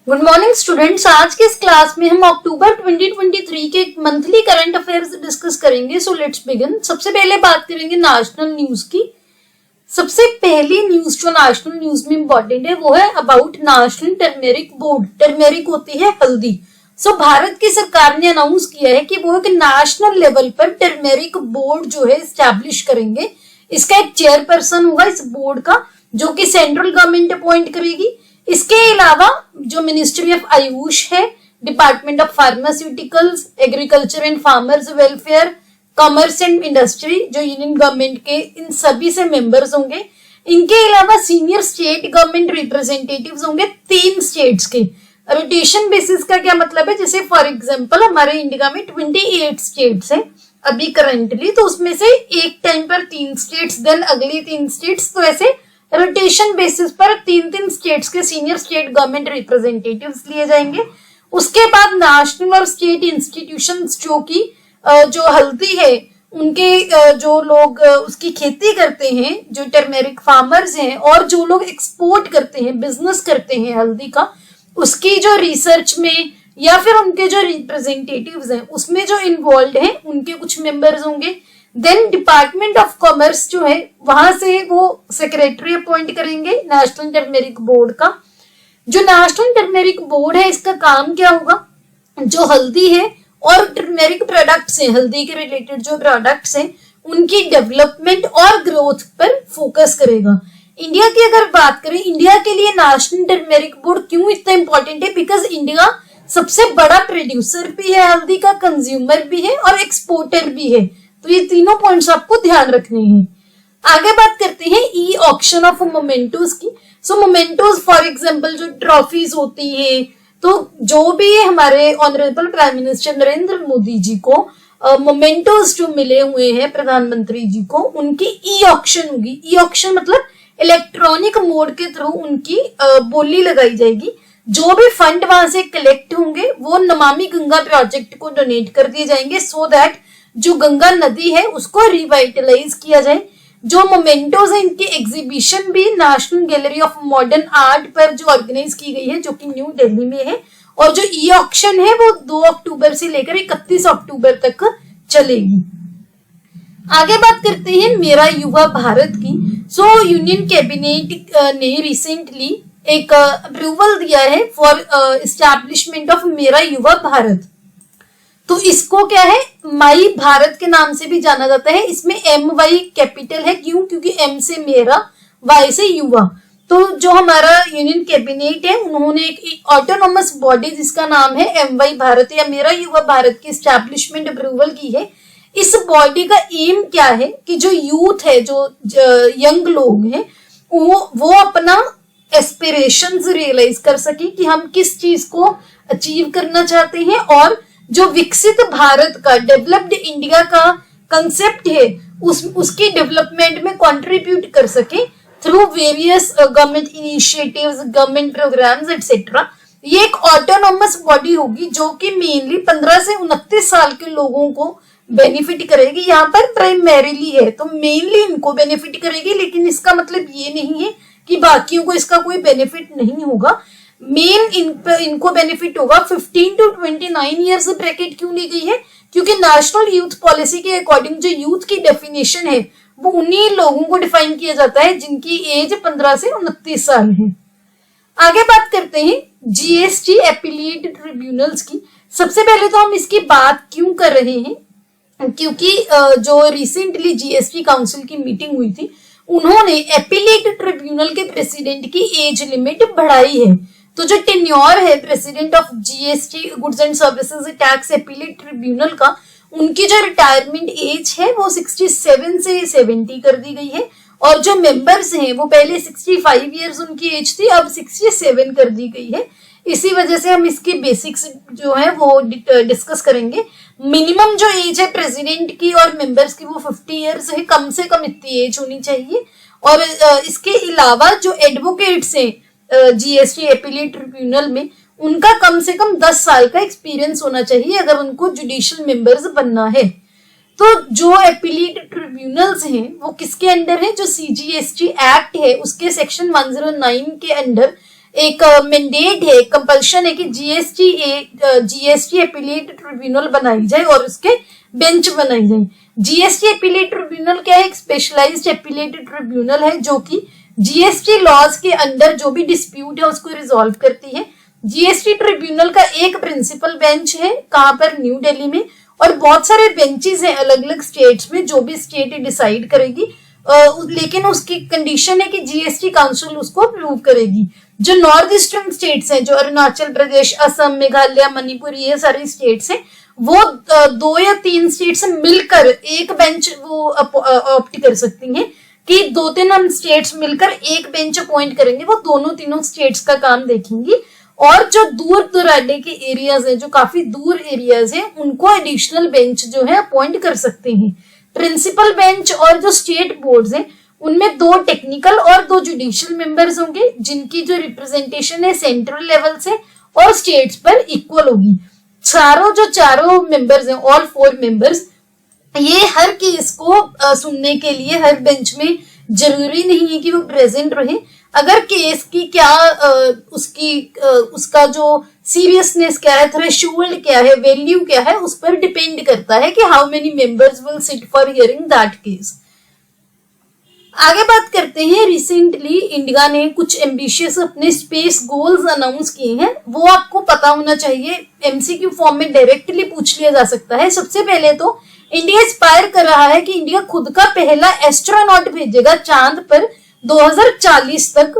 Good morning students. आज के इस क्लास में हम अक्टूबर 2023 के मंथली करंट अफेयर्स डिस्कस करेंगे। So let's begin. सबसे पहले बात करेंगे नेशनल न्यूज की। सबसे पहली न्यूज जो नेशनल न्यूज में इंपॉर्टेंट है वो है about national turmeric board. Turmeric होती है हल्दी। सो भारत की सरकार ने अनाउंस किया है कि वो एक नेशनल लेवल पर टर्मेरिक बोर्ड जो है स्टैब्लिश करेंगे। इसका एक चेयरपर्सन होगा इस बोर्ड का, जो कि सेंट्रल गवर्नमेंट अपॉइंट करेगी। इसके अलावा जो मिनिस्ट्री ऑफ आयुष है, department of pharmaceuticals, agriculture and farmers welfare, commerce and industry जो यूनियन गवर्नमेंट के, इन सभी से मेंबर्स होंगे। इनके अलावा सीनियर स्टेट गवर्नमेंट रिप्रेजेंटेटिव्स होंगे 3 स्टेट्स के। रोटेशन बेसिस का क्या मतलब है, जैसे फॉर एग्जांपल हमारे इंडिया में 28 स्टेट्स हैं अभी करंटली, तो उसमें से एक टाइम पर 3 स्टेट्स, देन अगली 3 स्टेट्स, तो ऐसे रोटेशन बेसिस पर 3 स्टेट्स के सीनियर स्टेट गवर्नमेंट रिप्रेजेंटेटिव्स लिए जाएंगे। उसके बाद नेशनल और स्टेट इंस्टीट्यूशंस जो कि जो हल्दी है उनके जो लोग उसकी खेती करते हैं, जो टर्मेरिक फार्मर्स हैं, और जो लोग एक्सपोर्ट करते हैं, बिजनेस करते हैं हल्दी का, उसकी जो रिसर्च में या फिर उनके जो रिप्रेजेंटेटिव्स हैं उसमें जो इन्वॉल्व हैं उनके कुछ मेंबर्स होंगे। देन डिपार्टमेंट ऑफ कॉमर्स जो है वहां से वो सेक्रेटरी अपॉइंट करेंगे नेशनल टर्मेरिक बोर्ड का। जो नेशनल टर्मेरिक बोर्ड है इसका काम क्या होगा, जो हल्दी है और टर्मेरिक प्रोडक्ट्स हैं, हल्दी के रिलेटेड जो प्रोडक्ट्स हैं उनकी डेवलपमेंट और ग्रोथ पर फोकस करेगा। इंडिया की अगर बात करें, इंडिया के लिए नेशनल टर्मेरिक बोर्ड क्यों इतना इंपॉर्टेंट है, बिकॉज इंडिया सबसे बड़ा प्रोड्यूसर भी है हल्दी का, कंज्यूमर भी है और एक्सपोर्टर भी है। तो ये तीनों पॉइंट्स आपको ध्यान रखने हैं। आगे बात करते हैं ई ऑक्शन ऑफ मोमेंटोज की। सो मोमेंटोज फॉर एग्जांपल जो ट्रॉफीज होती है, तो जो भी हमारे honourable prime minister Narendra Modi ji को मोमेंटोज जो मिले हुए हैं प्रधानमंत्री जी को, उनकी ई ऑक्शन होगी। ई ऑक्शन मतलब इलेक्ट्रॉनिक मोड के थ्रू उनकी बोली लगाई जाएगी। जो भी फंड वहां से कलेक्ट होंगे वो नमामि गंगा प्रोजेक्ट को डोनेट कर दिए जाएंगे, सो दैट जो गंगा नदी है उसको रिवाइटलाइज किया जाए। जो मोमेंटोज है इनकी एग्जीबिशन भी national gallery of modern art पर जो ऑर्गेनाइज की गई है, जो कि न्यू दिल्ली में है। और जो ई ऑक्शन है वो 2 अक्टूबर से लेकर 31 अक्टूबर तक चलेगी। आगे बात करते हैं मेरा युवा भारत की। सो यूनियन कैबिनेट ने रिसेंटली एक अप्रूवल दिया है फॉर एस्टैब्लिशमेंट ऑफ मेरा युवा भारत। तो इसको क्या है, माई भारत के नाम से भी जाना जाता है। इसमें MY कैपिटल है, क्यों, क्योंकि M से मेरा, Y से युवा। तो जो हमारा यूनियन कैबिनेट है उन्होंने एक ऑटोनोमस बॉडी जिसका नाम है MY भारत या मेरा युवा भारत की एस्टैब्लिशमेंट अप्रूवल की है। इस बॉडी का एम क्या है कि जो यूथ है, जो यंग लोग हैं, वो अपना एस्पिरेशंस रियलाइज कर सके कि हम किस चीज को अचीव करना चाहते हैं, और जो विकसित भारत का, डेवलप्ड इंडिया का कंसेप्ट है उसकी डेवलपमेंट में कंट्रीब्यूट कर सके through various government initiatives, government programs etcetera. ये एक ऑटोनोमस बॉडी होगी जो कि मेनली 15 से 29 साल के लोगों को बेनिफिट करेगी। यहाँ पर प्राइमरीली है तो मेनली इनको बेनिफिट करेगी, लेकिन इसका मतलब ये नहीं है कि बाकियों को इसका कोई बेनिफिट नहीं होगा। मेन इनको बेनिफिट होगा। 15 to 29 ईयर्स ब्रैकेट क्यों ली गई है, क्योंकि नेशनल यूथ पॉलिसी के अकॉर्डिंग जो यूथ की डेफिनेशन है वो उन्हीं लोगों को डिफाइन किया जाता है जिनकी एज 15 से 29 साल है। आगे बात करते हैं GST एपिलेट ट्रिब्यूनल्स की। सबसे पहले तो हम इसकी बात क्यों कर रहे हैं, क्योंकि जो रिसेंटली GST काउंसिल की मीटिंग हुई थी उन्होंने एपिलेट ट्रिब्यूनल के प्रेसिडेंट की एज लिमिट बढ़ाई है। तो जो टेन्योर है president of GST goods and services tax appellate tribunal का, उनकी जो रिटायरमेंट एज है वो 67 से 70 कर दी गई है। और जो मेंबर्स हैं वो पहले 65 ईयर्स उनकी एज थी, अब 67 कर दी गई है। इसी वजह से हम इसके बेसिक्स जो है वो डिस्कस करेंगे। मिनिमम जो एज है प्रेसिडेंट की और मेंबर्स की वो 50 ईयर्स है, कम से कम इतनी एज होनी चाहिए। और इसके अलावा जो एडवोकेट्स हैं GST एपिलेट ट्रिब्यूनल में, उनका कम से कम 10 साल का एक्सपीरियंस होना चाहिए अगर उनको जुडिशियल मेंबर्स बनना है। तो जो एपिलेट ट्रिब्यूनल्स हैं वो किसके अंडर है, जो CGST एक्ट है उसके सेक्शन 109 के अंडर एक मैंडेट है, कंपल्शन है कि जीएसटी अपीलेट ट्रिब्यूनल बनाई जाए और उसके बेंच बनाई जाए। जीएसटी अपीलेट ट्रिब्यूनल क्या है? एक स्पेशलाइज्ड अपीलेट ट्रिब्यूनल है जो कि जीएसटी लॉज के अंदर जो भी डिस्प्यूट है उसको रिजॉल्व करती है। जीएसटी ट्रिब्यूनल का एक प्रिंसिपल बेंच है, कहां पर? न्यू दिल्ली में, और बहुत सारे बेंचेस हैं अलग अलग स्टेट्स में, जो भी स्टेट डिसाइड करेगी, लेकिन उसकी कंडीशन है कि जीएसटी काउंसिल उसको अप्रूव करेगी। जो नॉर्थ ईस्टर्न स्टेट्स हैं, जो अरुणाचल प्रदेश, असम, मेघालय, मणिपुर, ये सारे स्टेट्स हैं, वो 2 या 3 स्टेट्स मिलकर एक बेंच वो ऑप्ट कर सकती हैं कि 2-3 स्टेट्स मिलकर एक बेंच अपॉइंट करेंगे, वो दोनों तीनों स्टेट्स का काम देखेंगी। और जो दूर दराडे के एरियाज हैं, जो काफी दूर एरियाज हैं, उनको एडिशनल बेंच जो है अपॉइंट कर सकते हैं। प्रिंसिपल बेंच और जो स्टेट बोर्ड्स हैं उनमें 2 टेक्निकल और 2 जुडिशियल मेंबर्स होंगे, जिनकी जो रिप्रेजेंटेशन है सेंट्रल लेवल से और स्टेट्स पर इक्वल होगी। चारों मेंबर्स हैं, ऑल 4 मेंबर्स, ये हर केस को सुनने के लिए हर बेंच में जरूरी नहीं है कि वो प्रेजेंट रहे। अगर केस की क्या उसका जो सीरियसनेस क्या है, थ्रेशोल्ड क्या है, वैल्यू क्या है, उस पर डिपेंड करता है कि how many members will sit for hearing that case. आगे बात करते हैं, रिसेंटली इंडिया ने कुछ एम्बिशियस अपने स्पेस गोल्स अनाउंस किए हैं, वो आपको पता होना चाहिए, एमसीक्यू फॉर्म में डायरेक्टली पूछ लिया जा सकता है। सबसे पहले तो इंडिया एस्पायर कर रहा है कि इंडिया खुद का पहला एस्ट्रोनॉट भेजेगा चांद पर 2040 तक।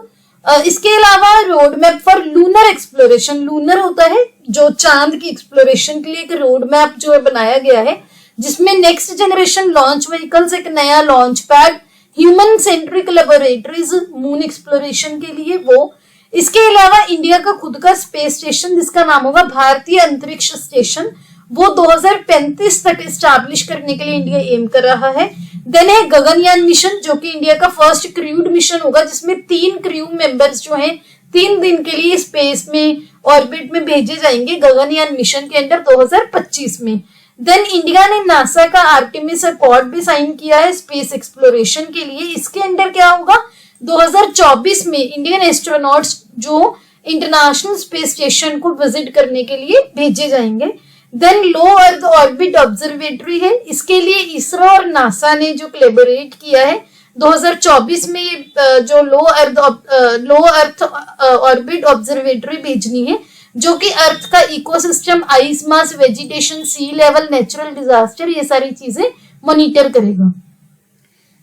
इसके अलावा road map for lunar exploration, lunar होता है जो चांद की एक्सप्लोरेशन के लिए एक रोड मैप जो है बनाया गया है, जिसमें नेक्स्ट जनरेशन लॉन्च व्हीकल्स, एक नया launch pad, human centric laboratories moon exploration के लिए वो। इसके अलावा इंडिया का खुद का स्पेस स्टेशन जिसका नाम होगा भारतीय अंतरिक्ष स्टेशन, वो 2035 तक एस्टैब्लिश करने के लिए इंडिया एम कर रहा है। देन है गगनयान मिशन, जो कि इंडिया का फर्स्ट क्रूड मिशन होगा, जिसमें 3 क्रू मेंबर्स जो हैं 3 दिन के लिए स्पेस में ऑर्बिट में भेजे जाएंगे गगनयान मिशन के अंदर 2025 में। देन इंडिया ने नासा का आर्टेमिस अकॉर्ड भी साइन किया है स्पेस एक्सप्लोरेशन के लिए। इसके अंदर क्या होगा, 2024 में इंडियन एस्ट्रोनॉट्स जो इंटरनेशनल स्पेस स्टेशन को विजिट करने के लिए भेजे जाएंगे। Then low earth orbit observatory है, इसके लिए इसरो और नासा ने जो कोलैबोरेट किया है 2024 में जो लो अर्थ ऑर्बिट ऑब्जर्वेटरी भेजनी है, जो कि अर्थ का इकोसिस्टम, आइस मास, वेजिटेशन, सी लेवल, नेचुरल डिजास्टर, ये सारी चीजें मॉनिटर करेगा।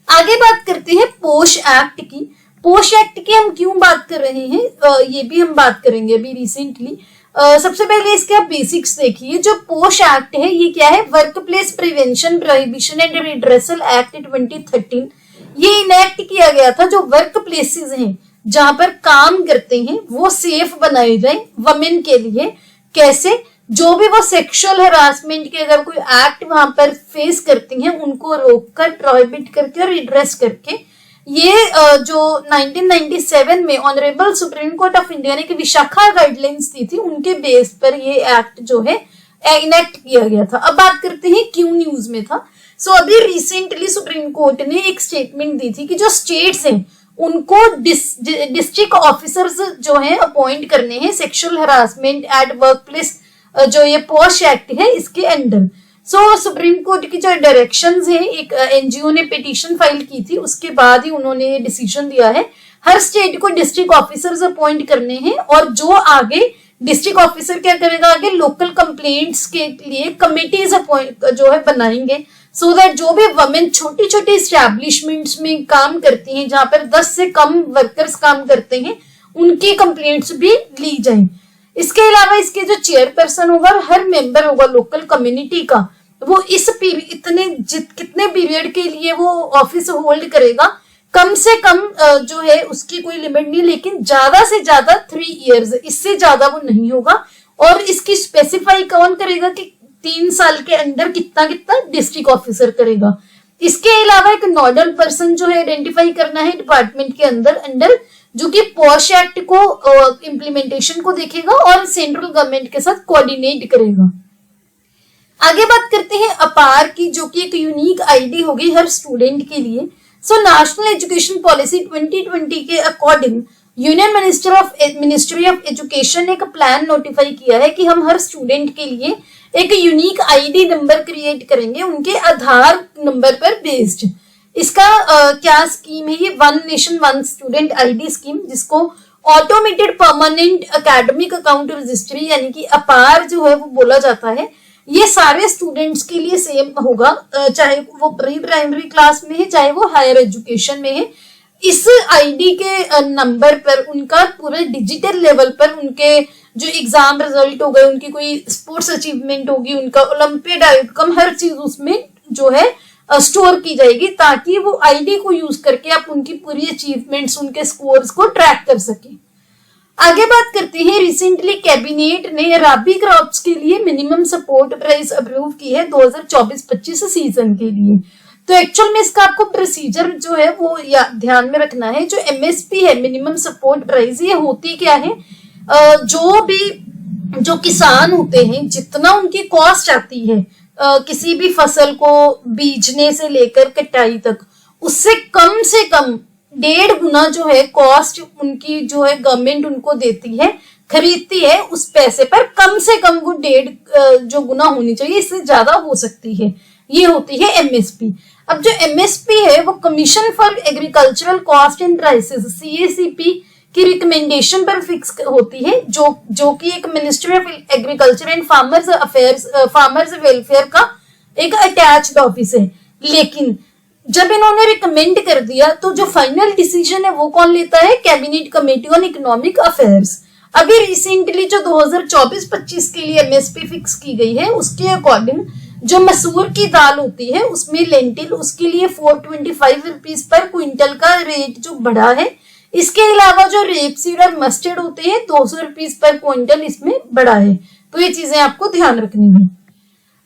आगे बात करते हैं पोश एक्ट की। पोश एक्ट की हम क्यों बात कर रहे हैं, ये भी हम बात करेंगे अभी रिसेंटली। सबसे पहले इसके आप बेसिक्स देखिए। जो पोश एक्ट है ये क्या है, work place prevention prohibition and redressal act 2013। ये इनेक्ट किया गया था, जो वर्क प्लेसेस हैं जहां पर काम करते हैं वो सेफ बनाए जाए वमेन के लिए। कैसे, जो भी वो सेक्सुअल हरासमेंट के अगर कोई एक्ट वहां पर फेस करती हैं उनको रोककर, प्रोहिबिट करके और रिड्रेस करके, ये जो 1997 में honourable supreme court of India ने विशाखा गाइडलाइंस दी थी, उनके बेस पर ये एक्ट जो है इनेक्ट किया गया था। अब बात करते हैं क्यों न्यूज में था। सो अभी रिसेंटली सुप्रीम कोर्ट ने एक स्टेटमेंट दी थी कि जो स्टेट्स हैं उनको डिस्ट्रिक्ट ऑफिसर्स जो है अपॉइंट करने हैं sexual harassment at work place, जो ये पोश एक्ट है इसके अंडर। सो सुप्रीम कोर्ट की जो डायरेक्शंस है, एक एनजीओ ने पिटीशन फाइल की थी, उसके बाद ही उन्होंने डिसीजन दिया है हर स्टेट को डिस्ट्रिक्ट ऑफिसर्स अपॉइंट करने हैं। और जो आगे डिस्ट्रिक्ट ऑफिसर क्या करेगा, आगे लोकल कंप्लेंट्स के लिए कमिटीज अपॉइंट जो है बनाएंगे, सो दैट जो भी वमेन छोटी छोटी एस्टैब्लिशमेंट्स में काम करती हैं जहां पर 10 से कम वर्कर्स काम करते हैं, उनकी कंप्लेंट्स भी ली जाए। इसके अलावा इसके जो चेयरपर्सन होगा और हर मेंबर होगा लोकल कम्युनिटी का, वो इस कितने पीरियड के लिए वो ऑफिस होल्ड करेगा, कम से कम जो है उसकी कोई लिमिट नहीं, लेकिन ज्यादा से ज्यादा 3 इयर्स, इससे ज्यादा वो नहीं होगा। और इसकी स्पेसिफाई कौन करेगा कि 3 साल के अंदर कितना कितना डिस्ट्रिक्ट ऑफिसर करेगा। इसके अलावा एक नोडल पर्सन जो है आइडेंटिफाई करना है डिपार्टमेंट के अंदर जो कि पोश एक्ट को इम्प्लीमेंटेशन को देखेगा और सेंट्रल गवर्नमेंट के साथ कोऑर्डिनेट करेगा। आगे बात करते हैं अपार की, जो कि एक यूनिक आईडी होगी हर स्टूडेंट के लिए। सो नेशनल एजुकेशन पॉलिसी 2020 के according union ministry of education ने एक प्लान नोटिफाई किया है कि हम हर स्टूडेंट के लिए एक यूनिक आईडी नंबर क्रिएट करेंगे उनके आधार नंबर पर बेस्ड। इसका क्या स्कीम है, ये one nation one student ID scheme, जिसको automated permanent academic account registry यानी कि अपार जो है वो बोला जाता है। ये सारे स्टूडेंट्स के लिए सेम होगा, चाहे वो प्री प्राइमरी क्लास में है चाहे वो हायर एजुकेशन में है। इस आईडी के नंबर पर उनका पूरे डिजिटल लेवल पर उनके जो एग्जाम रिजल्ट हो गए, उनकी कोई स्पोर्ट्स अचीवमेंट होगी, उनका ओलंपियाड आउटकम, हर चीज उसमें जो है स्टोर की जाएगी, ताकि वो आईडी को यूज करके आप उनकी पूरी अचीवमेंट्स, उनके स्कोर्स को ट्रैक कर सके। आगे बात करते हैं, रिसेंटली कैबिनेट ने राबी क्रॉप्स के लिए मिनिमम सपोर्ट प्राइस अप्रूव की है 2024-25 सीजन के लिए। तो एक्चुअल में इसका आपको प्रोसीजर जो है वो ध्यान में रखना है। जो एमएसपी है, मिनिमम सपोर्ट प्राइस, ये होती क्या है, जो किसान होते हैं, जितना उनकी कॉस्ट आती है किसी भी फसल को बीजने से लेकर कटाई तक, उससे कम से कम 1.5 गुना जो है कॉस्ट उनकी जो है गवर्नमेंट उनको देती है, खरीदती है, उस पैसे पर कम से कम वो 1.5 जो गुना होनी चाहिए, इससे ज्यादा हो सकती है, ये होती है एमएसपी। अब जो एमएसपी है वो commission for agricultural cost and prices, CACP की रिकमेंडेशन पर फिक्स होती है, जो कि एक ministry of agriculture and farmers welfare का एक अटैच्ड ऑफिस है। लेकिन जब इन्होंने रिकमेंड कर दिया तो जो फाइनल डिसीजन है वो कौन लेता है, cabinet committee on economic affairs. अभी रिसेंटली जो 2024-25 के लिए एमएसपी फिक्स की गई है, उसके अकॉर्डिंग जो मसूर की दाल होती है उसमें लेंटिल, उसके लिए 425 रुपीज पर क्विंटल का रेट जो बढ़ा है। इसके अलावा जो रेपसीड और मस्टर्ड होते हैं 200 रुपीज पर क्विंटल इसमें बढ़ा है। तो ये चीजें आपको ध्यान रखनी है।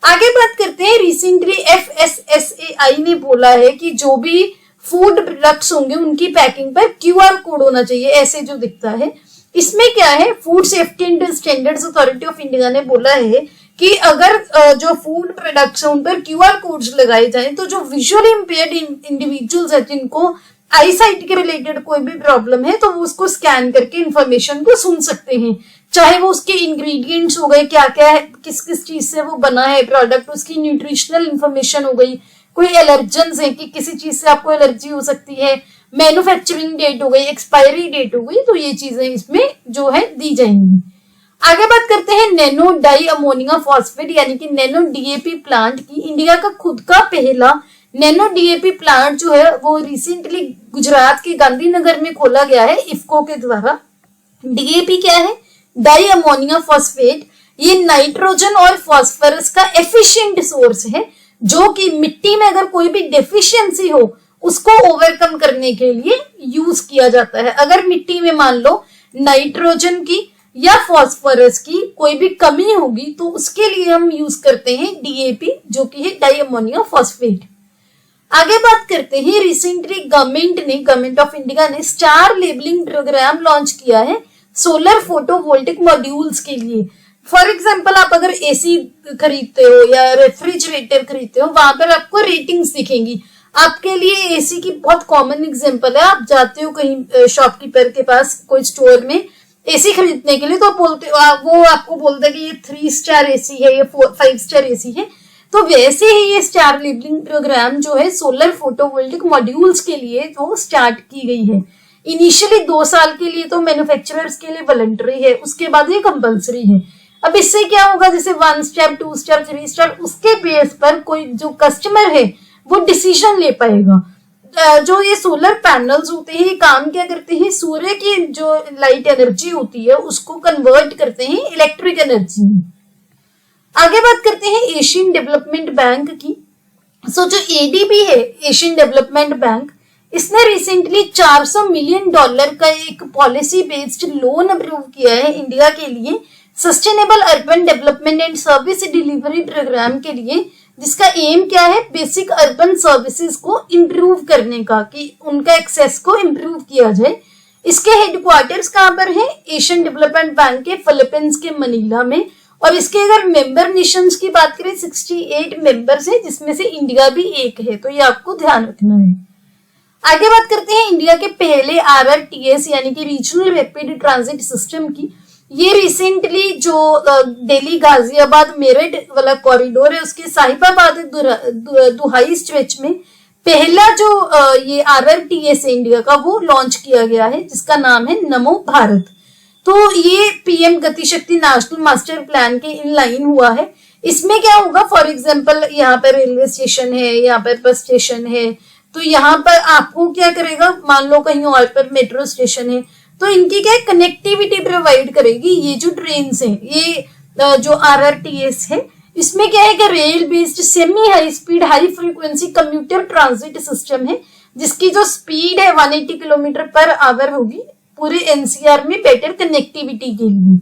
आगे बात करते हैं, रिसेंटली FSSAI ने बोला है कि जो भी फूड प्रोडक्ट्स होंगे उनकी पैकिंग पर QR कोड होना चाहिए, ऐसे जो दिखता है। इसमें क्या है, food safety and standards authority of India ने बोला है कि अगर जो फूड प्रोडक्ट्स हैं उन पर QR कोड्स लगाए जाएं तो जो विजुअली इम्पेयर्ड इंडिविजुअल्स है, जिनको आई साइट के रिलेटेड कोई भी प्रॉब्लम है, तो वो उसको स्कैन करके इंफॉर्मेशन को सुन सकते हैं, चाहे वो उसके इंग्रेडिएंट्स हो गए, क्या क्या है, किस किस चीज से वो बना है प्रोडक्ट, उसकी न्यूट्रिशनल इंफॉर्मेशन हो गई, कोई एलर्जेंस है कि किसी चीज से आपको एलर्जी हो सकती है, मैन्युफैक्चरिंग डेट हो गई, एक्सपायरी डेट हो गई, तो ये चीजें इसमें जो है दी जाएंगी। आगे बात करते हैं नैनो डाई अमोनिया फॉस्फेट यानी कि नैनो डीएपी प्लांट की। इंडिया का खुद का पहला नैनो डीएपी प्लांट जो है वो रिसेंटली गुजरात के गांधीनगर में खोला गया है इफको के द्वारा। डीएपी क्या है, डाई अमोनिया फॉस्फेट। ये नाइट्रोजन और फॉस्फोरस का एफिशिएंट सोर्स है, जो कि मिट्टी में अगर कोई भी डेफिशिएंसी हो उसको ओवरकम करने के लिए यूज किया जाता है। अगर मिट्टी में मान लो नाइट्रोजन की या फॉस्फोरस की कोई भी कमी होगी तो उसके लिए हम यूज करते हैं डीएपी, जो कि है डाई अमोनिया फॉस्फेट। आगे बात करते हैं, रिसेंटली गवर्नमेंट ऑफ इंडिया ने स्टार लेबलिंग प्रोग्राम लॉन्च किया है सोलर फोटोवोल्टिक मॉड्यूल्स के लिए। फॉर एग्जाम्पल, आप अगर एसी खरीदते हो या रेफ्रिजरेटर खरीदते हो, वहां पर आपको रेटिंग्स दिखेंगी। आपके लिए एसी की बहुत कॉमन एग्जांपल है, आप जाते हो कहीं शॉपकीपर के पास कोई स्टोर में एसी खरीदने के लिए, तो वो आपको बोलता है कि ये 3 स्टार एसी है, ये 5 स्टार एसी है। तो वैसे ही ये स्टार लेबलिंग प्रोग्राम जो है सोलर फोटोवोल्टिक मॉड्यूल्स के लिए तो स्टार्ट की गई है। इनिशियली 2 साल के लिए तो मैन्युफैक्चरर्स के लिए वॉलंटरी है, उसके बाद ये कंपल्सरी है। अब इससे क्या होगा, जैसे 1 स्टार 2 स्टार 3 स्टार, उसके बेस पर कोई जो कस्टमर है वो डिसीजन ले पाएगा। जो ये सोलर पैनल्स होते हैं, ये काम क्या करते हैं, सूर्य की जो लाइट एनर्जी होती है उसको कन्वर्ट करते हैं इलेक्ट्रिक एनर्जी में। आगे बात करते हैं एशियन डेवलपमेंट बैंक की। जो एडीबी है, एशियन डेवलपमेंट बैंक, इसने रिसेंटली $400 मिलियन का एक पॉलिसी बेस्ड लोन अप्रूव किया है इंडिया के लिए sustainable urban development and service delivery program के लिए, जिसका एम क्या है, बेसिक अर्बन सर्विसेज को इम्प्रूव करने का, कि उनका एक्सेस को इम्प्रूव किया जाए। इसके हेडक्वार्टर्स कहाँ पर है, एशियन डेवलपमेंट बैंक के फिलीपींस के मनीला में। और इसके अगर मेंबर नेशंस की बात करें 68 मेंबर्स है, जिसमें से इंडिया भी एक है, तो ये आपको ध्यान रखना है। आगे बात करते हैं इंडिया के पहले RRTS यानी कि रीजनल रैपिड ट्रांजिट सिस्टम की। ये रिसेंटली जो दिल्ली गाजियाबाद मेरठ वाला कॉरिडोर है उसके साहिबाबाद दुहाई स्ट्रेच में पहला जो ये RRTS है इंडिया का वो लॉन्च किया गया है, जिसका नाम है नमो भारत। तो ये PM गति शक्ति नेशनल मास्टर प्लान के इन लाइन हुआ है। इसमें क्या होगा, फॉर एग्जाम्पल यहाँ पर रेलवे स्टेशन है, यहाँ पर बस स्टेशन है, तो यहाँ पर आपको क्या करेगा, मान लो कहीं और पर मेट्रो स्टेशन है, तो इनकी क्या कनेक्टिविटी प्रोवाइड करेगी ये जो ट्रेन है। ये जो RRTS है इसमें क्या है कि rail based semi high speed high frequency commuter transit system है, जिसकी जो स्पीड है 180 किलोमीटर पर आवर होगी पूरे NCR में बेटर कनेक्टिविटी के लिए।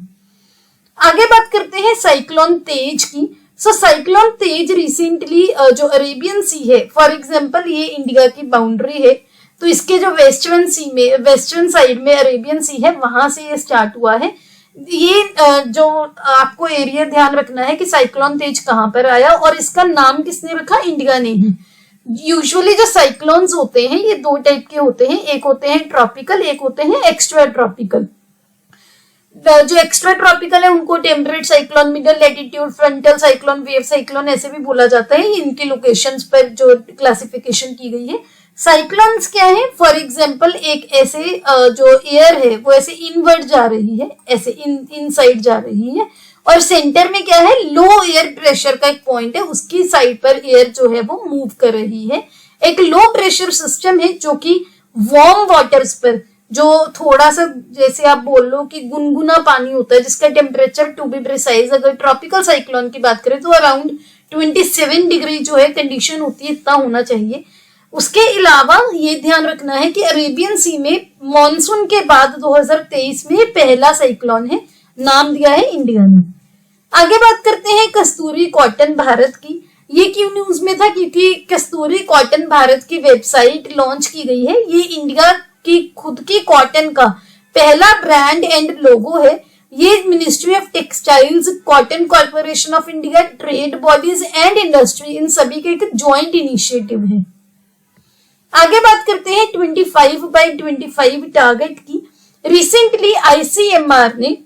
आगे बात करते हैं साइक्लोन तेज की। साइक्लोन तेज रिसेंटली जो अरेबियन सी है, फॉर एग्जांपल ये इंडिया की बाउंड्री है, तो इसके जो वेस्टर्न साइड में अरेबियन सी है वहां से ये स्टार्ट हुआ है। ये जो आपको एरिया ध्यान रखना है कि साइक्लोन तेज कहां पर आया और इसका नाम किसने रखा, इंडिया ने ही। यूजुअली जो साइक्लोन्स होते हैं ये दो टाइप के होते हैं, एक होते हैं ट्रॉपिकल, एक होते हैं एक्स्ट्रा ट्रॉपिकल। जो एक्स्ट्रा ट्रॉपिकल है उनको temperate cyclone, middle latitude, frontal cyclone, wave cyclone ऐसे भी बोला जाता है। इनकी लोकेशंस पर जो क्लासिफिकेशन की गई है। साइक्लोन्स क्या है, फॉर एग्जांपल एक ऐसे जो एयर है वो ऐसे इनवर्ड जा रही है, ऐसे इन साइड जा रही है, और सेंटर में क्या है, लो एयर प्रेशर का एक पॉइंट है, उसकी साइड पर एयर जो है वो मूव कर रही है। एक लो प्रेशर सिस्टम है जो कि वार्म वाटर्स पर, जो थोड़ा सा जैसे आप बोल लो कि गुनगुना पानी होता है जिसका टेम्परेचर टू बी प्रिसाइज, अगर ट्रॉपिकल साइक्लोन की बात करें तो अराउंड 27 डिग्री जो है कंडीशन होती है, इतना होना चाहिए। उसके अलावा ये ध्यान रखना है कि अरेबियन सी में मॉनसून के बाद 2023 में पहला साइक्लोन है, नाम दिया है इंडिया ने। आगे बात करते हैं कस्तूरी कॉटन भारत की। ये क्यों न्यूज में था, क्योंकि कस्तूरी कॉटन भारत की वेबसाइट लॉन्च की गई है। ये इंडिया की खुद की कॉटन का पहला ब्रांड एंड लोगो है। ये ministry of textiles, cotton corporation of India, trade bodies and industry, इन सभी का एक ज्वाइंट इनिशिएटिव है। आगे बात करते हैं 25/25 टारगेट की। रिसेंटली ICMR ने,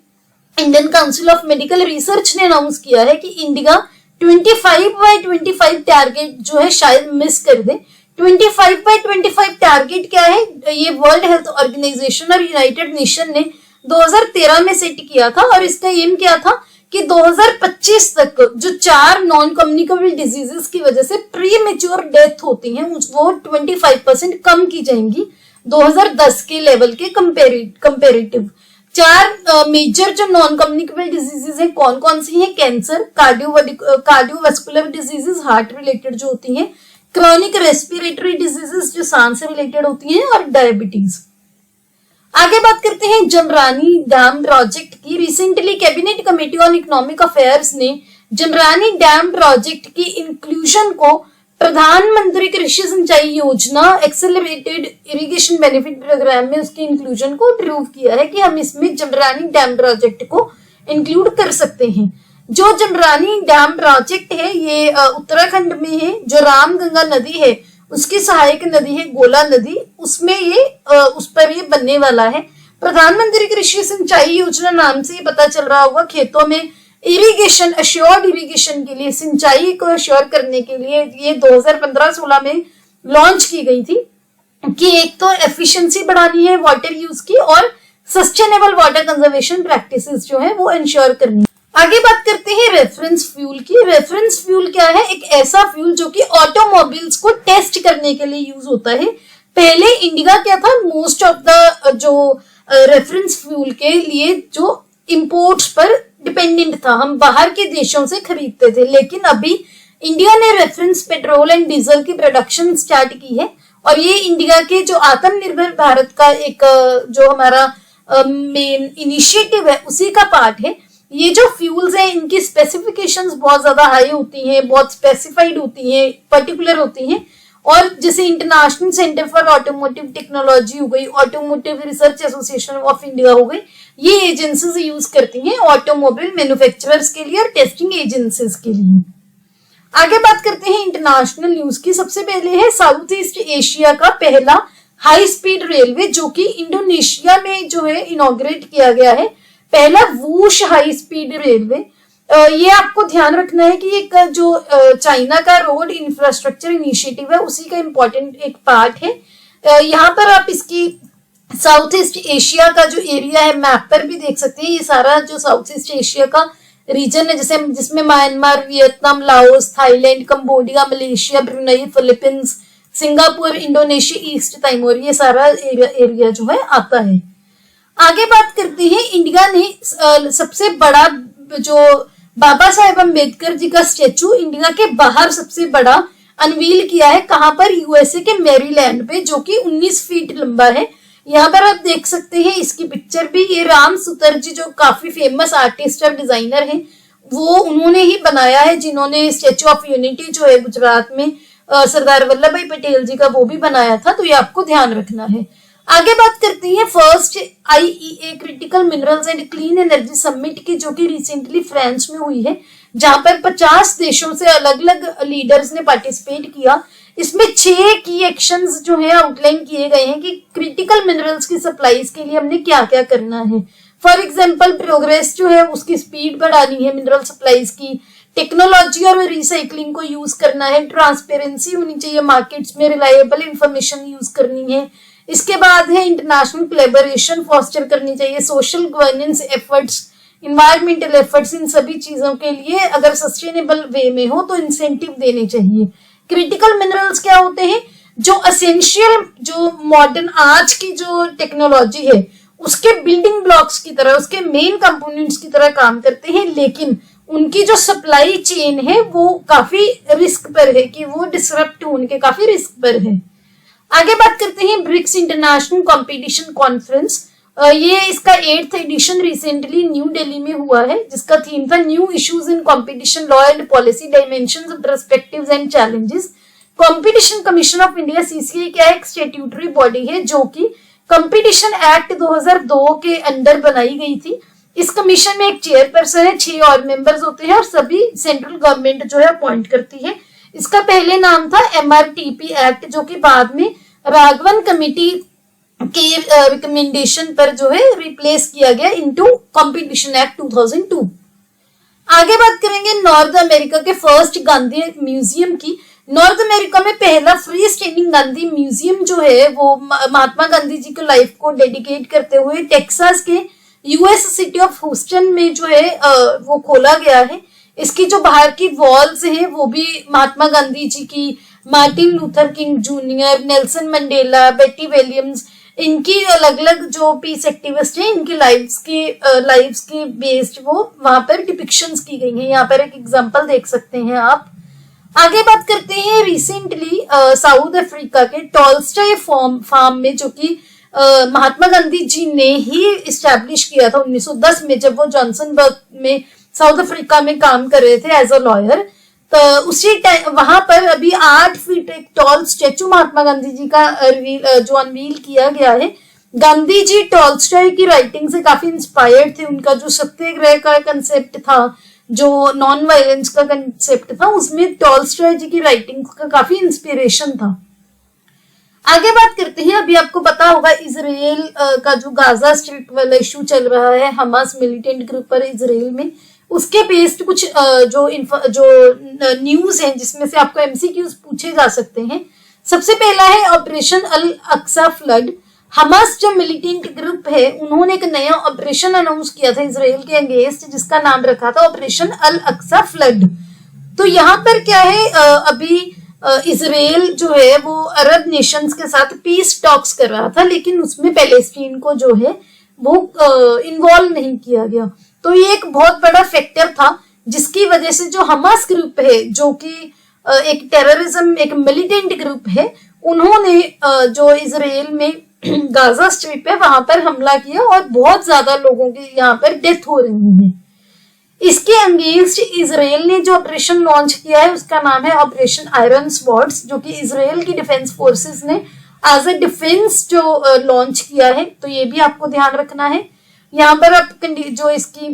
Indian council of medical research ने अनाउंस किया है कि इंडिया 25/25 टारगेट जो है शायद मिस कर दे। 25/25 टारगेट क्या है, ये वर्ल्ड हेल्थ ऑर्गेनाइजेशन और यूनाइटेड नेशन ने 2013 में सेट किया था, और इसका एम क्या था कि 2025 तक जो 4 नॉन कम्युनिकेबल डिजीजेस की वजह से प्री मेच्योर डेथ होती हैं वो 25% कम की जाएंगी 2010 के लेवल के कंपेरेटिव। 4 मेजर जो नॉन कम्युनिकेबल डिजीजेस हैं कौन कौन सी हैं, cancer, cardiovascular diseases heart related जो होती हैं, क्रॉनिक रेस्पिरेटरी डिजीजेस जो सांस से रिलेटेड होती हैं, और डायबिटीज। आगे बात करते हैं जमरानी डैम प्रोजेक्ट की। Recently cabinet committee on economic affairs ने जमरानी डैम प्रोजेक्ट की इंक्लूजन को प्रधानमंत्री कृषि सिंचाई योजना एक्सेलरेटेड इरिगेशन बेनिफिट प्रोग्राम में उसकी इंक्लूजन को अप्रूव किया है कि हम इसमें जमरानी डैम प्रोजेक्ट को इंक्लूड कर सकते हैं। जो जमरानी डैम प्रोजेक्ट है ये उत्तराखंड में है। जो रामगंगा नदी है उसकी सहायक नदी है गोला नदी, उसमें ये उस पर ये बनने वाला है। प्रधानमंत्री कृषि सिंचाई योजना नाम से पता चल रहा होगा, खेतों में इरिगेशन, अश्योर्ड इरिगेशन के लिए, सिंचाई को अश्योर करने के लिए ये 2015-16 में लॉन्च की गई थी कि एक तो एफिशिएंसी बढ़ानी है वाटर यूज की, और सस्टेनेबल वाटर कंजर्वेशन प्रैक्टिसेस जो है वो इंश्योर करनी है। आगे बात करते हैं रेफरेंस फ्यूल की। रेफरेंस फ्यूल क्या है, एक ऐसा फ्यूल जो कि ऑटोमोबाइल्स को टेस्ट करने के लिए यूज होता है। पहले इंडिया क्या था, मोस्ट ऑफ द जो रेफरेंस फ्यूल के लिए जो इंपोर्ट्स पर डिपेंडेंट था, हम बाहर के देशों से खरीदते थे, लेकिन अभी इंडिया ने रेफरेंस पेट्रोल एंड डीजल की प्रोडक्शन स्टार्ट की है, और ये इंडिया के जो आत्मनिर्भर भारत का एक जो हमारा मेन इनिशिएटिव है उसी का पार्ट है। ये जो फ्यूल्स हैं इनकी स्पेसिफिकेशंस बहुत ज्यादा हाई होती हैं, बहुत स्पेसिफाइड होती हैं, पर्टिकुलर होती हैं, और जैसे international centre for automotive technology हो गई, automotive research association of India हो गई, ये एजेंसीज यूज करती हैं ऑटोमोबाइल मैन्युफैक्चरर्स के लिए और टेस्टिंग एजेंसीज के लिए। आगे बात करते हैं इंटरनेशनल न्यूज की। सबसे पहले है साउथ ईस्ट एशिया का पहला हाई स्पीड रेलवे जो कि इंडोनेशिया में जो है इनॉग्रेट किया गया है, पहला वूश हाई स्पीड रेलवे। ये आपको ध्यान रखना है कि एक जो चाइना का रोड इंफ्रास्ट्रक्चर इनिशिएटिव है उसी का इम्पोर्टेंट एक पार्ट है। यहाँ पर आप इसकी साउथ ईस्ट एशिया का जो एरिया है मैप पर भी देख सकते हैं। ये सारा जो साउथ ईस्ट एशिया का रीजन है जैसे जिसमें Myanmar, Vietnam, Laos, Thailand, Cambodia, Malaysia, Brunei, Philippines, Singapore, Indonesia, east Timor, ये सारा एरिया जो है आता है। आगे बात करते हैं, इंडिया ने सबसे बड़ा जो बाबा साहेब अम्बेडकर जी का स्टेचू इंडिया के बाहर सबसे बड़ा अनवील किया है। कहां पर? यूएसए के मैरीलैंड पे, जो कि 19 फीट लंबा है। यहाँ पर आप देख सकते हैं इसकी पिक्चर भी। ये राम सुतर जी जो काफी फेमस आर्टिस्ट और डिजाइनर हैं, वो उन्होंने ही बनाया है, जिन्होंने स्टेचू ऑफ यूनिटी जो है गुजरात में सरदार वल्लभ भाई पटेल जी का वो भी बनाया था। तो ये आपको ध्यान रखना है। आगे बात करते हैं first IEA critical minerals and clean energy summit की, जो कि रिसेंटली फ्रांस में हुई है, जहां पर 50 देशों से अलग अलग लीडर्स ने पार्टिसिपेट किया। इसमें 6 की एक्शंस जो है आउटलाइन किए गए हैं कि क्रिटिकल मिनरल्स की सप्लाईज के लिए हमने क्या क्या करना है। फॉर एग्जांपल प्रोग्रेस जो है उसकी स्पीड बढ़ानी है, मिनरल सप्लाईज की टेक्नोलॉजी और रिसाइकलिंग को यूज करना है, ट्रांसपेरेंसी होनी चाहिए मार्केट्स में, रिलायबल इंफॉर्मेशन यूज करनी है। इसके बाद है इंटरनेशनल कोलैबोरेशन फॉस्टर करनी चाहिए, social governance efforts, environmental efforts, इन सभी चीजों के लिए अगर सस्टेनेबल वे में हो तो इंसेंटिव देने चाहिए। क्रिटिकल मिनरल्स क्या होते हैं? जो असेंशियल, जो मॉडर्न आज की जो टेक्नोलॉजी है उसके बिल्डिंग ब्लॉक्स की तरह, उसके मेन कंपोनेंट्स की तरह काम करते हैं, लेकिन उनकी जो सप्लाई चेन है वो काफी रिस्क पर है, कि वो डिसरप्ट होने के काफी रिस्क पर है। आगे बात करते हैं ब्रिक्स इंटरनेशनल कंपटीशन कॉन्फ्रेंस। ये इसका 8th addition recently new Delhi में हुआ है, जिसका थीम था new issues in competition law and policy dimensions, perspectives and challenges. Competition commission of India CCI क्या है? एक स्टैट्यूटरी बॉडी है जो कि कंपटीशन एक्ट 2002 के अंडर बनाई गई थी। इस कमीशन में एक चेयरपर्सन है, 6 और मेंबर्स होते हैं और सभी सेंट्रल गवर्नमेंट जो है अपॉइंट करती है। इसका पहले नाम था MRTP एक्ट, जो कि बाद में राघवन कमेटी के रिकमेंडेशन पर जो है रिप्लेस किया गया इनटू कंपटीशन एक्ट 2002। आगे बात करेंगे नॉर्थ अमेरिका के फर्स्ट गांधी म्यूजियम की। नॉर्थ अमेरिका में पहला फ्री स्टैंडिंग गांधी म्यूजियम जो है वो महात्मा गांधी जी की लाइफ को डेडिकेट करते हुए टेक्सास के US सिटी ऑफ ह्यूस्टन में जो है वो खोला गया है। इसकी जो बाहर की वॉल्स हैं वो भी महात्मा गांधी जी की, Martin Luther king junior, Nelson Mandela, बेटी विलियम्स, इनकी अलग अलग जो पीस एक्टिविस्ट हैं इनकी लाइव्स की बेस्ड वो वहां पर डिपिक्शंस की गई हैं। यहाँ पर एक एग्जांपल देख सकते हैं आप। आगे बात करते हैं रिसेंटली साउथ अफ्रीका के टॉल्स्टॉय फार्म में, जो कि महात्मा गांधी जी ने ही इस्टेब्लिश किया था 1910 में, जब वो जॉनसनबर्ग में साउथ अफ्रीका में काम कर रहे थे एज अ लॉयर। तो उसी टाइम वहां पर अभी 8 फीट एक टॉल स्टेचू महात्मा गांधी जी का जो अनवील किया गया है। गांधी जी टॉल्स्टॉय की राइटिंग से काफी इंस्पायर्ड थे। उनका जो सत्याग्रह का कंसेप्ट था, जो नॉन वायलेंस का कंसेप्ट था, उसमें टॉल्स्टॉय जी की राइटिंग का काफी इंस्पिरेशन था। आगे बात करते हैं, अभी आपको पता होगा इजराइल का जो गाजा स्ट्रिप वाला इशू चल रहा है हमास मिलिटेंट ग्रुप पर इजराइल में, उसके बेस्ड कुछ जो न्यूज है जिसमें से आपको MCQs पूछे जा सकते हैं। सबसे पहला है ऑपरेशन अल अक्सा फ्लड। हमास जो मिलिटेंट ग्रुप है उन्होंने एक नया ऑपरेशन अनाउंस किया था इसराइल के अगेंस्ट, जिसका नाम रखा था ऑपरेशन अल अक्सा फ्लड। तो यहाँ पर क्या है, अभी इसराइल जो है वो अरब नेशंस के साथ पीस टॉक्स कर रहा था, लेकिन उसमें पैलेस्टीन को जो है वो इन्वॉल्व नहीं किया गया। तो ये एक बहुत बड़ा फैक्टर था जिसकी वजह से जो हमास ग्रुप है, जो कि एक टेररिज्म एक मिलिटेंट ग्रुप है, उन्होंने जो इसराइल में गाजा स्ट्रिप है वहां पर हमला किया और बहुत ज्यादा लोगों की यहाँ पर डेथ हो रही है। इसके अगेंस्ट इसराइल ने जो ऑपरेशन लॉन्च किया है उसका नाम है ऑपरेशन आयरन स्वॉर्ड्स, जो कि इसराइल की डिफेंस फोर्सेस ने एज अ डिफेंस जो लॉन्च किया है। तो ये भी आपको ध्यान रखना है। यहाँ पर आप जो इसकी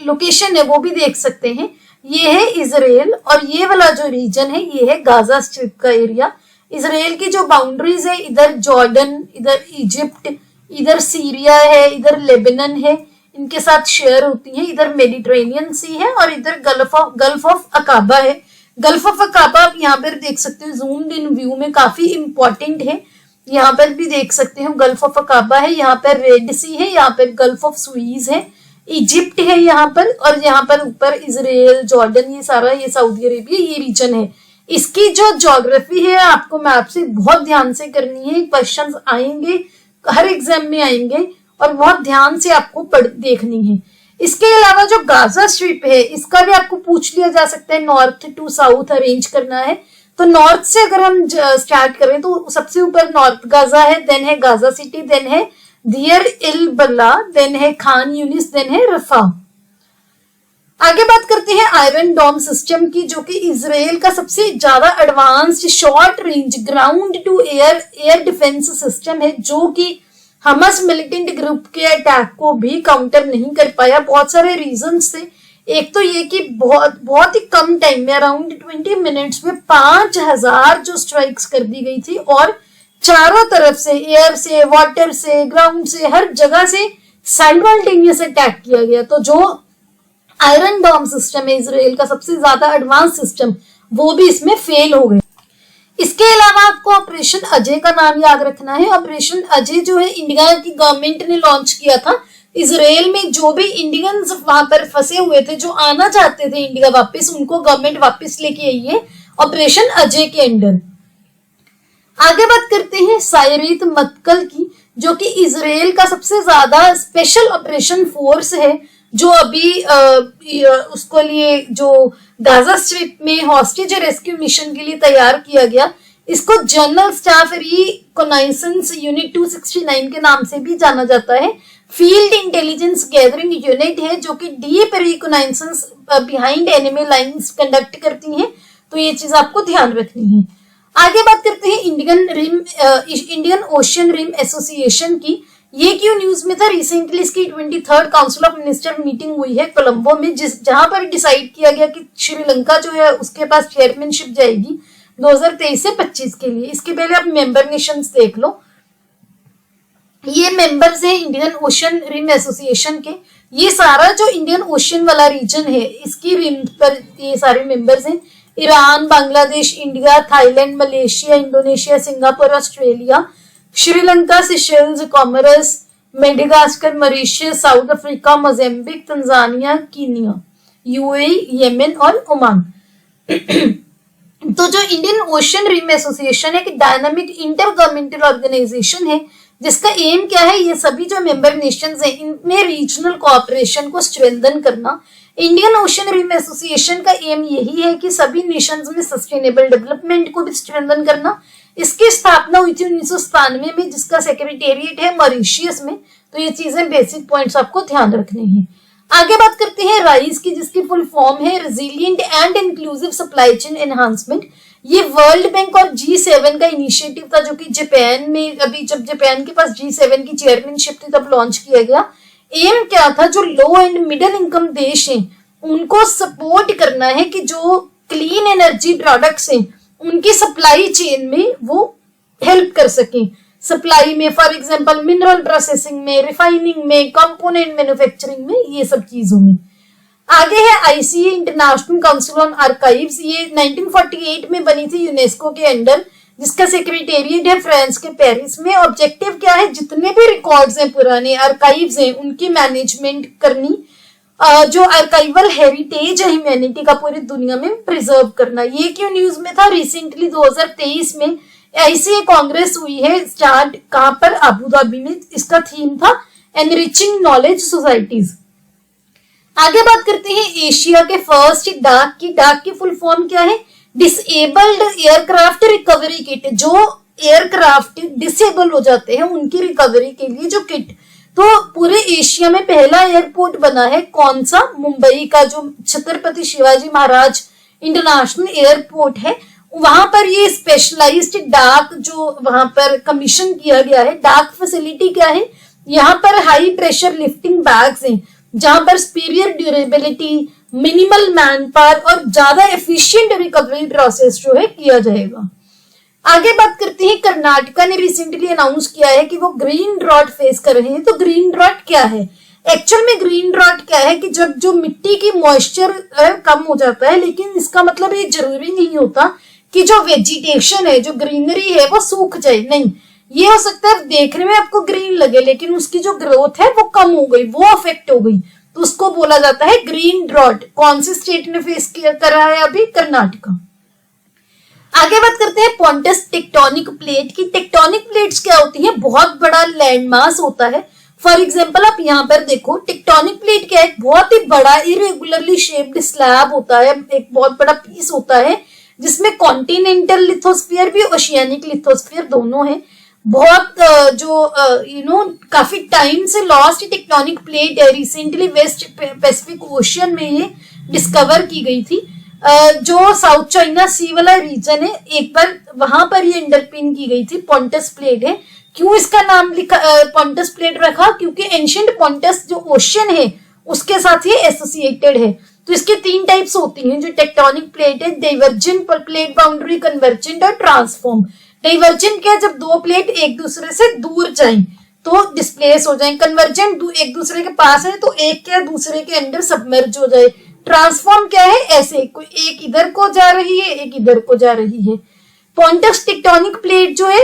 लोकेशन है वो भी देख सकते हैं। ये है इसराइल और ये वाला जो रीजन है ये है गाजा स्ट्रिप का एरिया। इसराइल की जो बाउंड्रीज है, इधर जॉर्डन, इधर इजिप्ट, इधर सीरिया है, इधर लेबनान है, इनके साथ शेयर होती है। इधर मेडिटेरेनियन सी है और इधर गल्फ ऑफ अकाबा है। गल्फ ऑफ अकाबा आप यहाँ पर देख सकते हो, जूम्ड इन व्यू में काफी इंपॉर्टेंट है। यहाँ पर भी देख सकते हो गल्फ ऑफ अकाबा है, यहाँ पर रेड सी है, यहाँ पर गल्फ ऑफ सुईज है, इजिप्ट है यहाँ पर, और यहाँ पर ऊपर इसराइल, जॉर्डन, ये सारा ये सऊदी अरेबिया ये रीजन है। इसकी जो ज्योग्राफी है आपको मैप से बहुत ध्यान से करनी है, क्वेश्चंस आएंगे, हर एग्जाम में आएंगे और बहुत ध्यान से आपको देखनी है। इसके अलावा जो गाजा स्ट्रिप है इसका भी आपको पूछ लिया जा सकता है, नॉर्थ टू साउथ अरेंज करना है। तो नॉर्थ से अगर हम स्टार्ट करें तो सबसे ऊपर नॉर्थ गाजा है, देन है गाजा सिटी, देन है दियर इल बल्ला, देन है खान यूनिस, देन है रफा। आगे बात करते हैं आयरन डोम सिस्टम की, जो कि इसराइल का सबसे ज्यादा advanced short range ground to air defence system है, जो कि हमास मिलिटेंट ग्रुप के अटैक को भी काउंटर नहीं कर पाया। बहुत सारे रीजंस थे। एक तो ये कि बहुत ही कम टाइम में, अराउंड 20 मिनट्स में 5000 जो स्ट्राइक्स कर दी गई थी, और चारों तरफ से, एयर से, वाटर से, ग्राउंड से, हर जगह से साइमल्टेनियस अटैक किया गया। तो जो आयरन डोम सिस्टम है इसराइल का सबसे ज्यादा एडवांस सिस्टम, वो भी इसमें फेल हो गए। इसके अलावा आपको ऑपरेशन अजय का नाम याद रखना है। ऑपरेशन अजय जो है इंडिया की गवर्नमेंट ने लॉन्च किया था। इसराइल में जो भी इंडियंस वहां पर फंसे हुए थे, जो आना चाहते थे इंडिया वापस, उनको गवर्नमेंट वापस लेके आई है ऑपरेशन अजय के अंडर। आगे बात करते हैं सायरेत मत्कल की, जो कि इसराइल का सबसे ज्यादा स्पेशल ऑपरेशन फोर्स है, जो अभी उसको लिए जो गाजा स्ट्रिप में हॉस्टेज रेस्क्यू मिशन के लिए तैयार किया गया। इसको जनरल स्टाफ रिकॉनाइसेंस यूनिट 269 के नाम से भी जाना जाता है। फील्ड इंटेलिजेंस गैदरिंग यूनिट है, जो कि deep reconnaissance behind enemy lines conduct करती हैं। तो ये चीज आपको ध्यान रखनी है। आगे बात करते हैं इंडियन ओशियन रिम एसोसिएशन की। ये क्यों न्यूज में था? रिसेंटली इसकी 23rd council of minister meeting हुई है कोलंबो में, जहां पर डिसाइड किया गया कि श्रीलंका जो है उसके पास चेयरमैनशिप जाएगी 2023 से 25 के लिए। इसके पहले आप मेंबर नेशंस देख लो। ये मेंबर्स हैं इंडियन ओशियन रिम एसोसिएशन के। ये सारा जो इंडियन ओशियन वाला रीजन है, इसकी रिम पर ये सारे मेंबर्स हैं। Iran, Bangladesh, India, Thailand, Malaysia, Indonesia, Singapore, Australia, Sri Lanka, Seychelles, Comoros, Madagascar, Mauritius, South Africa, Mozambique, Tanzania, Kenya, UAE, Yemen और ओमान। तो जो इंडियन ओशियन रिम एसोसिएशन है, एक डायनामिक इंटर गवर्नमेंटल ऑर्गेनाइजेशन है, जिसका एम क्या है? ये सभी जो मेंबर नेशंस हैं इनमें रीजनल कोऑपरेशन को स्ट्रेंथन करना। इंडियन ओशियन रिम एसोसिएशन का एम यही है कि सभी नेशंस में सस्टेनेबल डेवलपमेंट को भी स्ट्रेंथन करना। इसकी स्थापना हुई थी 1997 में, जिसका सेक्रेटेरिएट है मॉरिशियस में। तो ये चीजें बेसिक पॉइंट्स आपको ध्यान रखने हैं। आगे बात करते हैं राइज की, जिसकी फुल फॉर्म है resilient and inclusive supply chain enhancement. ये वर्ल्ड बैंक और G7 का इनिशिएटिव था, जो कि जापान में, अभी जब जापान के पास G7 की चेयरमैनशिप थी तब लॉन्च किया गया। एम क्या था? जो लो एंड मिडिल इनकम देश हैं उनको सपोर्ट करना है कि जो क्लीन एनर्जी प्रोडक्ट्स हैं उनकी सप्लाई चेन में वो हेल्प कर सकें। सप्लाई में, फॉर एग्जांपल मिनरल प्रोसेसिंग में, रिफाइनिंग में, कंपोनेंट मैन्युफैक्चरिंग में, ये सब चीजों में। आगे है ICA, international council on archives. ये 1948 में बनी थी यूनेस्को के अंडर, जिसका सेक्रेटेरिएट है फ्रांस के पेरिस में। ऑब्जेक्टिव क्या है? जितने भी रिकॉर्ड्स हैं, पुराने आर्काइव्स हैं, उनकी मैनेजमेंट करनी, जो आर्काइवल हेरिटेज है ह्यूमैनिटी का पूरी दुनिया में प्रिजर्व करना। ये क्यों न्यूज में था? रिसेंटली 2023 में आईसीए कांग्रेस हुई है स्टार्ट, कहां पर? अबू धाबी में। इसका थीम था एनरिचिंग नॉलेज सोसाइटीज। आगे बात करते हैं एशिया के फर्स्ट डाक की। डाक की फुल फॉर्म क्या है? Disabled aircraft recovery kit. जो एयरक्राफ्ट डिसेबल हो जाते हैं उनकी रिकवरी के लिए जो किट। तो पूरे एशिया में पहला एयरपोर्ट बना है, कौन सा? मुंबई का जो छत्रपति शिवाजी महाराज इंटरनेशनल एयरपोर्ट है, वहां पर ये स्पेशलाइज्ड डाक जो वहां पर कमीशन किया गया है। डाक फैसिलिटी क्या है? यहाँ पर हाई प्रेशर लिफ्टिंग बैग्स हैं, जहां पर superior durability, minimal man power और ज्यादा एफिशिएंट रिकवरी प्रोसेस जो है किया जाएगा। आगे बात करते हैं, कर्नाटका ने रिसेंटली अनाउंस किया है कि वो ग्रीन ड्रॉट फेस कर रहे हैं। तो ग्रीन ड्रॉट क्या है? एक्चुअल में ग्रीन ड्रॉट क्या है कि जब जो मिट्टी की मॉइस्चर कम हो जाता है, लेकिन इसका मतलब ये जरूरी नहीं होता कि जो वेजिटेशन है, जो ग्रीनरी है वो सूख जाए, नहीं। ये हो सकता है देखने में आपको ग्रीन लगे लेकिन उसकी जो ग्रोथ है वो कम हो गई, वो अफेक्ट हो गई, तो उसको बोला जाता है ग्रीन ड्रॉट। कौन सी स्टेट ने फेस कर रहा है अभी? कर्नाटका। आगे बात करते हैं पॉन्टस टेक्टोनिक प्लेट की। टेक्टोनिक प्लेट्स क्या होती हैं? बहुत बड़ा लैंडमास होता है। फॉर एग्जाम्पल आप यहाँ पर देखो, टेक्टोनिक प्लेट क्या है? बहुत ही बड़ा इरेगुलरली शेप्ड स्लैब होता है, एक बहुत बड़ा पीस होता है जिसमें कॉन्टिनेंटल लिथोस्फीयर भी, ओशियानिक लिथोस्फीयर दोनों है। बहुत काफी टाइम से लॉस्ट टेक्टोनिक प्लेट है। रिसेंटली वेस्ट पैसिफिक ओशियन में ये डिस्कवर की गई थी। जो साउथ चाइना सी वाला रीजन है, एक बार वहां पर ये अंडरपिन की गई थी, पॉन्टस प्लेट है। क्यों इसका नाम लिखा पॉन्टस प्लेट रखा? क्योंकि एंशिएंट पॉन्टस जो ओशियन है उसके साथ ये एसोसिएटेड है। तो इसके 3 टाइप्स होती हैं जो टेक्टोनिक प्लेट है, डाइवर्जेंट प्लेट बाउंड्री, कन्वर्जेंट और ट्रांसफॉर्म। डाइवर्जेंट क्या? जब दो प्लेट एक दूसरे से दूर जाएं तो डिस्प्लेस हो जाएं। कन्वर्जेंट एक दूसरे के पास है तो एक क्या दूसरे के अंडर सबमर्ज हो जाए। ट्रांसफॉर्म क्या है? ऐसे कोई एक इधर को जा रही है, एक इधर को जा रही है। पॉन्टस टेक्टोनिक प्लेट जो है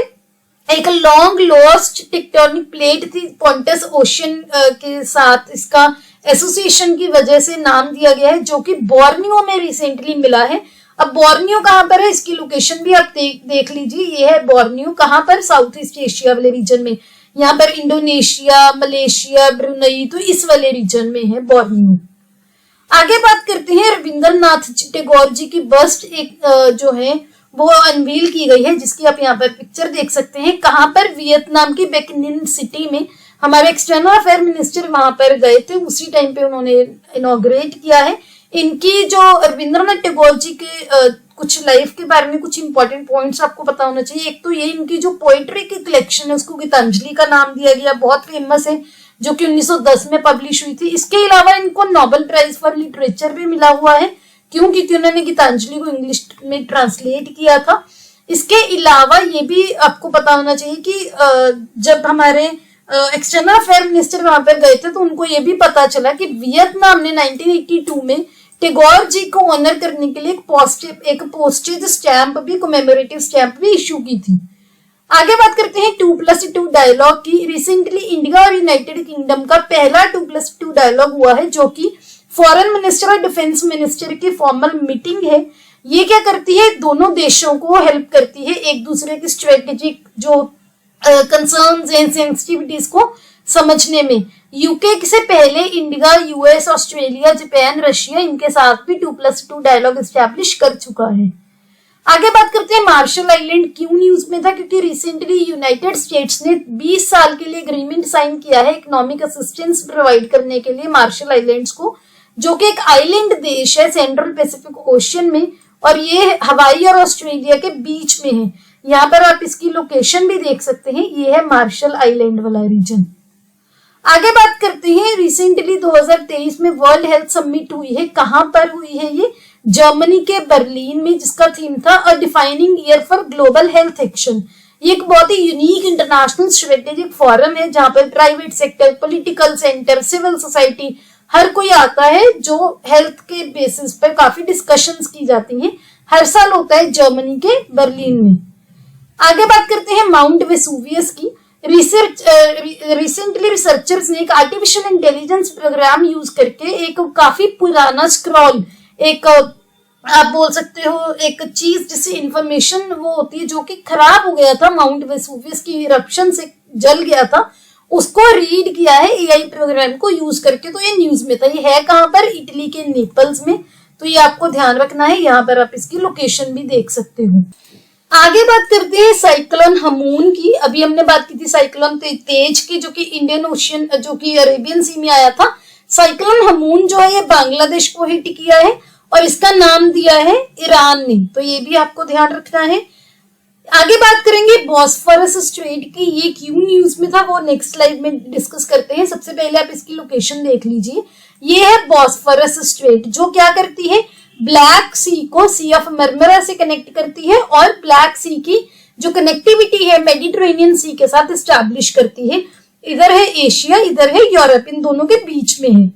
एक लॉन्ग लॉस्ट टेक्टोनिक प्लेट थी। पॉन्टस ओशियन के साथ इसका एसोसिएशन की वजह से नाम दिया गया है, जो कि बोर्नियो में रिसेंटली मिला है। अब बोर्नियो कहाँ पर है? इसकी लोकेशन भी आप देख लीजिए। ये है बोर्नियो, कहाँ पर? साउथ ईस्ट एशिया वाले रीजन में। यहाँ पर इंडोनेशिया, मलेशिया, ब्रुनई, तो इस वाले रीजन में है बोर्नियो। आगे बात करते हैं, रविंद्रनाथ टैगोर जी की बस्ट एक जो है वो अनवील की गई है, जिसकी आप यहाँ पर पिक्चर देख सकते हैं। कहाँ पर? वियतनाम की बेकिनिन सिटी में। हमारे एक्सटर्नल अफेयर मिनिस्टर वहां पर गए थे, उसी टाइम पे उन्होंने इनॉग्रेट किया है। इनकी जो रविंद्रनाथ टैगोर जी के कुछ लाइफ के बारे में कुछ इंपॉर्टेंट पॉइंट्स आपको पता होना चाहिए। एक तो ये, इनकी जो पोएट्री की कलेक्शन है उसको गीतांजलि का नाम दिया गया, बहुत फेमस है, जो कि 1910 में पब्लिश हुई थी। इसके अलावा इनको नोबेल प्राइज फॉर लिटरेचर भी मिला हुआ है। क्यों? क्योंकि उन्होंने गीतांजलि को इंग्लिश में ट्रांसलेट किया था। इसके अलावा ये भी आपको पता होना चाहिए कि जब हमारे एक्सटर्नल अफेयर मिनिस्टर वहां पर गए थे तो उनको ये भी पता चला कि वियतनाम ने 1982 में टैगोर जी को ऑनर करने के लिए एक पोस्टेज स्टैंप भी, कमेमोरेटिव स्टैंप भी इश्यू की थी। आगे बात करते हैं 2+2 डायलॉग की। रिसेंटली इंडिया और यूनाइटेड किंगडम का पहला 2+2 डायलॉग हुआ है, जो कि फॉरेन मिनिस्टर और डिफेंस मिनिस्टर की फॉर्मल मीटिंग है। ये क्या करती है? दोनों देशों को हेल्प करती है एक दूसरे की स्ट्रेटेजिक जो कंसर्न्स एंड सेंसिटिविटीज को समझने में। यूके से पहले India, US, Australia, Japan, Russia, इनके साथ भी 2+2 डायलॉग एस्टैब्लिश कर चुका है। आगे बात करते हैं मार्शल आइलैंड क्यों न्यूज में था? क्योंकि रिसेंटली यूनाइटेड स्टेट्स ने 20 साल के लिए एग्रीमेंट साइन किया है इकोनॉमिक असिस्टेंस प्रोवाइड करने के लिए मार्शल आइलैंड्स को, जो कि एक आइलैंड देश है सेंट्रल पैसिफिक ओशियन में, और ये हवाई और ऑस्ट्रेलिया के बीच में है। यहाँ पर आप इसकी लोकेशन भी देख सकते हैं, ये है मार्शल आइलैंड वाला रीजन। आगे बात करते हैं, रिसेंटली 2023 में वर्ल्ड हेल्थ समिट हुई है। कहां पर हुई है? ये जर्मनी के बर्लिन में, जिसका थीम था a defining year for global health action. ये एक बहुत ही यूनिक इंटरनेशनल स्ट्रेटेजिक फोरम है जहां पर private sector, political center, civil society, हर कोई आता है, जो हेल्थ के बेसिस पर काफी डिस्कशंस की जाती हैं। हर साल होता है जर्मनी के बर्लिन में। आगे बात करते हैं माउंट वेसुवियस की। रिसेंटली रिसर्चर्स ने एक आर्टिफिशियल इंटेलिजेंस प्रोग्राम यूज करके एक काफी पुराना स्क्रॉल, एक आप बोल सकते हो एक चीज जिससे इंफॉर्मेशन वो होती है, जो कि खराब हो गया था, माउंट वेसुवियस की इरप्शन से जल गया था, उसको रीड किया है एआई प्रोग्राम को यूज करके। तो ये न्यूज में था। ये है कहां पर? इटली के नेपल्स में। तो ये आपको ध्यान रखना है, यहाँ पर आप इसकी लोकेशन भी देख सकते हो। आगे बात करते हैं साइक्लोन हमून की। अभी हमने बात की थी साइक्लोन तेज की, जो कि इंडियन ओशियन, जो कि अरेबियन सी में आया था। साइक्लोन हमून जो है ये बांग्लादेश को हिट किया है और इसका नाम दिया है ईरान ने। तो ये भी आपको ध्यान रखना है। आगे बात करेंगे बॉस्फोरस स्ट्रेट की। ये क्यों न्यूज में था वो नेक्स्ट स्लाइड में डिस्कस करते हैं। सबसे पहले आप इसकी लोकेशन देख लीजिए। ये है बॉस्फोरस स्ट्रेट, जो क्या करती है? ब्लैक सी को सी ऑफ मरमरा से कनेक्ट करती है और ब्लैक सी की जो कनेक्टिविटी है मेडिटेरेनियन सी के साथ एस्टैब्लिश करती है। इधर है एशिया, इधर है यूरोप, इन दोनों के बीच में है।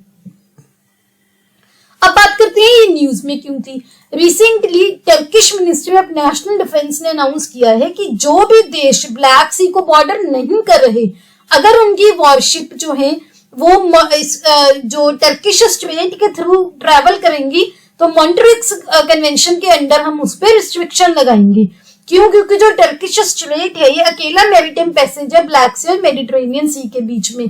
अब बात करते हैं ये न्यूज में क्यों थी। Recently Turkish ministry of national defence ने अनाउंस किया है कि जो भी देश ब्लैक सी को बॉर्डर नहीं कर रहे, अगर उनकी वॉरशिप जो है वो जो टर्किश स्ट्रेट के थ्रू ट्रेवल करेंगी तो मॉन्ट्रिक्स कन्वेंशन के अंडर हम उस पर रिस्ट्रिक्शन लगाएंगे। क्यों? क्योंकि जो टर्किश स्ट्रेट है ये अकेला मैरीटाइम पैसेज है ब्लैक सी और मेडिटेरेनियन सी के बीच में।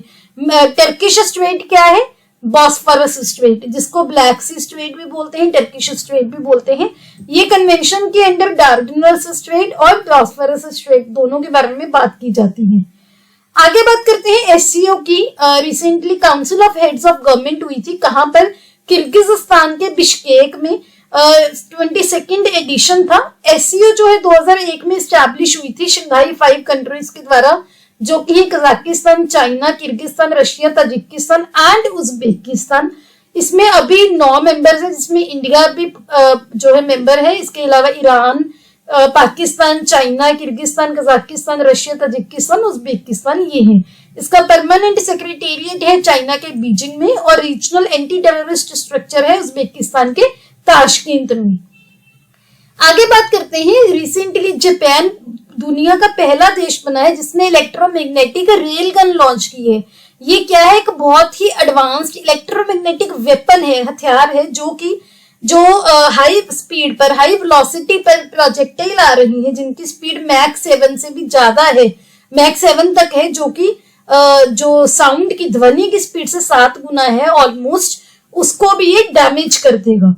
टर्किश स्ट्रेट क्या है? बॉस्फोरस स्ट्रेट, जिसको ब्लैक सी स्ट्रेट भी बोलते हैं, टर्किश स्ट्रेट भी बोलते हैं। ये कन्वेंशन के अंडर डार्डनल्स स्ट्रेट और बॉस्फोरस स्ट्रेट दोनों के बारे में बात की जाती है। आगे बात करते हैं एससीओ की। Recently council of heads of government हुई थी, कहां पर? किर्गिजिस्तान के बिश्केक में 22nd एडिशन था। एससीओ जो है 2001 में स्टैब्लिश हुई थी शंघाई 5 कंट्रीज के द्वारा, जो कि Kazakhstan, China, Kyrgyzstan, Russia, Tajikistan and Uzbekistan. इसमें अभी 9 मेंबर्स हैं, जिसमें इंडिया भी जो है मेंबर है। इसके अलावा Iran, Pakistan, China, Kyrgyzstan, Kazakhstan, Russia, Tajikistan, Uzbekistan ये हैं। इसका परमानेंट सेक्रेटेरिएट है चाइना के बीजिंग में और रीजनल एंटी टेररिस्ट स्ट्रक्चर है उज्बेकिस्तान के ताशकेंत में। आगे बात करते हैं, रिसेंटली जापान दुनिया का पहला देश बना है जिसने इलेक्ट्रोमैग्नेटिक रेल गन लॉन्च की है। ये क्या है? एक बहुत ही एडवांस्ड इलेक्ट्रोमैग्नेटिक वेपन है, हथियार है, जो हाई स्पीड पर, हाई वेलोसिटी पर प्रोजेक्टाइल आ रही है, जिनकी स्पीड मैक 7 से भी ज्यादा है, मैक 7 तक है, जो कि जो साउंड की, ध्वनि की स्पीड से 7 गुना है ऑलमोस्ट, उसको भी ये डैमेज कर देगा।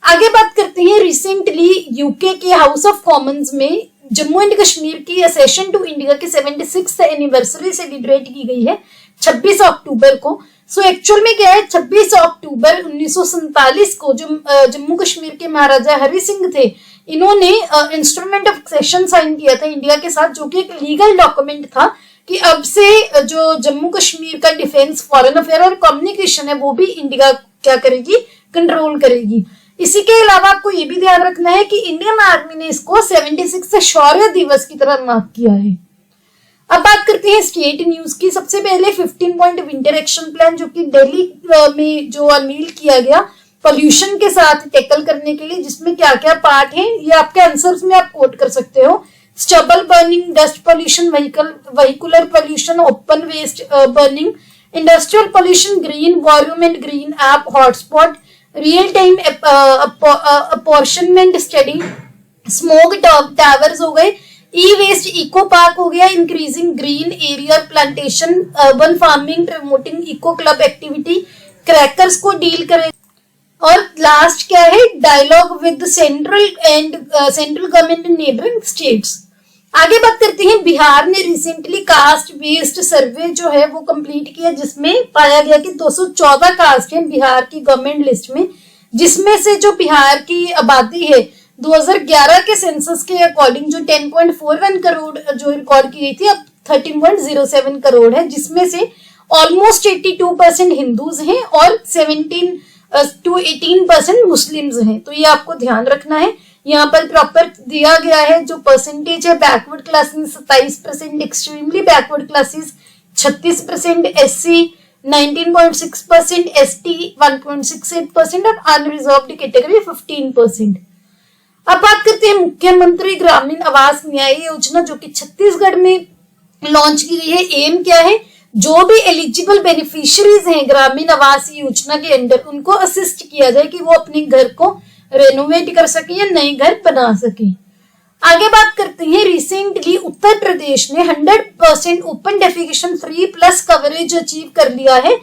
आगे बात करते हैं, रिसेंटली यूके के हाउस ऑफ कॉमन्स में जम्मू एंड कश्मीर की असेशन टू इंडिया की 76th एनिवर्सरी सेलिब्रेट की गई है 26 अक्टूबर को। सो एक्चुअल में क्या है, 26 अक्टूबर 1947 को जो जम्मू कश्मीर के महाराजा हरि सिंह थे, इन्होंने इंस्ट्रूमेंट ऑफ एक्सेशन साइन किया था इंडिया के साथ, जो कि एक लीगल डॉक्यूमेंट था कि अब से जो जम्मू कश्मीर का डिफेंस, फॉरेन अफेयर और कम्युनिकेशन है वो भी इंडिया क्या करेगी, कंट्रोल करेगी। इसी के अलावा आपको ये भी ध्यान रखना है कि इंडियन आर्मी ने इसको 76 शौर्य दिवस की तरह मार्क किया है। अब बात करते हैं स्टेट न्यूज की। सबसे पहले 15 पॉइंट विंटर एक्शन प्लान, जो कि दिल्ली में जो अनवील किया गया पोल्यूशन के साथ टैकल करने के लिए, जिसमें क्या क्या पार्ट है ये आपके आंसर्स में आप कोट कर सकते हो। Stubble burning, dust pollution, vehicular pollution, open waste burning, industrial pollution, green volume and green app hotspot, real time apportionment study, smoke towers हो गए, ई वेस्ट इको पार्क हो गया, increasing green area plantation, urban farming, promoting eco club activity, crackers को deal करें। और last क्या है, dialogue with central government and neighbouring states. आगे बात करते हैं, बिहार ने रिसेंटली कास्ट बेस्ड सर्वे जो है वो कंप्लीट किया, जिसमें पाया गया कि 214 कास्ट है बिहार की गवर्नमेंट लिस्ट में, जिसमें से जो बिहार की आबादी है 2011 के सेंसस के अकॉर्डिंग जो 10.41 करोड़ जो रिकॉर्ड की गई थी, अब 13.07 करोड़ है, जिसमें से ऑलमोस्ट 82% हिंदूज हैं और 17 to 18% मुस्लिम्स हैं। तो ये आपको ध्यान रखना है। यहाँ पर प्रॉपर दिया गया है जो परसेंटेज है, backward classes 27%, extremely backward classes 36%, SC 19.6%, ST 1.68% और अनरिजर्व्ड कैटेगरी 15%। अब बात करते हैं मुख्यमंत्री ग्रामीण आवास न्याय योजना, जो कि छत्तीसगढ़ में लॉन्च की गई है। एम क्या है, जो भी एलिजिबल बेनिफिशियरीज हैं ग्रामीण आवास योजना के अंडर, उनको असिस्ट किया जाए कि वो अपने घर को रेनोवेट कर सके या नए घर बना सके। आगे बात करते हैं, रिसेंटली उत्तर प्रदेश ने 100% open defecation free plus coverage achieve कर लिया है।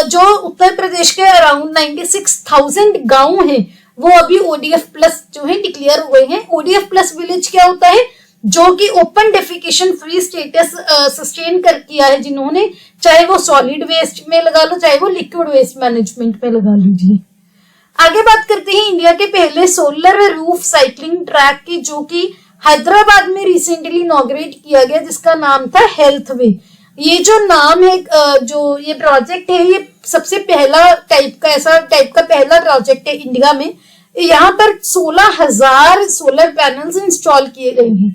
जो उत्तर प्रदेश के अराउंड 96,000 गांव हैं वो अभी ओडीएफ प्लस जो है डिक्लेयर हुए हैं। ओडीएफ प्लस विलेज क्या होता है, जो कि open defecation free status sustain कर किया है जिन्होंने, चाहे वो सॉलिड वेस्ट में लगा लो, चाहे वो लिक्विड वेस्ट मैनेजमेंट में लगा लीजिए। आगे बात करते हैं इंडिया के पहले सोलर रूफ साइकिलिंग ट्रैक की, जो कि हैदराबाद में रिसेंटली इनॉग्रेट किया गया, जिसका नाम था हेल्थ वे। ये जो नाम है, जो ये प्रोजेक्ट है, ये सबसे पहला टाइप का पहला प्रोजेक्ट है इंडिया में। यहाँ पर 16,000 सोलर पैनल्स इंस्टॉल किए गए हैं।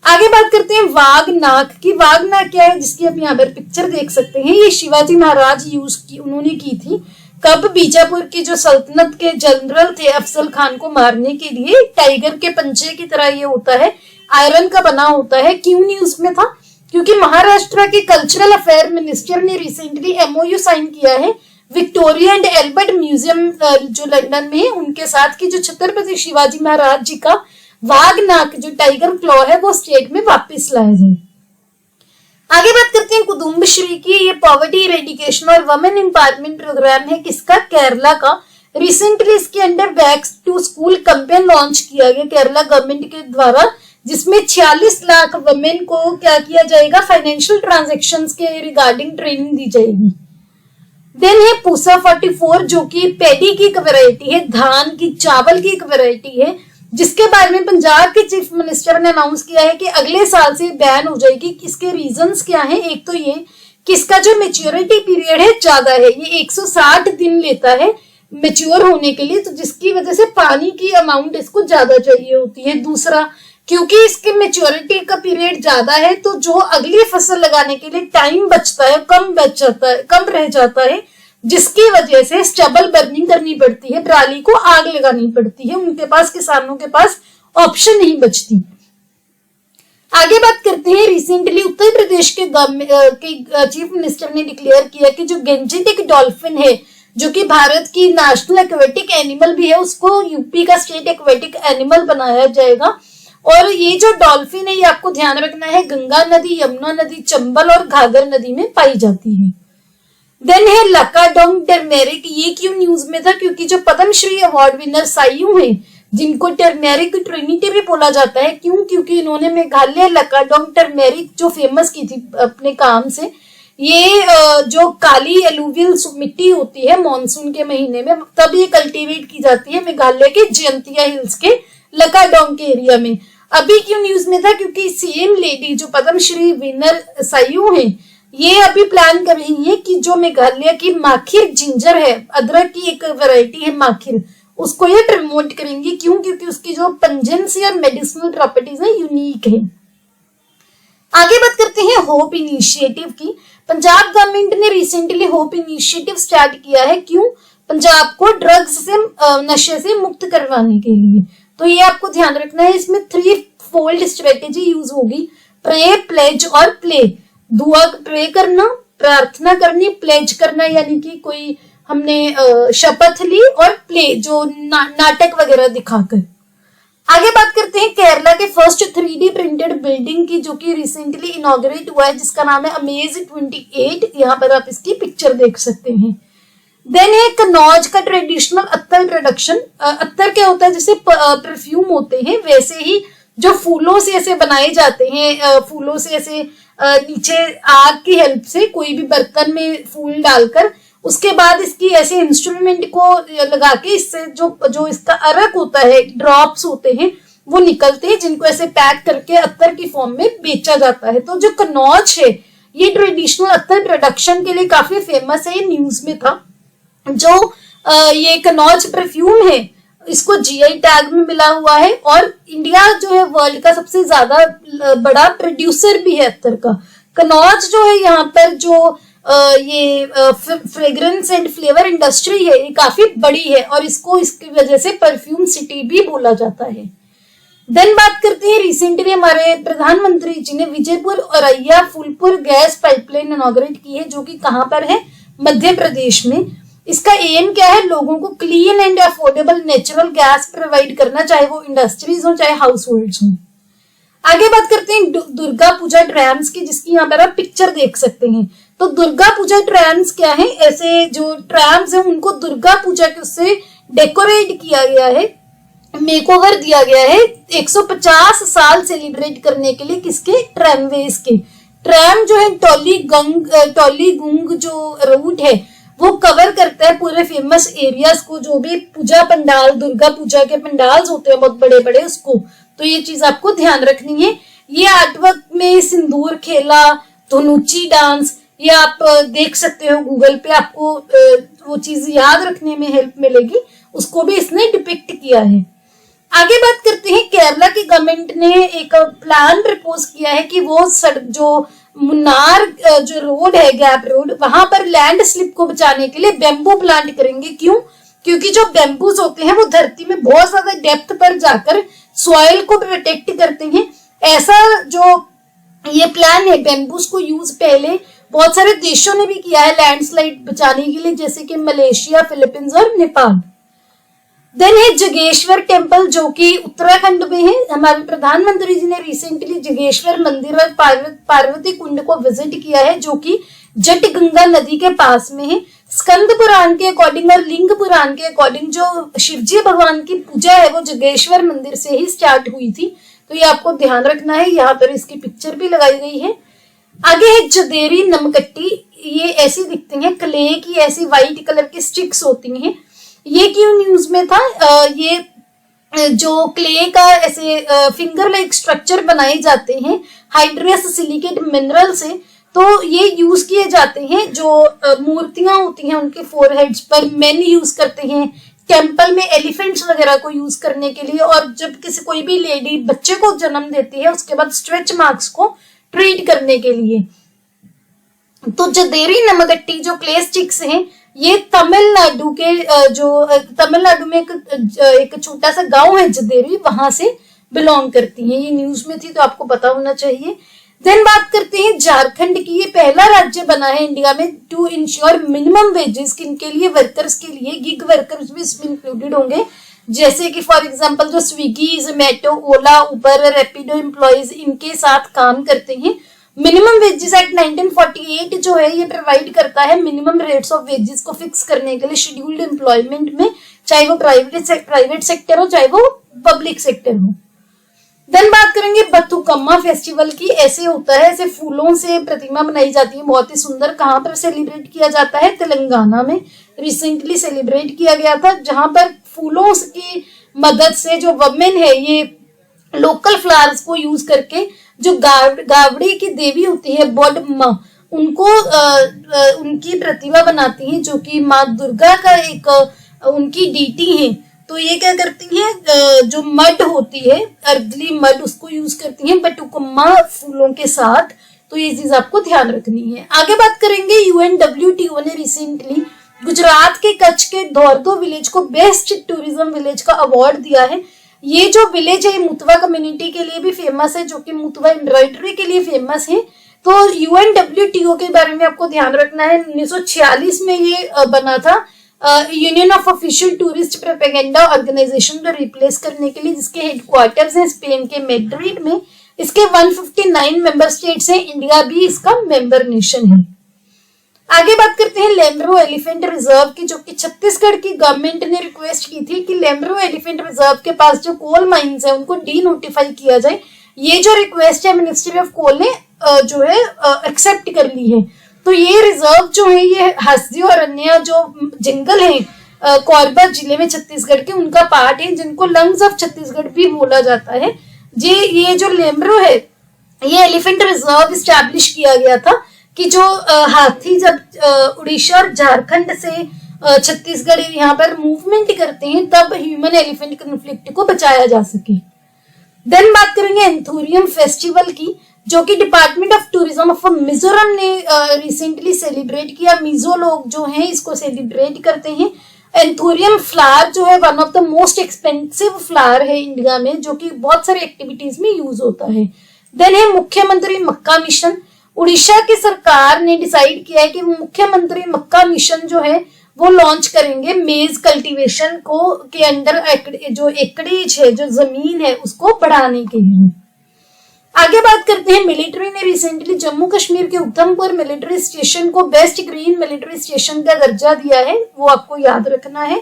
आगे बात करते हैं वाघनाक की। वाघनाक क्या है, जिसकी आप यहाँ पर पिक्चर देख सकते हैं। ये शिवाजी महाराज उन्होंने की थी। कब? बीजापुर की जो सल्तनत के जनरल थे अफजल खान को मारने के लिए। टाइगर के पंजे की तरह ये होता है, आयरन का बना होता है। क्यों न्यूज में था? क्योंकि महाराष्ट्र के कल्चरल अफेयर मिनिस्टर ने रिसेंटली एमओयू साइन किया है विक्टोरिया एंड एल्बर्ट म्यूजियम जो लंदन में है उनके साथ, की जो छत्रपति शिवाजी महाराज जी का वाघनाक जो टाइगर क्लॉ है वो स्टेट में वापस लाया जाए। आगे बात करते हैं कुदुम्बश्री की। ये पॉवर्टी इरेडिकेशन और वुमेन एम्पावरमेंट प्रोग्राम है। किसका? केरला का। रिसेंटली इसके under back to school campaign launch किया गया केरला गवर्नमेंट के द्वारा, जिसमें 46 लाख वुमेन को क्या किया जाएगा? फाइनेंशियल ट्रांजैक्शंस के रिगार्डिंग ट्रेनिंग दी जाएगी। देन है पूसा 44 जो कि पैडी की एक वैरायटी है, धान की, चावल की एक वैरायटी है, जिसके बारे में पंजाब के चीफ मिनिस्टर ने अनाउंस किया है कि अगले साल से बैन हो जाएगी। इसके रीजंस क्या हैं? एक तो ये कि इसका जो मेच्योरिटी पीरियड है ज्यादा है, ये 160 दिन लेता है मेच्योर होने के लिए, तो जिसकी वजह से पानी की अमाउंट इसको ज्यादा चाहिए होती है। दूसरा, क्योंकि इसके मेच्योरिटी का पीरियड ज्यादा है तो जो अगली फसल लगाने के लिए टाइम बचता है कम रह जाता है, जिसकी वजह से स्टबल बर्निंग करनी पड़ती है, पराली को आग लगानी पड़ती है। उनके पास, किसानों के पास ऑप्शन नहीं बचती। आगे बात करते हैं, रिसेंटली उत्तर प्रदेश के चीफ मिनिस्टर ने डिक्लेयर किया कि जो गेंजेटिक डॉल्फिन है जो कि भारत की नेशनल एक्वेटिक एनिमल भी है, उसको यूपी का स्टेट एक्वेटिक एनिमल बनाया जाएगा। और ये जो डॉल्फिन है ये आपको ध्यान रखना है गंगा नदी, यमुना नदी, चंबल और घाघर नदी में पाई जाती है। देन है लकाडोंग टर्मेरिक। ये क्यों न्यूज में था? क्योंकि जो पद्मश्री अवार्ड विनर साइयू हैं, जिनको टर्मेरिक ट्रिनिटी भी बोला जाता है। क्यों? क्योंकि इन्होंने मेघालय लकाडोंग टर्मेरिक जो फेमस की थी अपने काम से। ये जो काली एलुवियल मिट्टी होती है मॉनसून के महीने में, तब ये कल्टीवेट की जाती है मेघालय के जयंतिया हिल्स के लकाडोंग के एरिया में। अभी क्यों न्यूज में था? क्योंकि सेम लेडी जो पद्मश्री विनर साइयू हैं, ये अभी प्लान कर रही है कि जो मेघालय की माखिर जिंजर है, अदरक की एक वैरायटी है माखिर, उसको ये प्रमोट करेंगी। क्यों? क्योंकि उसकी जो पंजेंसी और मेडिसिनल प्रॉपर्टीज है यूनिक है। आगे बात करते हैं होप इनिशिएटिव की। पंजाब गवर्नमेंट ने रिसेंटली होप इनिशिएटिव स्टार्ट किया है। क्यों? पंजाब को ड्रग्स से, नशे से मुक्त करवाने के लिए। तो ये आपको ध्यान रखना है, इसमें 3 फोल्ड स्ट्रेटेजी यूज होगी, प्रे, प्लेज और प्ले। दुआ प्रे करना, प्रार्थना करनी, प्लेज करना यानी कि कोई हमने शपथ ली, और प्ले जो नाटक वगैरह दिखाकर। आगे बात करते हैं केरला के फर्स्ट 3D प्रिंटेड बिल्डिंग की, जो कि रिसेंटली इनॉग्रेट हुआ है, जिसका नाम है अमेज 28। यहाँ पर आप इसकी पिक्चर देख सकते हैं। देन है कनौज का ट्रेडिशनल अत्तर प्रोडक्शन। अत्तर क्या होता है? जैसे परफ्यूम होते हैं, वैसे ही जो फूलों से ऐसे बनाए जाते हैं, फूलों से ऐसे नीचे आग की हेल्प से कोई भी बर्तन में फूल डालकर, उसके बाद इसकी ऐसे इंस्ट्रूमेंट को लगा के इससे जो इसका अर्क होता है, ड्रॉप्स होते हैं, वो निकलते हैं, जिनको ऐसे पैक करके अत्तर की फॉर्म में बेचा जाता है। तो जो कनौज है ये ट्रेडिशनल अत्तर प्रोडक्शन के लिए काफी फेमस है। ये न्यूज में था। जो ये कनौज परफ्यूम है इसको जीआई टैग में मिला हुआ है, और इंडिया जो है वर्ल्ड का सबसे ज्यादा बड़ा प्रोड्यूसर भी है अत्तर का। कनौज जो है यहाँ पर जो ये फ्रेग्रेंस एंड फ्लेवर इंडस्ट्री है, ये काफी बड़ी है, और इसको इसकी वजह से परफ्यूम सिटी भी बोला जाता है। देन बात करते हैं, रिसेंटली हमारे प्रधानमंत्री जी ने Vijaypur Auraiya Phulpur gas pipeline inaugurate की है, जो कि कहाँ पर है? मध्य प्रदेश में। इसका एम क्या है? लोगों को clean and affordable natural gas provide करना, चाहे वो इंडस्ट्रीज हो चाहे हाउस होल्ड्स हो। आगे बात करते हैं दुर्गा पूजा ट्रैम्स की, जिसकी यहाँ पर आप पिक्चर देख सकते हैं। तो दुर्गा पूजा ट्रैम्स क्या है? ऐसे जो ट्रैम्स है उनको दुर्गा पूजा के उससे डेकोरेट किया गया है, मेकओवर दिया गया है 150 साल सेलिब्रेट करने के लिए। किसके? ट्रैमवेज के। ट्रैम जो है टोलीगुंग जो रूट है वो कवर करता है पूरे फेमस एरियाज को, जो भी पूजा पंडाल, दुर्गा पूजा के पंडाल्स होते हैं बहुत बड़े बड़े, उसको। तो ये चीज आपको ध्यान रखनी है। ये आर्टवर्क में सिंदूर खेला, धनुची डांस, ये आप देख सकते हो गूगल पे, आपको वो चीज याद रखने में हेल्प मिलेगी। उसको भी इसने डिपिक्ट किया है। आगे बात करते हैं, केरला की गवर्नमेंट ने एक प्लान प्रपोज किया है कि वो जो मुन्नार जो रोड है, गैप रोड, वहां पर लैंड स्लिप को बचाने के लिए बेम्बू प्लांट करेंगे। क्यों? क्योंकि जो बेम्बूज होते हैं वो धरती में बहुत ज्यादा डेप्थ पर जाकर सॉइल को प्रोटेक्ट करते हैं। ऐसा जो ये प्लान है, बेम्बूज को यूज पहले बहुत सारे देशों ने भी किया है लैंडस्लाइड बचाने के लिए, जैसे कि मलेशिया, फिलीपींस और नेपाल। देन है जगेश्वर टेम्पल, जो कि उत्तराखंड में है। हमारे प्रधानमंत्री जी ने रिसेंटली जगेश्वर मंदिर और पार्वती कुंड को विजिट किया है, जो कि जट गंगा नदी के पास में है। स्कंद पुराण के अकॉर्डिंग और लिंग पुराण के अकॉर्डिंग जो शिवजी भगवान की पूजा है वो जगेश्वर मंदिर से ही स्टार्ट हुई थी, तो ये आपको ध्यान रखना है। यहाँ पर इसकी पिक्चर भी लगाई गई है। आगे है जदेरी नमकट्टी, ये ऐसी दिखती हैं, क्ले की ऐसी व्हाइट कलर की स्टिक्स होती हैं। ये क्यों न्यूज में था? ये जो क्ले का ऐसे फिंगर लाइक स्ट्रक्चर बनाए जाते हैं हाइड्रस सिलिकेट मिनरल से, तो ये यूज किए जाते हैं जो मूर्तियां होती हैं उनके फोरहेड्स पर। मेन यूज करते हैं टेम्पल में एलिफेंट्स वगैरह को यूज करने के लिए, और जब किसी कोई भी लेडी बच्चे को जन्म देती है उसके बाद स्ट्रेच मार्क्स को ट्रीट करने के लिए। तो जदेरी नमगट्टी जो क्ले स्टिक्स हैं, ये तमिलनाडु के तमिलनाडु में एक छोटा सा गांव है जदेरी, वहां से बिलोंग करती हैं। ये न्यूज में थी तो आपको पता होना चाहिए। देन बात करते हैं झारखंड की। ये पहला राज्य बना है इंडिया में टू इंश्योर मिनिमम वेजेस, किनके लिए? वर्कर्स के लिए। गिग वर्कर्स भी इसमें इंक्लूडेड होंगे, जैसे कि फॉर एग्जांपल जो स्विगी, जोमेटो, ओला, उबर, रैपिडो एम्प्लॉइज इनके साथ काम करते हैं। मिनिमम वेजेस एक्ट 1948 जो है ये प्रोवाइड करता है मिनिमम रेट्स ऑफ वेजेस को फिक्स करने के लिए शेड्यूल्ड एम्प्लॉयमेंट में, चाहे वो प्राइवेट सेक्टर हो चाहे वो पब्लिक सेक्टर हो। देन बात करेंगे बथुकम्मा फेस्टिवल की। ऐसे होता है, ऐसे फूलों से प्रतिमा बनाई जाती है, बहुत ही सुंदर। कहाँ पर सेलिब्रेट किया जाता है? तेलंगाना में रिसेंटली सेलिब्रेट किया गया था, जहां पर फूलों की मदद से जो वमेन है ये लोकल फ्लावर्स को यूज करके जो गावड़ी की देवी होती है बोडम्मा, उनको उनकी प्रतिमा बनाती हैं, जो कि माँ दुर्गा का एक उनकी डीटी है। तो ये क्या करती हैं, जो मड होती है, अर्गली मड, उसको यूज करती हैं बथुकम्मा फूलों के साथ। तो ये चीज आपको ध्यान रखनी है। आगे बात करेंगे, UNWTO ने रिसेंटली गुजरात के कच्छ के धौरदो विलेज को बेस्ट टूरिज्म विलेज का अवार्ड दिया है। ये जो विलेज है मुतवा कम्युनिटी के लिए भी फेमस है, जो कि मुतवा एम्ब्रॉयडरी के लिए फेमस है। तो UNWTO के बारे में आपको ध्यान रखना है। 1946 में ये बना था, union of official tourist propaganda organisation को रिप्लेस करने के लिए, जिसके हेडक्वार्टर्स हैं स्पेन के मैड्रिड में। इसके 159 मेंबर स्टेट्स हैं, इंडिया भी इसका मेंबर नेशन है। आगे बात करते हैं लेमरू एलिफेंट रिजर्व की, जो कि छत्तीसगढ़ की गवर्नमेंट ने रिक्वेस्ट की थी कि लेमरू एलिफेंट रिजर्व के पास जो कोल माइंस है उनको डी नोटिफाई किया जाए। ये जो रिक्वेस्ट है मिनिस्ट्री ऑफ कोल ने जो है एक्सेप्ट कर ली है। तो ये रिजर्व जो है ये हसदी और अन्य जो जंगल है कोरबा जिले में छत्तीसगढ़ के, उनका पार्ट है, जिनको लंग्स ऑफ छत्तीसगढ़ भी बोला जाता है। ये जो लेमरू है ये एलिफेंट रिजर्व स्टैब्लिश किया गया था कि जो हाथी जब उड़ीसा और झारखंड से छत्तीसगढ़ यहाँ पर मूवमेंट करते हैं तब ह्यूमन एलिफेंट कॉन्फ्लिक्ट को बचाया जा सके। देन बात करेंगे एंथोरियम फेस्टिवल की, जो कि department of tourism of Mizoram ने रिसेंटली सेलिब्रेट किया। मिजो लोग जो हैं इसको सेलिब्रेट करते हैं। एंथोरियम फ्लावर जो है one of the most expensive flower है इंडिया में, जो कि बहुत सारे एक्टिविटीज में यूज होता है। देन है मुख्यमंत्री मक्का मिशन। उड़ीसा की सरकार ने डिसाइड किया है कि मुख्यमंत्री मक्का मिशन जो है वो लॉन्च करेंगे मेज कल्टीवेशन को के अंडर जो एकड़ेज है, जो जमीन है, उसको बढ़ाने के लिए। आगे बात करते हैं मिलिट्री ने रिसेंटली जम्मू कश्मीर के उधमपुर मिलिट्री स्टेशन को बेस्ट ग्रीन मिलिट्री स्टेशन का दर्जा दिया है, वो आपको याद रखना है।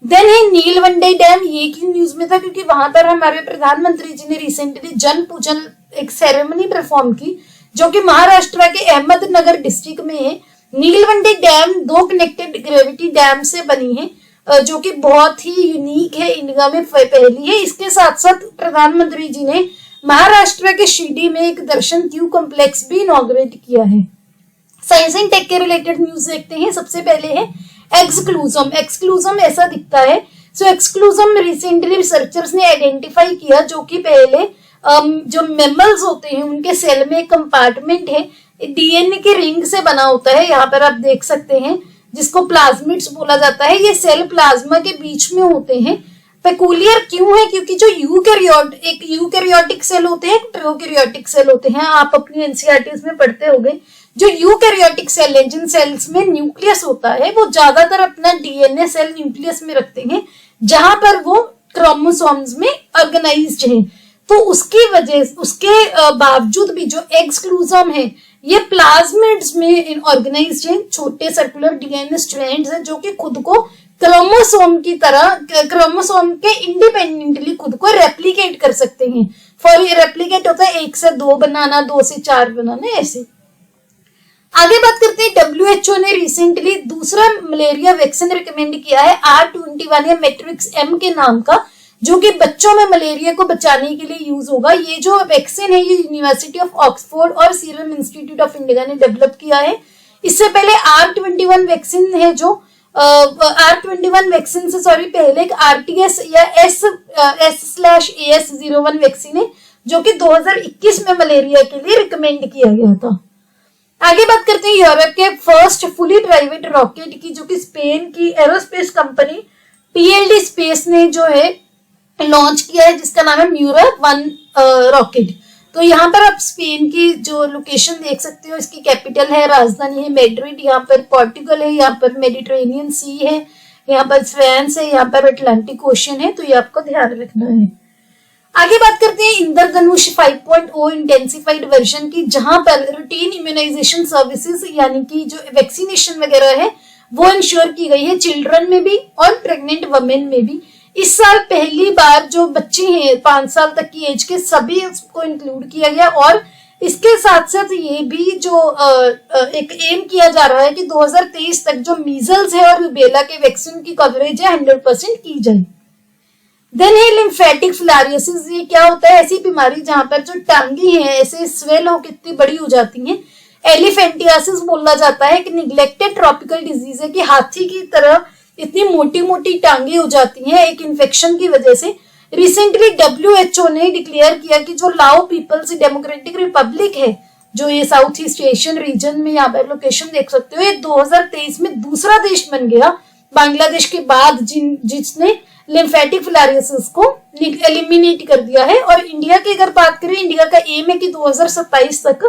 देन है नीलवंडे डैम। ये क्यों न्यूज में था? क्योंकि वहां पर हमारे प्रधानमंत्री जी ने रिसेंटली जन पूजन एक सेरेमनी परफॉर्म की, जो कि महाराष्ट्र के अहमदनगर डिस्ट्रिक्ट में है। नीलवंडे डैम 2 कनेक्टेड ग्रेविटी डैम से बनी है, जो कि बहुत ही यूनिक है, इंडिया में पहली है। इसके साथ साथ प्रधानमंत्री जी ने महाराष्ट्र के शिरडी में एक दर्शन क्यू कॉम्प्लेक्स भी इनॉग्रेट किया है। साइंस एंड टेक के रिलेटेड न्यूज देखते हैं। सबसे पहले है एक्सक्लूजम। एक्सक्लूजम ऐसा दिखता है, सो एक्सक्लूजम रिसेंटली रिसर्चर्स ने आइडेंटिफाई किया, जो कि पहले जो मेमल्स होते हैं उनके सेल में एक कंपार्टमेंट है, डीएनए की रिंग से बना होता है, यहाँ पर आप देख सकते हैं, जिसको प्लाज्मिड्स बोला जाता है। ये सेल प्लाज्मा के बीच में होते हैं। पेकुलियर क्यों है? क्योंकि जो एक यूकैरियोटिक सेल होते हैं, एक प्रोकैरियोटिक सेल होते हैं। आप अपनी एनसीईआरटीज में पढ़ते होंगे। जो यूकैरियोटिक सेल है, जिन सेल्स में न्यूक्लियस होता है, वो ज्यादातर अपना डीएनए सेल न्यूक्लियस में रखते हैं, जहां पर वो क्रोमोसोम्स में ऑर्गेनाइज्ड है। तो उसके बावजूद भी जो एक्सक्लूजम है, ये प्लाज्मिड्स में ऑर्गेनाइज्ड है, छोटे सर्कुलर डीएनए स्ट्रैंड्स हैं, जो कि खुद को क्रोमोसोम की तरह, क्रोमोसोम के इंडिपेंडेंटली खुद को रेप्लिकेट कर सकते हैं। फॉर रेप्लिकेट होता है 1 से 2 बनाना, 2 से 4 बनाना, ऐसे। आगे बात करते हैं, WHO ने रिसेंटली दूसरा मलेरिया वैक्सीन रिकमेंड किया है, R21 या मैट्रिक्स M के नाम का, जो कि बच्चों में मलेरिया को बचाने के लिए यूज होगा। ये जो वैक्सीन है, ये यूनिवर्सिटी ऑफ ऑक्सफोर्ड और सीरम इंस्टीट्यूट ऑफ इंडिया ने डेवलप किया है। इससे पहले R21 वैक्सीन है, जो R21 वैक्सीन से पहले एक RTS या S/AS01 वैक्सीन है, जो कि 2021 में मलेरिया के लिए रिकमेंड किया गया था। आगे बात करते हैं यूरोप के फर्स्ट फुली प्राइवेट रॉकेट की, जो कि स्पेन की एरोस्पेस कंपनी PLD स्पेस ने जो है लॉन्च किया है, जिसका नाम है म्यूरा-1 रॉकेट। तो यहाँ पर आप स्पेन की जो लोकेशन देख सकते हो, इसकी कैपिटल है, राजधानी है मैड्रिड, यहाँ पर पोर्टुगल है, यहाँ पर मेडिटेरेनियन सी है, यहाँ पर फ्रांस है, यहाँ पर अटलांटिक ओशन है, तो ये आपको ध्यान रखना है। आगे बात करते हैं इंद्रधनुष 5.0 इंटेंसिफाइड वर्जन की, जहां पर रूटीन इम्यूनाइजेशन सर्विसेज यानी कि जो वैक्सीनेशन वगैरह है वो इंश्योर की गई है, चिल्ड्रन में भी और प्रेग्नेंट वुमेन में भी। इस साल पहली बार जो बच्चे हैं 5 साल तक की एज के, सभी को इंक्लूड किया गया। और इसके साथ साथ ये भी जो एक एम किया जा रहा है कि 2023 तक जो मीजल्स है और रूबेला के वैक्सीन की कवरेज है 100% की जाए। देन है लिम्फेटिक फिलारियोसिस। ये क्या होता है? ऐसी बीमारी जहां पर जो टांगे हैं ऐसे स्वेल हो कितनी बड़ी हो जाती हैं। एलिफेंटियासिस बोला जाता है कि निग्लेक्टेड ट्रॉपिकल डिजीज है, कि हाथी की तरह इतनी मोटी मोटी टांगे हो जाती हैं एक इन्फेक्शन की वजह से। रिसेंटली WHO ने डिक्लेयर किया कि जो लाओ पीपल्स डेमोक्रेटिक रिपब्लिक है, जो ये साउथ ईस्ट एशियन रीजन में, यहाँ पर लोकेशन देख सकते हो, ये 2023 में दूसरा देश बन गया बांग्लादेश के बाद जिसने लिम्फेटिक फिलारियोसिस को एलिमिनेट कर दिया है। और इंडिया की अगर बात करें, इंडिया का एम है कि 2027 तक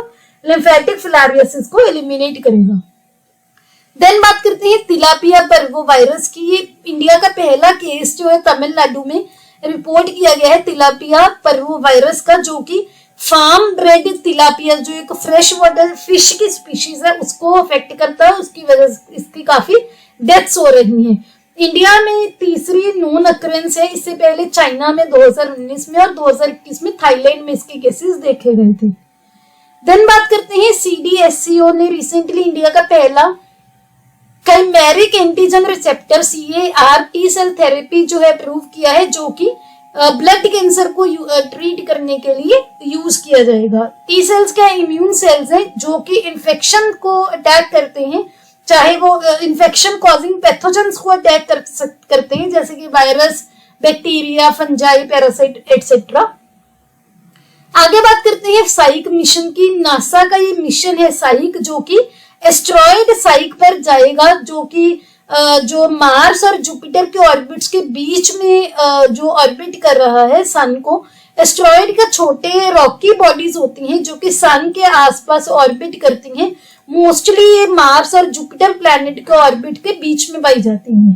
लिम्फेटिक फिलारियोसिस को एलिमिनेट करेगा। देन बात करते हैं तिलापिया पर्वो वायरस की। ये इंडिया का पहला केस जो है तमिलनाडु में रिपोर्ट किया गया है तिलापिया पर्वो वायरस का, जो कि फार्म ब्रेड तिलापिया जो एक फ्रेश वाटर फिश की स्पीशीज है उसको अफेक्ट करता है। उसकी वजह से इसकी काफी डेथ्स हो रही हैं। इंडिया में तीसरी नोन अक्रेंस है। इससे पहले चाइना में 2019 में और 2021 में थाईलैंड में इसके केसेस देखे गए थे। देन बात करते हैं CDSCO ने रिसेंटली इंडिया का पहला chimeric antigen receptor CAR T cell therapy जो है अप्रूव किया है, जो कि ब्लड कैंसर को ट्रीट करने के लिए यूज किया जाएगा। टी सेल्स क्या इम्यून सेल्स हैं जो कि इन्फेक्शन को अटैक करते हैं, चाहे वो इन्फेक्शन कॉजिंग पैथोजेंस को अटैक करते हैं, जैसे कि virus, bacteria, fungi, parasite etcetera. आगे बात करते हैं साइक मिशन की। नासा का ये मिशन है साइक, जो कि एस्ट्रॉइड साइक पर जाएगा, जो कि जो मार्स और जुपिटर के ऑर्बिट्स के बीच में जो ऑर्बिट कर रहा है सन को। एस्ट्रॉइड का छोटे रॉकी बॉडीज होती हैं जो कि सन के आसपास ऑर्बिट करती हैं। मोस्टली ये मार्स और जुपिटर प्लैनेट के ऑर्बिट के बीच में पाई जाती हैं।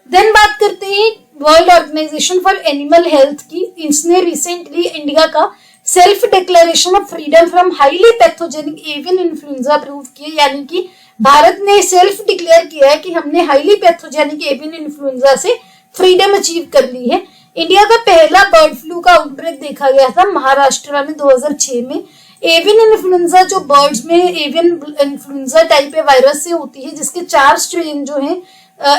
देन बात करते हैं world organisation for animal health की। इसने रिसेंटली इंडिया का self declaration of freedom from highly pathogenic avian influenza approve किया, यानी कि भारत ने सेल्फ डिक्लेयर किया है कि हमने हाईली पैथोजेनिक एवियन इन्फ्लुएंजा से फ्रीडम अचीव कर ली है। इंडिया का पहला बर्ड फ्लू का आउटब्रेक देखा गया था महाराष्ट्र में 2006 में। एवियन इन्फ्लुएंजा जो बर्ड्स में एवियन इन्फ्लुएंजा टाइप है वायरस से होती है, जिसके 4 स्ट्रेन जो है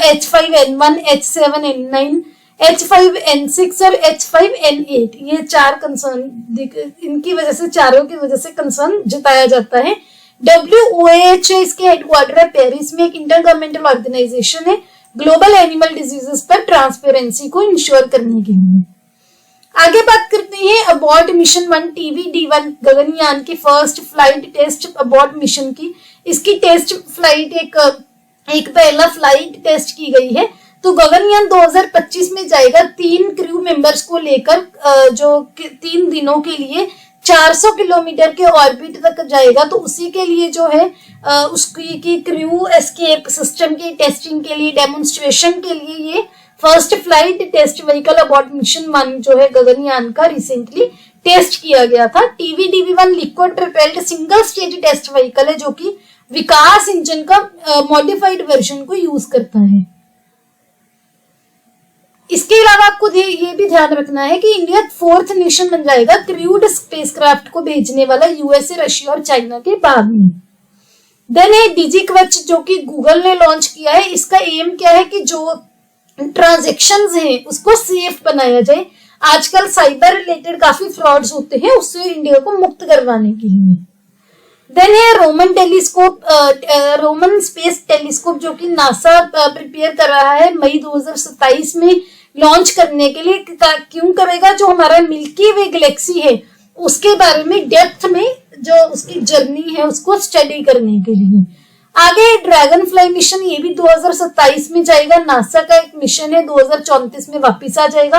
H5N1, H7N9, H5N6 और H5N8, ये 4 कंसर्न, इनकी वजह से, चारों की वजह से कंसर्न जताया जाता है। WOAH इसके हेडक्वार्टर है पेरिस में, एक इंटर गवर्नमेंटल ऑर्गेनाइजेशन है ग्लोबल एनिमल डिजीजेस पर ट्रांसपेरेंसी को इंश्योर करने के लिए। आगे बात करते हैं अबॉर्ड मिशन 1 TVD-1 गगनयान की फर्स्ट फ्लाइट टेस्ट अबॉर्ड मिशन की। इसकी टेस्ट फ्लाइट एक पहला फ्लाइट टेस्ट की गई है। तो गगनयान 2025 में जाएगा 3 क्रू मेंबर्स को लेकर, जो 3 दिनों के लिए 400 किलोमीटर के ऑर्बिट तक जाएगा। तो उसी के लिए जो है उसकी की क्रू एस्केप सिस्टम की टेस्टिंग के लिए, डेमोन्स्ट्रेशन के लिए ये first flight test vehicle abort mission 1 जो है गगनयान का रिसेंटली टेस्ट किया गया था। TVD-1 liquid propelled single stage test vehicle है जो कि विकास इंजन का मॉडिफाइड वर्जन को यूज करता है। इसके अलावा आपको ये भी ध्यान रखना है कि इंडिया 4th नेशन बन जाएगा क्रूड स्पेसक्राफ्ट को भेजने वाला यूएसए, रशिया और चाइना के बाद में। देन है डिजिक्वच जो कि गूगल ने लॉन्च किया है। इसका एम क्या है कि जो ट्रांजैक्शंस हैं उसको सेफ बनाया जाए। आजकल साइबर रिलेटेड काफी फ्रॉड्स होते हैं, उससे इंडिया को मुक्त करवाने के लिए। देन है रोमन स्पेस टेलीस्कोप जो कि नासा प्रिपेयर कर रहा है मई 2027 में लॉन्च करने के लिए। क्यों करेगा? जो हमारा मिल्की वे गैलेक्सी है उसके बारे में डेप्थ में जो उसकी जर्नी है उसको स्टडी करने के लिए। आगे ड्रैगन फ्लाई मिशन, ये भी 2027 में जाएगा। नासा का एक मिशन है, 2034 में वापिस आ जाएगा।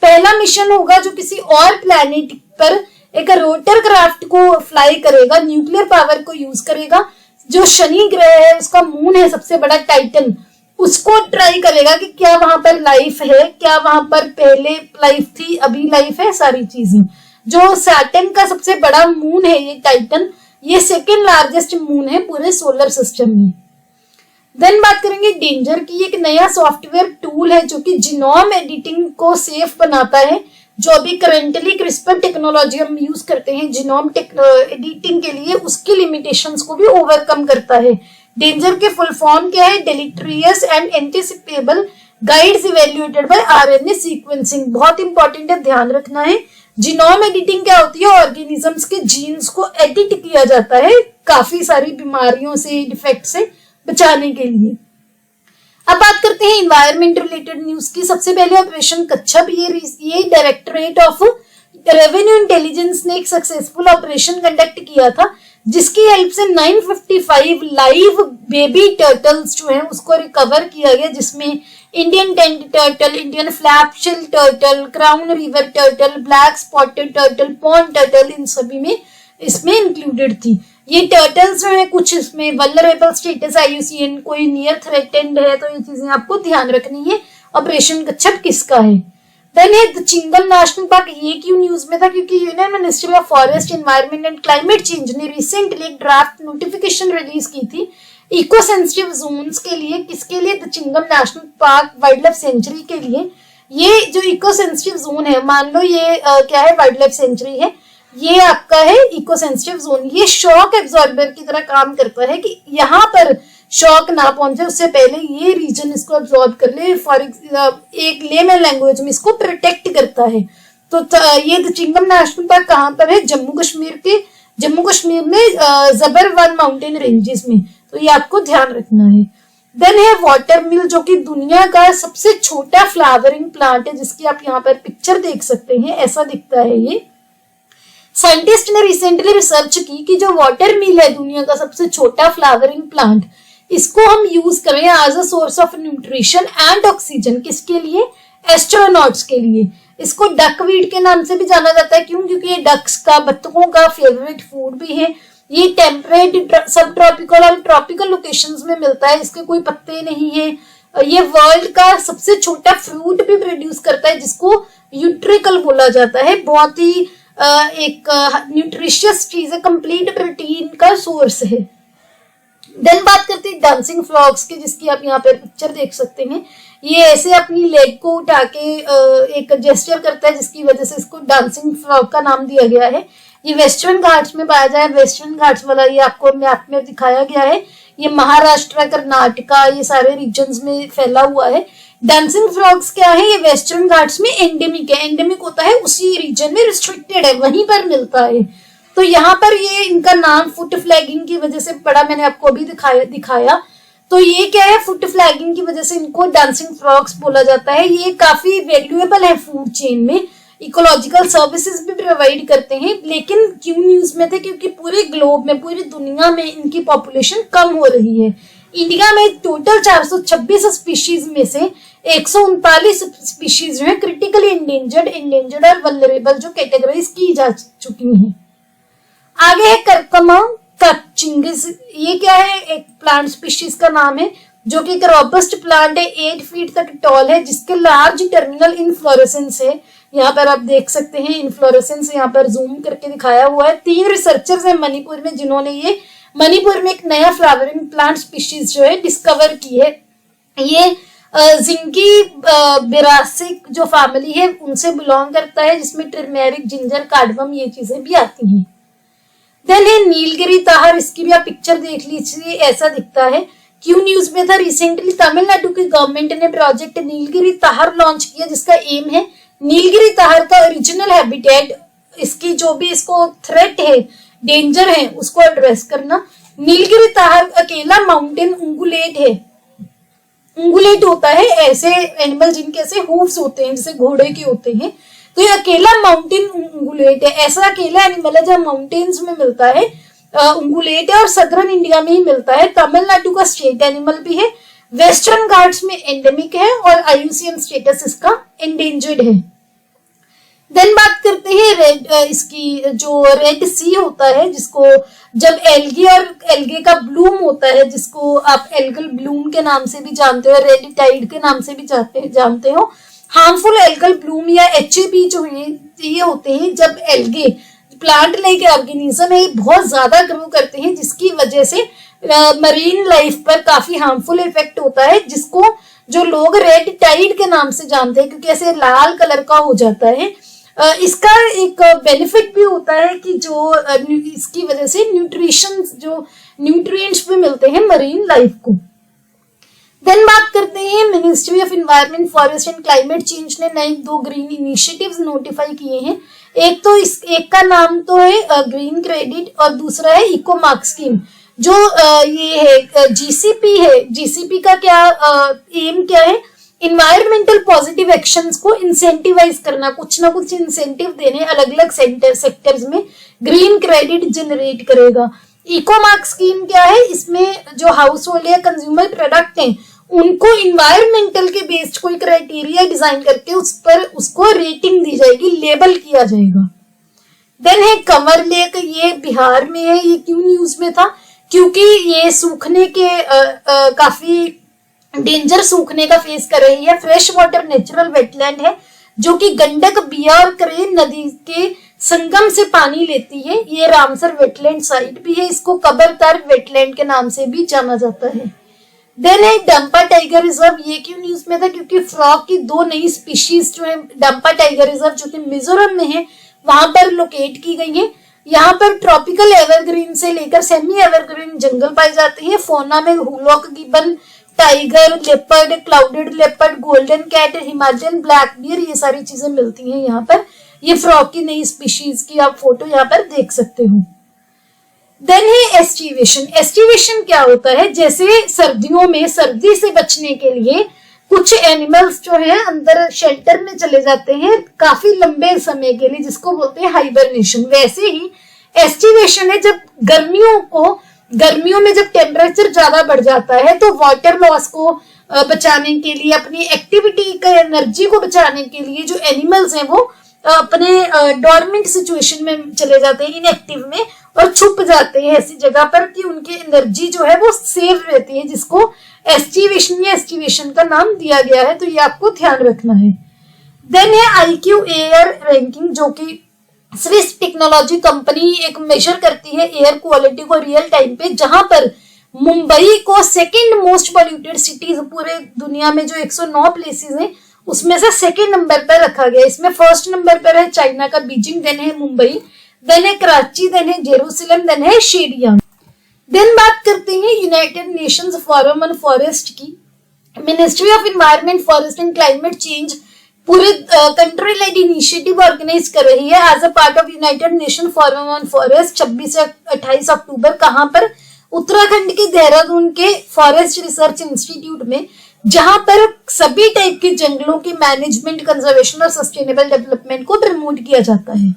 पहला मिशन होगा जो किसी और प्लैनेट पर एक रोटर क्राफ्ट को फ्लाई करेगा, न्यूक्लियर पावर को यूज करेगा। जो शनि ग्रह है उसका मून है सबसे बड़ा टाइटन, उसको ट्राई करेगा कि क्या वहां पर लाइफ है, क्या वहां पर पहले लाइफ थी, अभी लाइफ है, सारी चीजें। जो सैटर्न का सबसे बड़ा मून है ये टाइटन, ये सेकेंड लार्जेस्ट मून है पूरे सोलर सिस्टम में। देन बात करेंगे डेंजर की। एक नया सॉफ्टवेयर टूल है जो कि जीनोम एडिटिंग को सेफ बनाता है। जो अभी करेंटली क्रिस्पर टेक्नोलॉजी हम यूज करते हैं जीनोम एडिटिंग के लिए, उसकी लिमिटेशंस को भी ओवरकम करता है। डेंजर के फुल फॉर्म क्या है? Deleterious and anticipatable guides evaluated by RNA sequencing. बहुत इंपॉर्टेंट है, ध्यान रखना है। जीनोम एडिटिंग क्या होती है? ऑर्गेनिजम्स के जीन्स को एडिट किया जाता है काफी सारी बीमारियों से, डिफेक्ट से बचाने के लिए। अब बात करते हैं एनवायरमेंट रिलेटेड न्यूज की। सबसे पहले ऑपरेशन कच्छप, ये डायरेक्टरेट ऑफ रेवेन्यू इंटेलिजेंस ने एक सक्सेसफुल ऑपरेशन कंडक्ट किया था जिसकी हेल्प से 955 लाइव बेबी टर्टल्स जो हैं उसको रिकवर किया गया, जिसमें Indian tent turtle, Indian flapshell turtle, crown river turtle, black spotted turtle, pond turtle, इन सभी में इसमें इंक्लूडेड थी। ये टर्टल्स जो है कुछ इसमें वल्नरेबल स्टेटस IUCN, कोई नियर थ्रेटेंड है, तो ये चीजें आपको ध्यान रखनी है। ऑपरेशन कच्छप किसका है? देन है दचिंगम नेशनल पार्क। ये क्यों न्यूज में था? क्योंकि union ministry of forest, environment and climate change ने रिसेंटली एक ड्राफ्ट नोटिफिकेशन रिलीज की थी इको सेंसिटिव जोन्स के लिए। किसके लिए? Dachigam national park wildlife sanctuary के लिए। ये जो इको सेंसिटिव जोन है, मान लो ये क्या है, वाइल्ड लाइफ सेंचुरी है, ये आपका है इको सेंसिटिव जोन। ये शॉक एब्जॉर्बर की तरह काम करता है कि यहाँ पर शॉक ना पहुंचे उससे पहले ये रीजन इसको एब्जॉर्ब कर ले। फॉर एक लेमन लैंग्वेज में इसको प्रोटेक्ट करता है। तो ये दचिंगम नेशनल पार्क कहाँ पर है? जम्मू कश्मीर में जबरवन माउंटेन रेंजेस में। तो ये आपको ध्यान रखना है। देन है वाटर मिल जो कि दुनिया का सबसे छोटा फ्लावरिंग प्लांट है, जिसकी आप यहाँ पर पिक्चर देख सकते हैं, ऐसा दिखता है ये। साइंटिस्ट ने रिसेंटली रिसर्च की कि जो वाटर मिल है दुनिया का सबसे छोटा फ्लावरिंग प्लांट, इसको हम यूज करें as a source of nutrition and oxygen. किसके लिए? एस्ट्रोनॉट्स के लिए। इसको डकवीड के नाम से भी जाना जाता है। क्यों? क्योंकि ये डक्स का, बत्तखों का फेवरेट फूड भी है। ये टेम्परेट, सब ट्रॉपिकल और ट्रॉपिकल लोकेशंस में मिलता है। इसके कोई पत्ते नहीं है। ये वर्ल्ड का सबसे छोटा फ्रूट भी प्रोड्यूस करता है जिसको यूट्रिकल बोला जाता है। बहुत ही एक न्यूट्रिशियस चीज है, कंप्लीट प्रोटीन का सोर्स है। देन बात करते हैं डांसिंग फ्रॉग्स की, जिसकी आप यहाँ पर पिक्चर देख सकते हैं। ये ऐसे अपनी लेग को उठा के एक जेस्चर करता है, जिसकी वजह से इसको डांसिंग फ्रॉग का नाम दिया गया है। ये वेस्टर्न घाट्स में पाया जाए। वेस्टर्न घाट्स वाला ये आपको मैप में दिखाया गया है। ये महाराष्ट्र, कर्नाटका, ये सारे रीजन्स में फैला हुआ है। डांसिंग फ्रॉग्स क्या है? ये वेस्टर्न घाट्स में एंडेमिक है। एंडेमिक होता है उसी रीजन में, रिस्ट्रिक्टेड है, वहीं पर मिलता है। तो यहाँ पर ये इनका नाम फुट फ्लैगिंग की वजह से पड़ा, मैंने आपको अभी दिखाया। तो ये क्या है, फूड फ्लैगिंग की वजह से इनको डांसिंग फ्रॉग्स बोला जाता है। ये काफी वैल्यूएबल है फूड चेन में, इकोलॉजिकल सर्विसेज भी प्रोवाइड करते हैं। लेकिन क्यों न्यूज में थे, क्योंकि पूरे ग्लोब में, पूरी दुनिया में इनकी पॉपुलेशन कम हो रही है। इंडिया में टोटल 426 स्पीशीज में से 139 स्पीशीज जो है क्रिटिकली इंडेंजर्ड और वल्नरेबल जो कैटेगराइज की जा चुकी हैं। आगे है करकमा कचिंगिस। ये क्या है, एक प्लांट स्पीशीज का नाम है जो कि एक रोबस्ट प्लांट है, 8 फीट तक टॉल है, जिसके लार्ज टर्मिनल इनफ्लोरेसेंस है। यहाँ पर आप देख सकते हैं इनफ्लोरेसेंस, यहाँ पर जूम करके दिखाया हुआ है। 3 रिसर्चर्स हैं मणिपुर में जिन्होंने ये मणिपुर में एक नया फ्लावरिंग प्लांट स्पीशीज जो है डिस्कवर की है। ये जिंकी बेरासिक जो फैमिली है उनसे बिलोंग करता है, जिसमें टर्मेरिक, जिंजर, कार्डमम ये चीजें भी आती हैं। देन है नीलगिरी ताहर। इसकी भी आप पिक्चर देख लीजिए, ऐसा दिखता है। क्यों न्यूज में था, रिसेंटली तमिलनाडु की गवर्नमेंट ने प्रोजेक्ट नीलगिरी ताहर लॉन्च किया, जिसका एम है नीलगिरी ताहर का ओरिजिनल हैबिटेट, इसकी जो भी इसको थ्रेट है, डेंजर है, उसको एड्रेस करना। नीलगिरी ताहर अकेला माउंटेन उंगुलेट है। उंगुलेट होता है ऐसे एनिमल जिनके ऐसे हूफ्स होते हैं, जैसे घोड़े के होते हैं। तो ये अकेला माउंटेन उंगुलेट है, ऐसा अकेला एनिमल है जो माउंटेन्स में मिलता है, उंगुलेट है, और सदर्न इंडिया में ही मिलता है। तमिलनाडु का स्टेट एनिमल भी है, वेस्टर्न घाट्स में एंडेमिक है, और IUCN स्टेटस इसका एंडेंजर्ड है। देन बात करते हैं इसकी जो रेड सी होता है, जिसको जब एल्गे का ब्लूम होता है, जिसको आप एल्गल ब्लूम के नाम से भी जानते हो, रेड टाइड के नाम से भी जानते हो। हार्मफुल एल्गल ब्लूम या HAB जो है ये होते हैं जब एल्गे प्लांट लाइक ऑर्गेनिज्म है बहुत ज्यादा ग्रो करते हैं, जिसकी वजह से मरीन लाइफ पर काफी हार्मफुल इफेक्ट होता है, जिसको जो लोग रेड टाइड के नाम से जानते हैं, क्योंकि ऐसे लाल कलर का हो जाता है। इसका एक बेनिफिट भी होता है कि जो इसकी वजह से न्यूट्रिएंट्स भी मिलते हैं मरीन लाइफ को। देन बात करते हैं ministry of environment, forest and climate change ने नए 2 ग्रीन इनिशिएटिव्स नोटिफाई किए हैं। एक का नाम तो है ग्रीन क्रेडिट और दूसरा है इको मार्क स्कीम। जो ये है GCP है, GCP का क्या एम क्या है, इन्वायरमेंटल पॉजिटिव एक्शंस को इंसेंटिवाइज करना, कुछ ना कुछ इंसेंटिव देने अलग अलग सेक्टर्स में, ग्रीन क्रेडिट जनरेट करेगा। इको मार्क स्कीम क्या है, इसमें जो हाउस होल्ड या कंज्यूमर प्रोडक्ट हैं उनको इन्वायरमेंटल के बेस्ड कोई क्राइटेरिया डिजाइन करके उस पर उसको रेटिंग दी जाएगी, लेबल किया जाएगा। देन है कंवर लेक, ये बिहार में है। ये क्यों न्यूज में था, क्योंकि ये सूखने के काफी डेंजर सूखने का फेस कर रही है। फ्रेश वाटर नेचुरल वेटलैंड है जो कि गंडक, बिया और करेन नदी के संगम से पानी लेती है। ये रामसर वेटलैंड साइट भी है, इसको कबरतार वेटलैंड के नाम से भी जाना जाता है। देन है डंपा टाइगर रिजर्व। ये क्यों न्यूज में था, क्योंकि फ्रॉग की 2 नई स्पीशीज जो है डंपा टाइगर रिजर्व जो कि मिजोरम में है वहां पर लोकेट की गई है। यहाँ पर ट्रॉपिकल एवरग्रीन से लेकर सेमी एवरग्रीन जंगल पाए जाते हैं। फोना में hoolock gibbon, tiger, leopard, clouded leopard, golden cat, Himalayan black bear, ये सारी चीजें मिलती हैं यहाँ पर। ये फ्रॉग की नई स्पीशीज की आप फोटो यहाँ पर देख सकते हो। देन है एस्टिवेशन। एस्टिवेशन क्या होता है, जैसे सर्दियों में सर्दी से बचने के लिए कुछ एनिमल्स जो है अंदर शेल्टर में चले जाते हैं काफी लंबे समय के लिए, जिसको बोलते हैं हाइबरनेशन। वैसे ही एस्टिवेशन है जब गर्मियों में जब टेम्परेचर ज्यादा बढ़ जाता है तो वाटर लॉस को बचाने के लिए, अपनी एक्टिविटी का एनर्जी को बचाने के लिए जो एनिमल्स हैं वो अपने डॉर्मेंट सिचुएशन में चले जाते हैं, इनएक्टिव में, और छुप जाते हैं ऐसी जगह पर कि उनकी एनर्जी जो है वो सेव रहती है, जिसको एस्टिवेशन या एस्टिवेशन का नाम दिया गया है। तो ये आपको ध्यान रखना है। देन है IQ एयर रैंकिंग, जो कि स्विस टेक्नोलॉजी कंपनी एक मेजर करती है एयर क्वालिटी को रियल टाइम पे, जहां पर मुंबई को सेकंड मोस्ट पॉल्यूटेड सिटीज पूरे दुनिया में जो 109 प्लेसेस हैं उसमें से सेकंड नंबर पर रखा गया। इसमें फर्स्ट नंबर पर है चाइना का बीजिंग, देन है मुंबई, देन है कराची, देन है जेरूसलम, देन है शेरियांग। देन बात करते हैं United Nations forum on forest की। Ministry of environment, forest and climate change पूरे कंट्री लेड इनिशिएटिव ऑर्गेनाइज कर रही है as a part of United Nation forum on forest 26 से 28 अक्टूबर। कहां पर, उत्तराखंड के देहरादून के फॉरेस्ट रिसर्च इंस्टीट्यूट में, जहां पर सभी टाइप के जंगलों के मैनेजमेंट, कंजर्वेशन और सस्टेनेबल डेवलपमेंट को प्रमोट किया जाता है।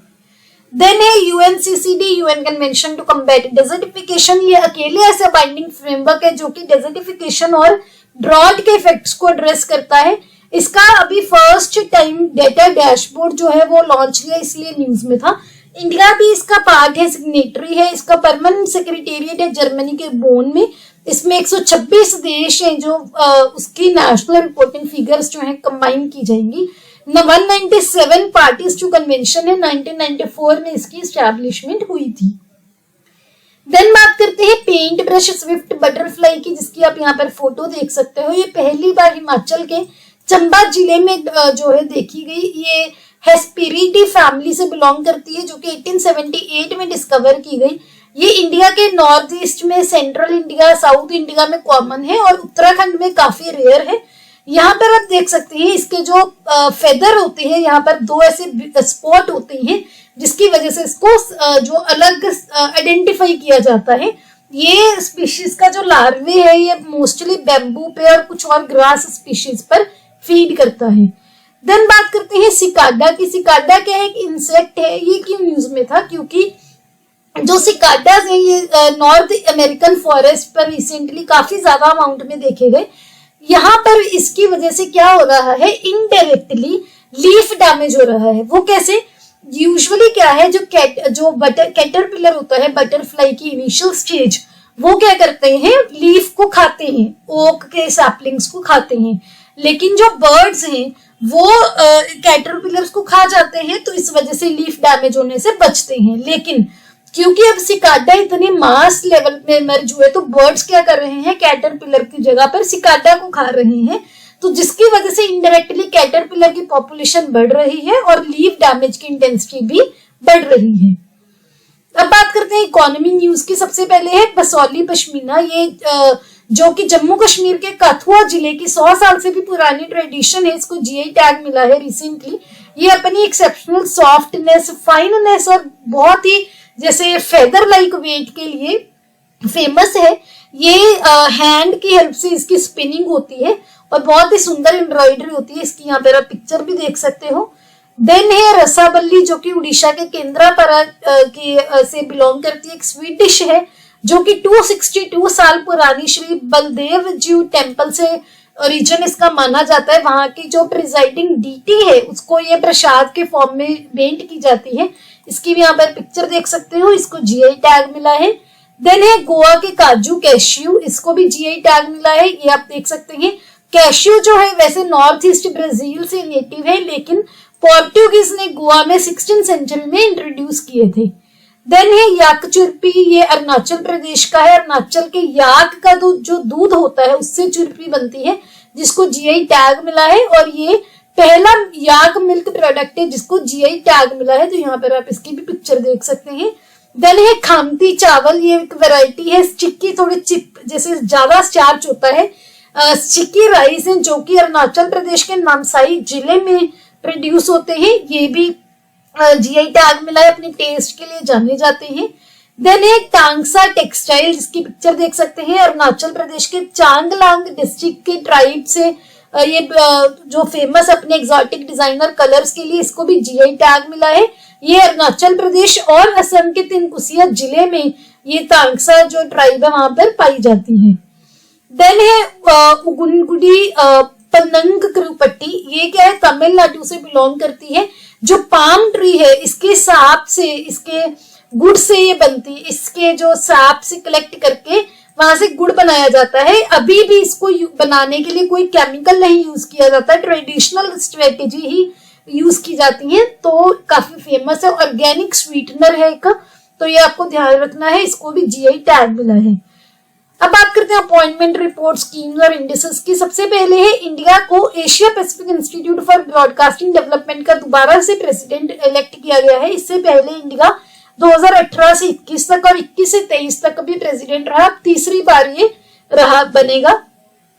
देन है UNCCD, UN convention to combat desertification. ये अकेले ऐसा बाइंडिंग फ्रेमवर्क है जो कि डेजर्टिफिकेशन और ड्रॉट के इफेक्ट्स को एड्रेस करता है। इसका अभी फर्स्ट टाइम डेटा डैशबोर्ड जो है वो लॉन्च किया, इसलिए न्यूज में था। इंडिया भी इसका पार्ट है, सिग्नेटरी है। इसका परमानेंट सेक्रेटेरिएट है जर्मनी के बोन में। इसमें 126 देश हैं जो उसकी नेशनल रिपोर्टिंग फिगर्स जो है कंबाइन की जाएंगी। 197 पार्टीज टू कन्वेंशन है। 1994 में इसकी स्टैब्लिशमेंट हुई थी। देन बात करते हैं पेंट ब्रश स्विफ्ट बटरफ्लाई की, जिसकी आप यहाँ पर फोटो देख सकते हो। ये पहली बार हिमाचल के चंबा जिले में जो है देखी गई। ये हेस्पेरिडी फैमिली से बिलोंग करती है, जो कि 1878 में डिस्कवर की गई। ये इंडिया के नॉर्थ ईस्ट में, सेंट्रल इंडिया, साउथ इंडिया में कॉमन है और उत्तराखंड में काफी रेयर है। यहाँ पर आप देख सकते हैं इसके जो फेदर होते हैं, यहाँ पर 2 ऐसे स्पॉट होते हैं, जिसकी वजह से इसको जो अलग आइडेंटिफाई किया जाता है। ये स्पीशीज का जो लार्वे है ये मोस्टली बैम्बू पे और कुछ और ग्रास स्पीशीज पर फीड करता है। देन बात करते हैं सिकाडा की। सिकाडा क्या है? एक इंसेक्ट है। ये क्यों न्यूज में था? क्योंकि जो सिकाडास है ये नॉर्थ अमेरिकन फॉरेस्ट पर रिसेंटली काफी ज्यादा अमाउंट में देखे गए। यहाँ पर इसकी वजह से क्या हो रहा है, इनडायरेक्टली लीफ डैमेज हो रहा है। वो कैसे? यूजुअली क्या है, जो कैटरपिलर होता है बटरफ्लाई की इनिशियल स्टेज, वो क्या करते हैं, लीफ को खाते हैं, ओक के सैपलिंग्स को खाते हैं। लेकिन जो बर्ड्स हैं वो कैटरपिलर्स को खा जाते हैं, तो इस वजह से लीफ डैमेज होने से बचते हैं। लेकिन क्योंकि अब सिकाडा इतने मास लेवल में मर्ज हुए, तो बर्ड्स क्या कर रहे हैं, कैटरपिलर की जगह पर सिकाडा को खा रहे हैं, तो जिसकी वजह से इनडायरेक्टली कैटरपिलर की पॉपुलेशन बढ़ रही है और लीफ डैमेज की इंटेंसिटी भी बढ़ रही है। अब बात करते हैं इकोनॉमी न्यूज की। सबसे पहले है बसौली पश्मीना। ये जो कि जम्मू कश्मीर के कठुआ जिले की 100 साल से भी पुरानी ट्रेडिशन है। इसको जीआई टैग मिला है रिसेंटली। ये अपनी एक्सेप्शनल सॉफ्टनेस, फाइननेस और बहुत ही जैसे फेदर लाइक वेट के लिए फेमस है। ये हैंड की हेल्प से इसकी स्पिनिंग होती है और बहुत ही सुंदर एम्ब्रॉयडरी होती है। इसकी यहाँ पर आप पिक्चर भी देख सकते हो। देन है रसाबल्ली, जो कि उड़ीसा के केंद्रापड़ा की से बिलोंग करती है। एक स्वीट डिश है जो कि 262 साल पुरानी श्री बलदेव जीव टेम्पल से ओरिजिन इसका माना जाता है। वहां की जो प्रिजाइडिंग डीटी है उसको ये प्रसाद के फॉर्म में भेंट की जाती है। इसकी भी यहाँ पर पिक्चर देख सकते हो। इसको जीआई टैग मिला है। देन है गोवा के काजू कैश्यू, इसको भी जीआई टैग मिला है। ये आप देख सकते हैं। कैश्यू जो है वैसे नॉर्थ ईस्ट ब्राजील से नेटिव है, लेकिन पोर्टुगीज ने गोवा में 16th सेंचुरी में इंट्रोड्यूस किए थे। देन है याक चुरपी। ये अरुणाचल प्रदेश का है। अरुणाचल के याक का जो दूध होता है उससे चुरपी बनती है, जिसको जीआई टैग मिला है। और ये पहला याक मिल्क प्रोडक्ट है जिसको जीआई टैग मिला है। तो यहाँ पर आप इसकी भी पिक्चर देख सकते हैं। देन है खामती चावल। ये एक वैरायटी है चिक्की, थोड़ी चिप जैसे ज्यादा स्टार्च होता है। चिक्की राइस है जो कि अरुणाचल प्रदेश के नामसाई जिले में प्रोड्यूस होते हैं। ये भी जीआई टैग मिला है, अपने टेस्ट के लिए जाने जाते हैं। देन है टांगसा टेक्सटाइल, जिसकी पिक्चर देख सकते हैं। अरुणाचल प्रदेश के चांगलांग डिस्ट्रिक्ट के ट्राइब से ये जो फेमस अपने एक्सोटिक डिजाइनर कलर्स के लिए, इसको भी जीआई टैग मिला है। ये अरुणाचल प्रदेश और असम के तिनकुसिया जिले में ये तांगसा जो ट्राइब है वहां पर पाई जाती है। देन है उगुनगुडी पनंग करुपट्टी। ये क्या है, तमिलनाडु से बिलोंग करती है। जो पाम ट्री है इसके साप से, इसके गुड़ से ये बनती है। इसके जो साप से कलेक्ट करके वहां से गुड़ बनाया जाता है। अभी भी इसको बनाने के लिए कोई केमिकल नहीं यूज किया जाता, ट्रेडिशनल स्ट्रेटेजी ही यूज की जाती है। तो काफी फेमस है, ऑर्गेनिक स्वीटनर है एक, तो ये आपको ध्यान रखना है। इसको भी जीआई टैग मिला है। अब बात करते हैं अपॉइंटमेंट रिपोर्ट, स्कीम्स और इंडिसेस की। सबसे पहले है इंडिया को Asia Pacific institute for broadcasting development का दोबारा से प्रेसिडेंट इलेक्ट किया गया है। इससे पहले इंडिया 2018 से 21 तक और 21 से 23 तक भी प्रेसिडेंट रहा। तीसरी बार ये रहा बनेगा।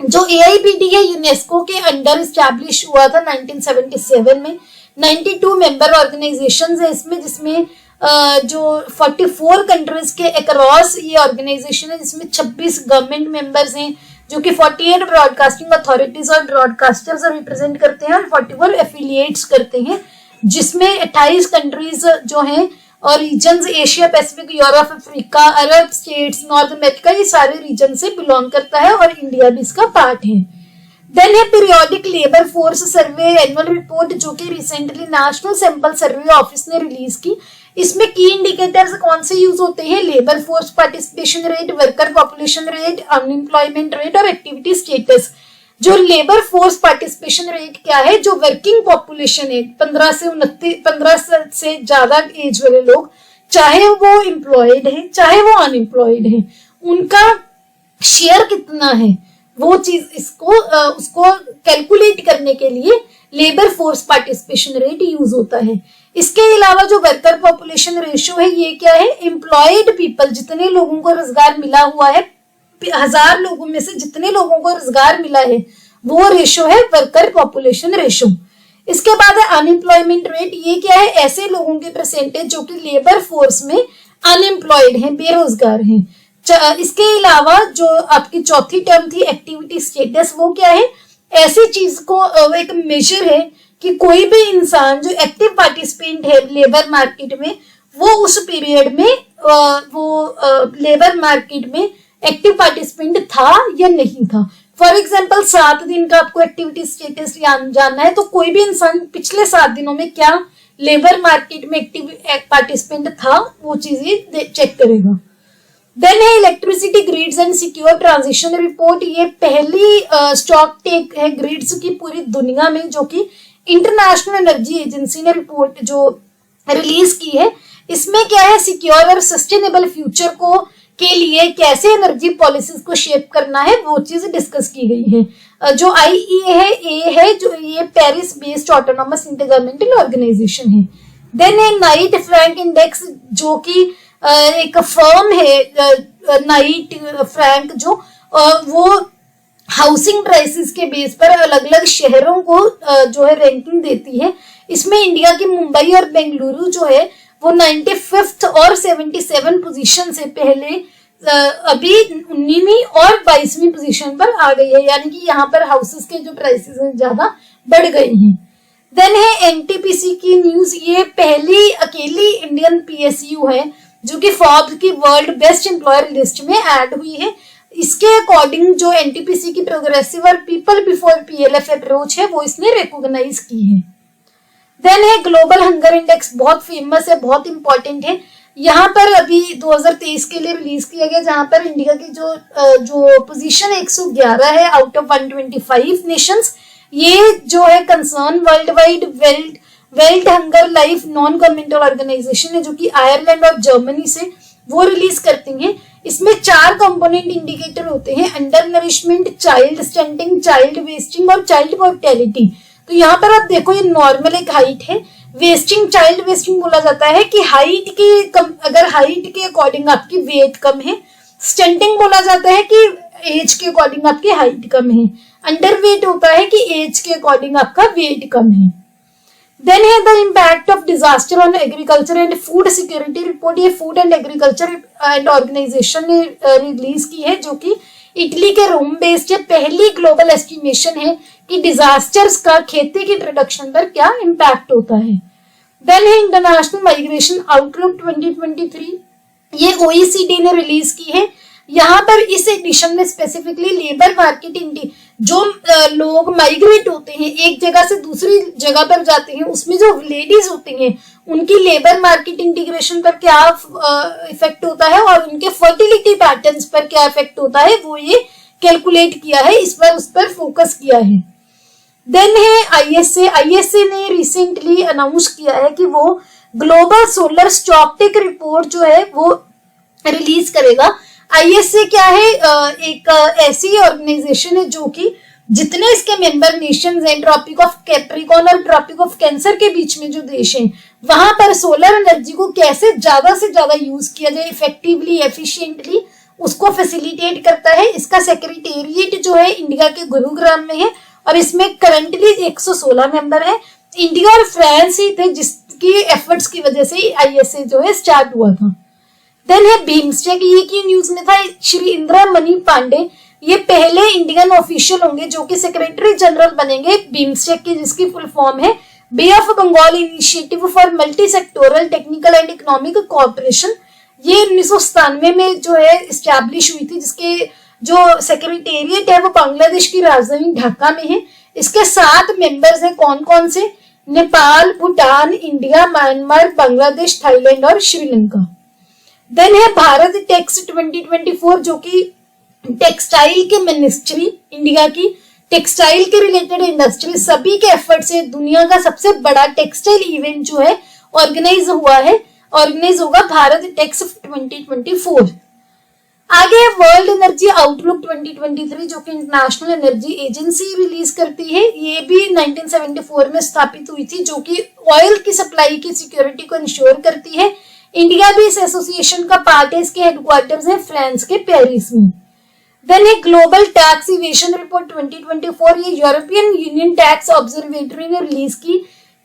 जो एआईपीडी है यूनेस्को के अंडर स्टैब्लिश हुआ था 1977 में। 92 मेंबर ऑर्गेनाइजेशंस है इसमें, जिसमें जो 44 कंट्रीज के अक्रॉस ये ऑर्गेनाइजेशन है, जिसमें 26 गवर्नमेंट मेंबर्स हैं जो कि 48 ब्रॉडकास्टिंग अथॉरिटीज और ब्रॉडकास्टर्स रिप्रेजेंट करते हैं और 44 एफिलिएट्स करते हैं, जिसमें 28 कंट्रीज जो हैं और regions Asia Pacific, Europe, Africa, Arab states, North America, ये सारे रीजन से बिलोंग करता है और इंडिया भी इसका पार्ट है। देन है periodic labour force survey annual report, जो कि recently national sample survey office ने रिलीज की। इसमें की इंडिकेटर्स कौन से यूज होते हैं? Labour force participation rate, worker population rate, unemployment rate और एक्टिविटी स्टेटस। जो लेबर फोर्स पार्टिसिपेशन रेट क्या है? जो वर्किंग पॉपुलेशन है 15 से ज्यादा एज वाले लोग, चाहे वो एम्प्लॉयड है चाहे वो अनएम्प्लॉयड है, उनका शेयर कितना है, वो चीज उसको कैलकुलेट करने के लिए labour force participation rate use होता है। इसके अलावा जो वर्कर पॉपुलेशन रेशियो है, ये क्या है? एम्प्लॉयड पीपल, जितने लोगों को रोजगार मिला हुआ है, 1000 लोगों में से जितने लोगों को रोजगार मिला है, वो रेशियो है वर्कर पॉपुलेशन रेशियो। इसके बाद है अनएम्प्लॉयमेंट रेट। ये क्या है? ऐसे लोगों के परसेंटेज जो कि लेबर फोर्स में अनएम्प्लॉयड हैं, बेरोजगार हैं। इसके अलावा जो आपकी चौथी टर्म थी एक्टिविटी स्टेटस, वो क्या है? ऐसी चीज को एक मेजर है कि कोई भी इंसान जो एक्टिव पार्टिसिपेंट है लेबर मार्केट में, वो उस पीरियड में लेबर मार्केट में एक्टिव पार्टिसिपेंट था या नहीं था। फॉर एग्जाम्पल 7 दिन का आपको एक्टिविटी स्टेटस जानना है, तो कोई भी इंसान पिछले 7 दिनों में क्या लेबर मार्केट में एक्टिव पार्टिसिपेंट था, वो चीजें चेक करेगा। देन है electricity grids and secure transition report. ये पहली स्टॉक टेक है ग्रिड्स की पूरी दुनिया में, जो कि इंटरनेशनल एनर्जी एजेंसी ने रिपोर्ट जो रिलीज की है। इसमें क्या है? सिक्योर और सस्टेनेबल फ्यूचर को के लिए कैसे एनर्जी पॉलिसीज को शेप करना है, वो चीज डिस्कस की गई है। जो IEA है जो ये Paris based autonomous intergovernmental organisation है। देन है नाइट फ्रैंक इंडेक्स, जो कि एक फर्म है नाइट फ्रैंक, जो वो हाउसिंग प्राइसेस के बेस पर अलग अलग शहरों को जो है रैंकिंग देती है। इसमें इंडिया की मुंबई और बेंगलुरु जो है वो 95th और 77 पोजीशन से पहले अभी 19वीं और 22वीं पोजीशन पर आ गई है, यानी कि यहाँ पर हाउसेस के जो प्राइसेस हैं ज्यादा बढ़ गई हैं। देन है NTPC की न्यूज। ये पहली अकेली इंडियन PSU है जो कि फोर्ब्स की वर्ल्ड बेस्ट एम्प्लॉयर लिस्ट में ऐड हुई है। इसके अकॉर्डिंग जो NTPC की प्रोग्रेसिव और पीपल बिफोर PLF अप्रोच है, वो इसने रिकॉग्नाइज की है। देन है ग्लोबल हंगर इंडेक्स, बहुत फेमस है, बहुत इंपॉर्टेंट है। यहाँ पर अभी 2023 के लिए रिलीज किया गया, जहां पर इंडिया की जो पोजीशन 111 है आउट ऑफ 125 नेशंस। ये जो है concern worldwide wealth hunger life non governmental organisation है, जो कि आयरलैंड और जर्मनी से वो रिलीज करती हैं। इसमें 4 कंपोनेंट इंडिकेटर होते हैं: under nourishment, child stunting, child wasting और चाइल्ड मोर्टेलिटी। तो यहाँ पर आप देखो, ये नॉर्मल एक हाइट है। वेस्टिंग, चाइल्ड वेस्टिंग बोला जाता है कि हाइट की अगर हाइट के अकॉर्डिंग आपकी वेट कम है। स्टंटिंग बोला जाता है कि एज के अकॉर्डिंग आपकी हाइट कम है। अंडर वेट होता है कि एज के अकॉर्डिंग आपका वेट कम है। देन है the impact of disaster on agriculture and food security report. ये food and agriculture and organization ने रिलीज की है, जो कि इटली के रोम बेस्ड पहली ग्लोबल एस्टिमेशन है कि डिजास्टर्स का खेती की प्रोडक्शन पर क्या इम्पैक्ट होता है। देन है इंटरनेशनल माइग्रेशन आउटलुक 2023। ये OECD ने रिलीज की है। यहाँ पर इस एडिशन में स्पेसिफिकली लेबर मार्केट जो लोग माइग्रेट होते हैं, एक जगह से दूसरी जगह पर जाते हैं, उसमें जो लेडीज होती हैं उनकी लेबर मार्केट इंटीग्रेशन पर क्या इफेक्ट होता है और उनके फर्टिलिटी पैटर्न्स पर क्या इफेक्ट होता है, वो ये कैलकुलेट किया है, उस पर फोकस किया है। देन है ISA ने रिसेंटली अनाउंस किया है कि वो ग्लोबल सोलर स्टॉकटेक रिपोर्ट जो है वो रिलीज करेगा। ISA क्या है? एक ऐसी ऑर्गेनाइजेशन है जो कि जितने इसके मेंबर नेशंस हैं, ट्रॉपिक ऑफ कैप्रिकॉर्न और ट्रॉपिक ऑफ कैंसर के बीच में जो देश हैं, वहां पर सोलर एनर्जी को कैसे ज्यादा से ज्यादा यूज किया जाए इफेक्टिवली, एफिशिएंटली, उसको फैसिलिटेट करता है। इसका सेक्रेटेरिएट जो है इंडिया के गुरुग्राम में है और इसमें करंटली 116 मेंबर है। इंडिया और फ्रांस ही थे जिस उसकी एफर्ट्स की वजह से ISA जो है स्टार्ट हुआ था। देन है बिम्स्टेक, ये की न्यूज में था। श्री इंदिरा मणि पांडे ये पहले इंडियन ऑफिशियल होंगे जो कि सेक्रेटरी जनरल बनेंगे बिम्स्टेक की, जिसकी फुल फॉर्म है bay of Bengal initiative for multi sectoral technical and economic cooperation. ये 1997 में जो है इस्टेब्लिश हुई थी, जिसके जो सेक्रेटेरिएट है वो बांग्लादेश की राजधानी ढाका में है। इसके 7 मेंबर्स हैं, कौन कौन से? Nepal, Bhutan, India, Myanmar, Bangladesh, Thailand और श्रीलंका। देन है भारत टेक्स 2024 जो कि टेक्सटाइल के मिनिस्ट्री, इंडिया की टेक्सटाइल के रिलेटेड इंडस्ट्री सभी के एफर्ट से दुनिया का सबसे बड़ा टेक्सटाइल इवेंट जो है ऑर्गेनाइज होगा भारत टेक्स 2024। आगे है वर्ल्ड एनर्जी आउटलुक 2023 जो कि इंटरनेशनल एनर्जी एजेंसी रिलीज करती है। ये भी 1974 में स्थापित हुई थी, जो कि ऑयल की सप्लाई की सिक्योरिटी को इंश्योर करती है। इंडिया भी इस एसोसिएशन का पार्ट है। इसके हेडक्वार्टर्स हैं फ्रांस के पेरिस में। देन है ग्लोबल टैक्स इवेशन रिपोर्ट 2024, ये यूरोपियन यूनियन टैक्स ऑब्जर्वेटरी ने रिलीज की।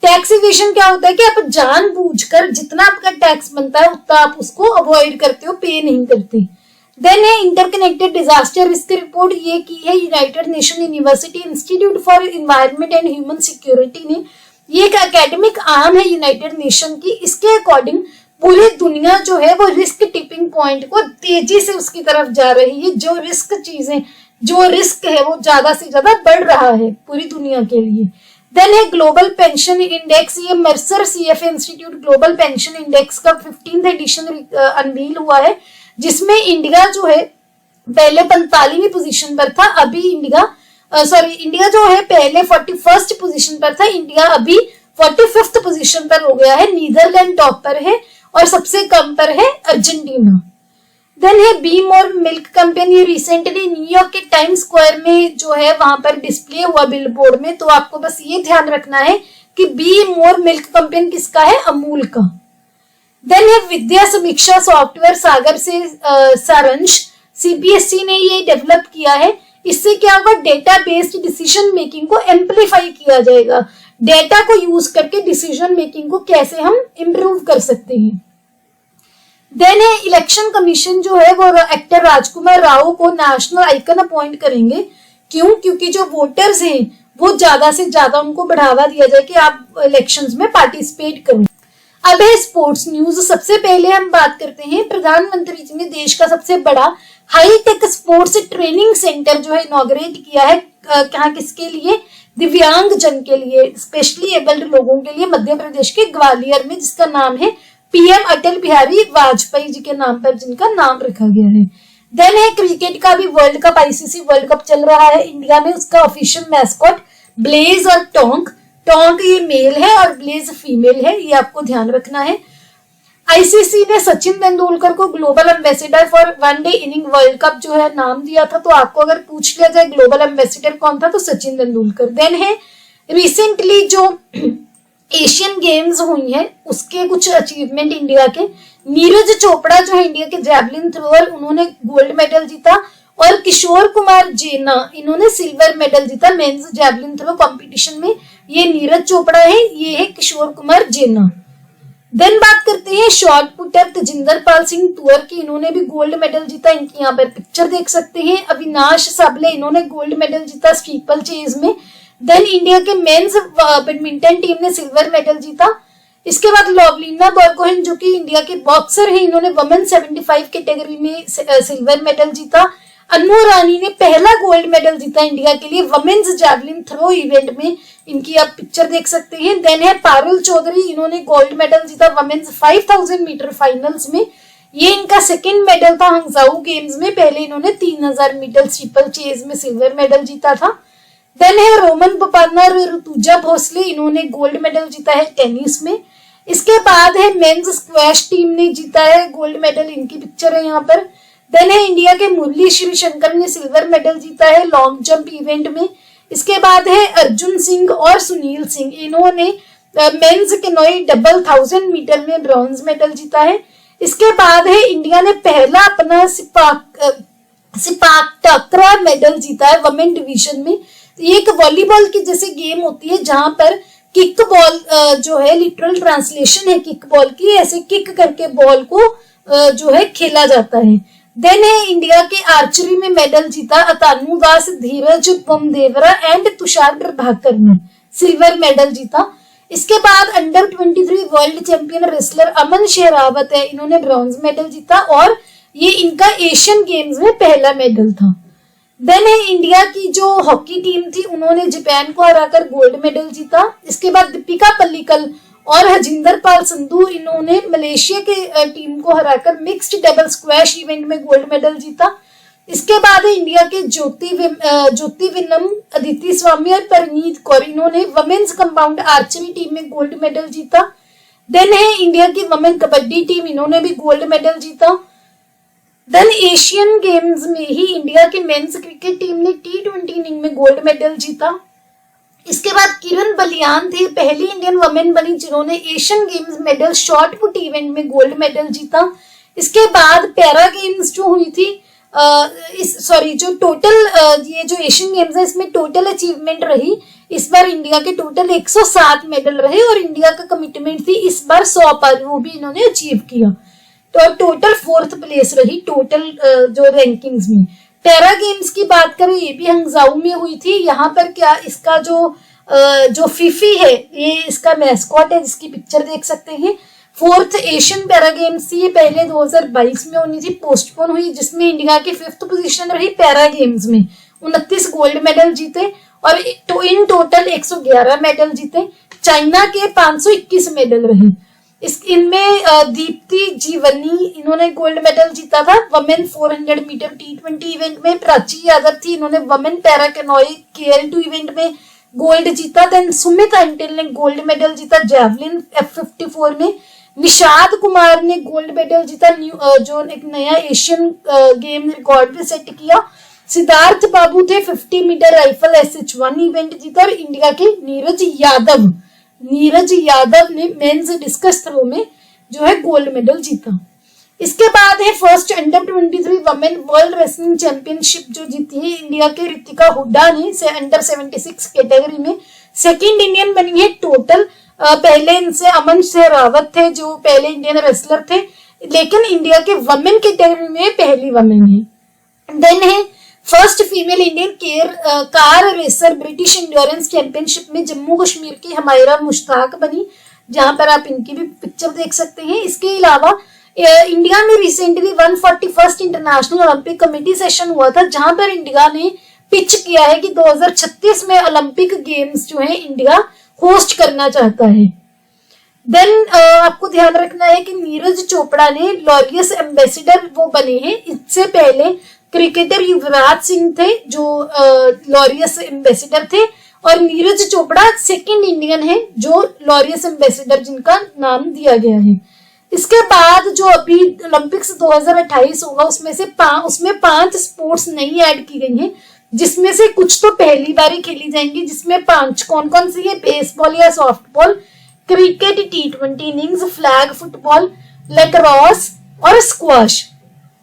टैक्स इवेशन क्या होता है कि आप जानबूझकर जितना आपका टैक्स बनता है उतना आप उसको अवॉइड करते हो, पे नहीं करते। देन है इंटरकनेक्टेड डिजास्टर रिस्क रिपोर्ट, ये की है United nation university institute for environment and human security ने। ये एक एकेडमिक आर्म है यूनाइटेड नेशन की। इसके अकॉर्डिंग पूरी दुनिया जो है वो रिस्क टिपिंग पॉइंट को तेजी से उसकी तरफ जा रही है। जो रिस्क है वो ज्यादा से ज्यादा बढ़ रहा है पूरी दुनिया के लिए। देन है ग्लोबल पेंशन इंडेक्स, ये Mercer CFA institute global pension index का 15th एडिशन अनवील हुआ है, जिसमें इंडिया जो है पहले 45वीं पोजीशन पर था। अभी इंडिया जो है पहले 41st पोजीशन पर था, इंडिया अभी 45th पोजीशन पर हो गया है। नीदरलैंड टॉप पर है और सबसे कम पर है अर्जेंटीना। देन है be more milk company, recently New York के टाइम स्क्वायर में जो है वहां पर डिस्प्ले हुआ बिलबोर्ड में। तो आपको बस ये ध्यान रखना है कि बी मोर मिल्क कंपनी किसका है? अमूल का। देन है विद्या समीक्षा सॉफ्टवेयर सागर से सारांश, CBSE ने ये डेवलप किया है। इससे क्या होगा? डेटा बेस्ड डिसीजन मेकिंग को एम्पलीफाई किया जाएगा। डेटा को यूज करके डिसीजन मेकिंग को कैसे हम इम्प्रूव कर सकते हैं। देन है इलेक्शन कमीशन जो है वो एक्टर राजकुमार राव को नेशनल आइकन अपॉइंट करेंगे। क्यों? क्योंकि जो वोटर्स हैं वो ज्यादा से ज्यादा उनको बढ़ावा दिया जाए कि आप इलेक्शंस में पार्टिसिपेट करो। अब है स्पोर्ट्स न्यूज। सबसे पहले हम बात करते हैं, प्रधानमंत्री जी ने देश का सबसे बड़ा हाईटेक स्पोर्ट्स ट्रेनिंग सेंटर जो है इनॉग्रेट किया है। कहाँ, किसके लिए? दिव्यांग जन के लिए, स्पेशली एबल्ड लोगों के लिए, मध्य प्रदेश के ग्वालियर में, जिसका नाम है PM अटल बिहारी वाजपेयी जी के नाम पर जिनका नाम रखा गया है। देन है क्रिकेट का भी world cup, ICC world cup चल रहा है इंडिया में। उसका ऑफिशियल मैस्कॉट ब्लेज और टोंक ये मेल है और ब्लेज फीमेल है, ये आपको ध्यान रखना है। ICC ने सचिन तेंदुलकर को global ambassador for one day inning world cup जो है नाम दिया था। तो आपको अगर पूछ लिया जाए ग्लोबल एम्बेसडर कौन था तो सचिन तेंदुलकर। देन है रिसेंटली जो एशियन गेम्स हुई है उसके कुछ अचीवमेंट इंडिया के। नीरज चोपड़ा जो है इंडिया के जैवलिन थ्रोअर, उन्होंने गोल्ड मेडल जीता। और किशोर कुमार जेना, इन्होंने सिल्वर मेडल जीता मेंस जैवलिन थ्रो कंपटीशन में। ये नीरज चोपड़ा है, ये है किशोर कुमार जेना। देन बात करते हैं शॉर्ट पुटर तेजिंदर पाल सिंह तुअर की, इन्होंने भी गोल्ड मेडल जीता। इनकी यहाँ पर पिक्चर देख सकते हैं। अविनाश साबले, इन्होंने गोल्ड मेडल जीता स्टीपल चेज में। देन इंडिया के मेंस बैडमिंटन टीम ने सिल्वर मेडल जीता। इसके बाद लवलीना बरगोहेन जो कि इंडिया के बॉक्सर हैं, इन्होंने वुमेन 75 कैटेगरी में सिल्वर मेडल जीता। अनु रानी ने पहला गोल्ड मेडल जीता इंडिया के लिए वुमेन्स जैवलिन थ्रो इवेंट में। इनकी आप पिक्चर देख सकते हैं। देन है पारुल चौधरी, इन्होंने गोल्ड मेडल जीता वुमेन्स 5000 मीटर फाइनल्स में। ये इनका सेकंड मेडल था हंगजाऊ गेम्स में। पहले इन्होंने 3000 मीटर स्टीपल चेज में सिल्वर मेडल जीता था। देन है रोमन पपाना ऋतुजा भोसले, इन्होंने गोल्ड मेडल जीता है टेनिस में। इसके बाद है मेंस स्क्वैश टीम ने जीता है गोल्ड मेडल, इनकी पिक्चर है यहाँ पर। देन है इंडिया के मुरली श्रीशंकर ने सिल्वर मेडल जीता है लॉन्ग जंप इवेंट में। इसके बाद है अर्जुन सिंह और सुनील सिंह, इन्होंने मेंस केनोई डबल 1000 मीटर में ब्रॉन्ज मेडल जीता है। इसके बाद है इंडिया ने पहला अपना सिपाक टाकरा मेडल जीता है वुमेन डिवीजन में। ये एक वॉलीबॉल की जैसे गेम होती है जहां पर किक बॉल जो है लिटरल ट्रांसलेशन है किक बॉल की, ऐसे किक करके बॉल को जो है खेला जाता है। देन है इंडिया के आर्चरी में मेडल जीता अतानु दास, धीरज बमदेवरा एंड तुषार प्रभाकर ने सिल्वर मेडल जीता। इसके बाद अंडर 23 वर्ल्ड चैंपियन रेसलर अमन शेरावत है, इन्होंने ब्रॉन्ज मेडल जीता और ये इनका एशियन गेम्स में पहला मेडल था। देन है इंडिया की जो हॉकी टीम थी, उन्होंने जापान को हराकर गोल्ड मेडल जीता। इसके बाद दीपिका पल्लिकल और हजिंदर पाल संधू, इन्होंने मलेशिया के टीम को हराकर मिक्स्ड डबल स्क्वैश इवेंट में गोल्ड मेडल जीता। इसके बाद है इंडिया के ज्योति विनम, अदिति स्वामी और परनीत कौर, इन्होंने वमेन्स कंपाउंड आर्चरी टीम में गोल्ड मेडल जीता। देन है इंडिया की वमेन कबड्डी टीम, इन्होंने भी गोल्ड मेडल जीता। देन एशियन गेम्स में ही इंडिया की मेंस क्रिकेट टीम ने T20 इनिंग में गोल्ड मेडल जीता। इसके बाद किरण बलियान थी, पहली इंडियन वमेन बनी जिन्होंने Asian games medal short put event में गोल्ड मेडल जीता। इसके बाद पैरा गेम्स जो हुई थी जो टोटल ये जो एशियन गेम्स है इसमें टोटल अचीवमेंट रही, इस बार इंडिया के टोटल 107 मेडल रहे और इंडिया का कमिटमेंट थी इस बार 100 पर, वो भी इन्होंने अचीव किया। तो टोटल 4th प्लेस रही टोटल जो रैंकिंग्स में। पैरा गेम्स की बात करें, ये भी हंगजाऊ में हुई थी। यहाँ पर क्या इसका जो फीफी है, ये इसका मैस्कॉट है जिसकी पिक्चर देख सकते हैं। 4th एशियन पैरा गेम्स थी, ये पहले 2022 में होनी थी, पोस्टपोन हुई, जिसमें इंडिया की 5th पोजीशन रही। पैरा गेम्स में 29 गोल्ड मेडल जीते और इन टोटल 111 मेडल जीते। चाइना के 521 मेडल रहे। इनमें दीप्ति जीवनी, इन्होंने गोल्ड मेडल जीता था वमेन 400 मीटर T20 इवेंट में। प्राची यादव थी, इन्होंने women para canoe KL2 event में गोल्ड जीता। देन सुमित अंटिल ने गोल्ड मेडल जीता जैवलिन F54 में। निषाद कुमार ने गोल्ड मेडल जीता, जो एक नया एशियन गेम रिकॉर्ड भी सेट किया। सिद्धार्थ बाबू थे 50 मीटर राइफल SH1 इवेंट जीता। और इंडिया के नीरज यादव ने मेंस डिस्कस थ्रो में जो है गोल्ड मेडल जीता। इसके बाद है first under 23 women world wrestling championship जो जीती है इंडिया के ऋतिका हुड्डा ने से अंडर 76 कैटेगरी में। सेकंड इंडियन बनी है टोटल। पहले इनसे अमन शेरावत थे जो पहले इंडियन रेसलर थे, लेकिन इंडिया के वमेन कैटेगरी में पहली वमेन है। देन है first female Indian car racer British endurance championship में जम्मू कश्मीर की हमायरा मुश्ताक बनी, जहां पर आप इनकी भी पिक्चर देख सकते हैं। इसके अलावा इंडिया में recently 141st international Olympic committee session हुआ था, जहां पर इंडिया ने पिच किया है कि 2036 में ओलंपिक गेम्स जो है इंडिया होस्ट करना चाहता है। देन आपको ध्यान रखना है कि नीरज चोपड़ा ने लॉरियस एम्बेसडर वो बने हैं। इससे पहले क्रिकेटर युवराज सिंह थे जो लॉरियस एम्बेसडर थे, और नीरज चोपड़ा सेकंड इंडियन है जो लॉरियस एम्बेसडर जिनका नाम दिया गया है। इसके बाद जो अभी ओलंपिक्स 2028 होगा उसमें 5 स्पोर्ट्स नई ऐड की गई हैं, जिसमें से कुछ तो पहली बार ही खेली जाएंगी, जिसमें 5 कौन कौन सी है? बेसबॉल या softball, cricket T20 innings, flag football, lacrosse और स्क्वाश।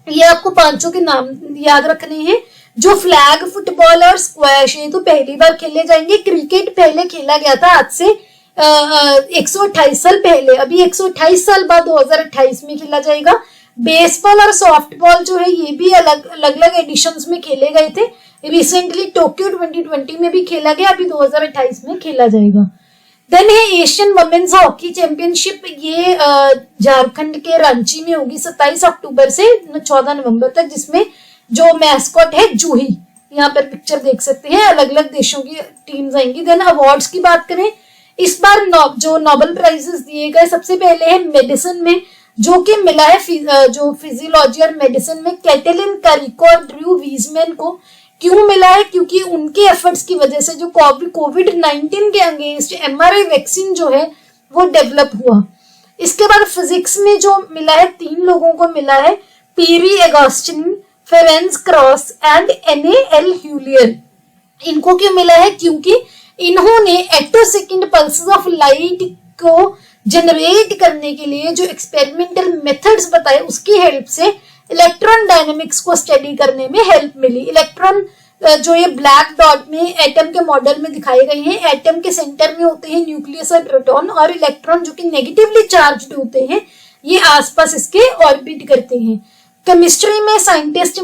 ये आपको 5 के नाम याद रखने हैं। जो फ्लैग फुटबॉल और स्क्वैश है तो पहली बार खेले जाएंगे। क्रिकेट पहले खेला गया था आज से 128 साल पहले, अभी 128 साल बाद 2028 में खेला जाएगा। बेसबॉल और सॉफ्टबॉल जो है ये भी अलग अलग एडिशंस में खेले गए थे। रिसेंटली टोक्यो 2020 में भी खेला गया, अभी 2028 में खेला जाएगा। देन है एशियन वुमेन्स हॉकी चैंपियनशिप, ये झारखंड के रांची में होगी 27 अक्टूबर से 14 नवंबर तक, जिसमें जो मैस्कॉट है जूही, यहाँ पर पिक्चर देख सकते हैं। अलग अलग देशों की टीम्स आएंगी। देन अवार्ड्स की बात करें, इस बार जो नोबेल प्राइजेस दिए गए, सबसे पहले है मेडिसिन में जो कि मिला है जो फिजियोलॉजी और मेडिसिन में कैटेलिन कारिको और ड्रू वीजमैन को। क्यों मिला है? क्योंकि उनके एफर्ट्स की वजह से जो कोविड-19 के अगेंस्ट mRNA वैक्सीन जो है वो डेवलप हुआ। इसके बाद फिजिक्स में जो मिला है 3 लोगों को मिला है, पीरी एगोस्टिन, फेरेंस क्रॉस एंड NAL ह्यूलियर। इनको क्यों मिला है? क्योंकि इन्होंने एटोसेकंड पल्सेस ऑफ लाइट को जनरेट करने के लिए जो एक्सपेरिमेंटल मेथड्स बताए उसकी हेल्प से इलेक्ट्रॉन डायनेमिक्स को स्टडी करने में हेल्प मिली। इलेक्ट्रॉन जो ये ब्लैक डॉट में एटम के मॉडल में दिखाए गए हैं, एटम के सेंटर में होते हैं न्यूक्लियस और प्रोटॉन, और इलेक्ट्रॉन जो कि नेगेटिवली चार्ज्ड होते हैं ये आसपास इसके ऑर्बिट करते हैं। केमिस्ट्री में scientist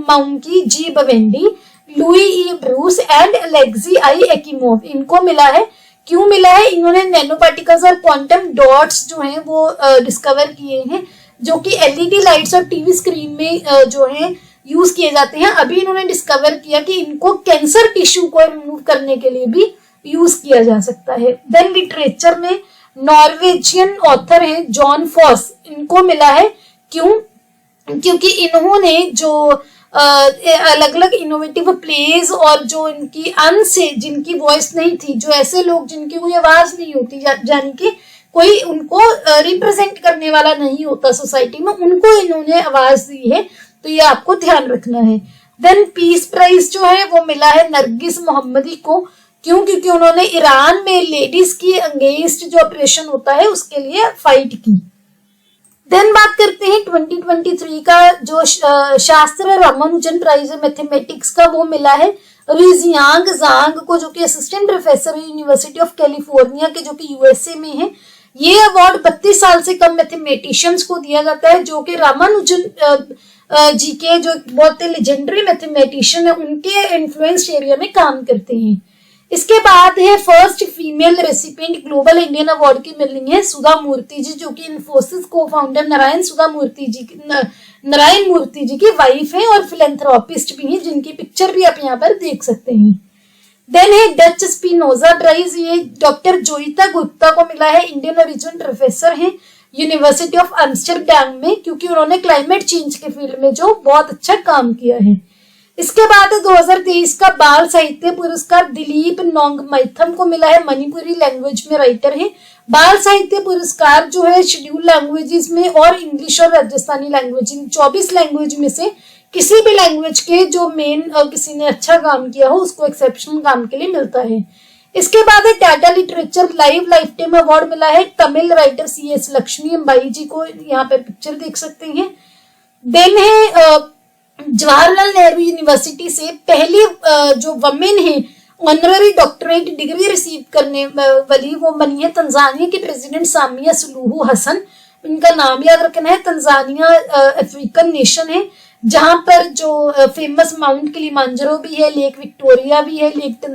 Moungi G Bawendi, Louis E Brus and Alexei I Ekimov इनको मिला है। क्यों मिला है? इन्होंने नैनो पार्टिकल्स और क्वांटम डॉट्स जो हैं वो डिस्कवर किए हैं, जो कि एलईडी लाइट्स और टीवी स्क्रीन में जो है यूज किए जाते हैं। अभी इन्होंने डिस्कवर किया कि इनको कैंसर टिश्यू को रिमूव करने के लिए भी यूज किया जा सकता है। देन लिटरेचर में नॉर्वेजियन ऑथर हैं जॉन फॉस, इनको मिला है। क्यों? क्योंकि इन्होंने जो अलग अलग इनोवेटिव प्लेज और जो इनकी अनसे जिनकी वॉइस नहीं थी, जो ऐसे लोग जिनकी कोई आवाज नहीं होती, यानी कि कोई उनको रिप्रेजेंट करने वाला नहीं होता सोसाइटी में, उनको इन्होंने आवाज दी है, तो ये आपको ध्यान रखना है। देन पीस प्राइज जो है वो मिला है नरगिस मोहम्मदी को। क्यों? क्योंकि उन्होंने ईरान में लेडीज की अगेंस्ट जो ऑपरेशन होता है उसके लिए फाइट की। देन बात करते हैं 2023 का जो शास्त्र रामानुजन प्राइज है मैथमेटिक्स का, वो मिला है रिजियांग जांग को, जो कि असिस्टेंट प्रोफेसर है यूनिवर्सिटी ऑफ कैलिफोर्निया के, जो कि यूएसए में है। ये अवार्ड 32 साल से कम मैथमेटिशियंस को दिया जाता है, जो कि रामानुजन जी के जो बहुत लेजेंडरी मैथमेटिशियन है उनके इन्फ्लुएंस एरिया में काम करते हैं। इसके बाद है first female recipient global Indian award की मिलनी है सुधा मूर्ति जी, जो कि इन्फोसिस को फाउंडर नारायण मूर्ति जी की वाइफ है और फिलेंथ्रोपिस्ट भी हैं, जिनकी पिक्चर भी आप यहाँ पर देख सकते हैं। देन है डच स्पिनोजा प्राइज, ये डॉक्टर जोइता गुप्ता को मिला है, इंडियन ओरिजिन प्रोफेसर हैं यूनिवर्सिटी ऑफ एम्स्टरडैम में, क्योंकि उन्होंने क्लाइमेट चेंज के फील्ड में जो बहुत अच्छा काम किया है। इसके बाद 2023 का बाल साहित्य पुरस्कार दिलीप नोंगमैथम को मिला है, मणिपुरी लैंग्वेज में राइटर है। बाल साहित्य पुरस्कार जो है शेड्यूल लैंग्वेजेस में और इंग्लिश और राजस्थानी लैंग्वेज, इन 24 लैंग्वेज में से किसी भी लैंग्वेज के जो मेन किसी ने अच्छा काम किया हो उसको एक्सेप्शनल काम के लिए मिलता है। इसके बाद Tata literature life time award मिला है तमिल राइटर CS लक्ष्मी अम्बाई जी को, यहाँ पर पिक्चर देख सकते हैं। देन है जवाहरलाल नेहरू यूनिवर्सिटी से पहली जो वमेन है ऑनररी डॉक्टरेट डिग्री रिसीव करने वाली, वो बनी है तंजानिया की प्रेसिडेंट सामिया सुलूहू हसन। इनका नाम याद रखना है। तंजानिया अफ्रीकन नेशन है जहां पर जो फेमस माउंट किलिमांजारो भी है, लेक विक्टोरिया भी है, लेक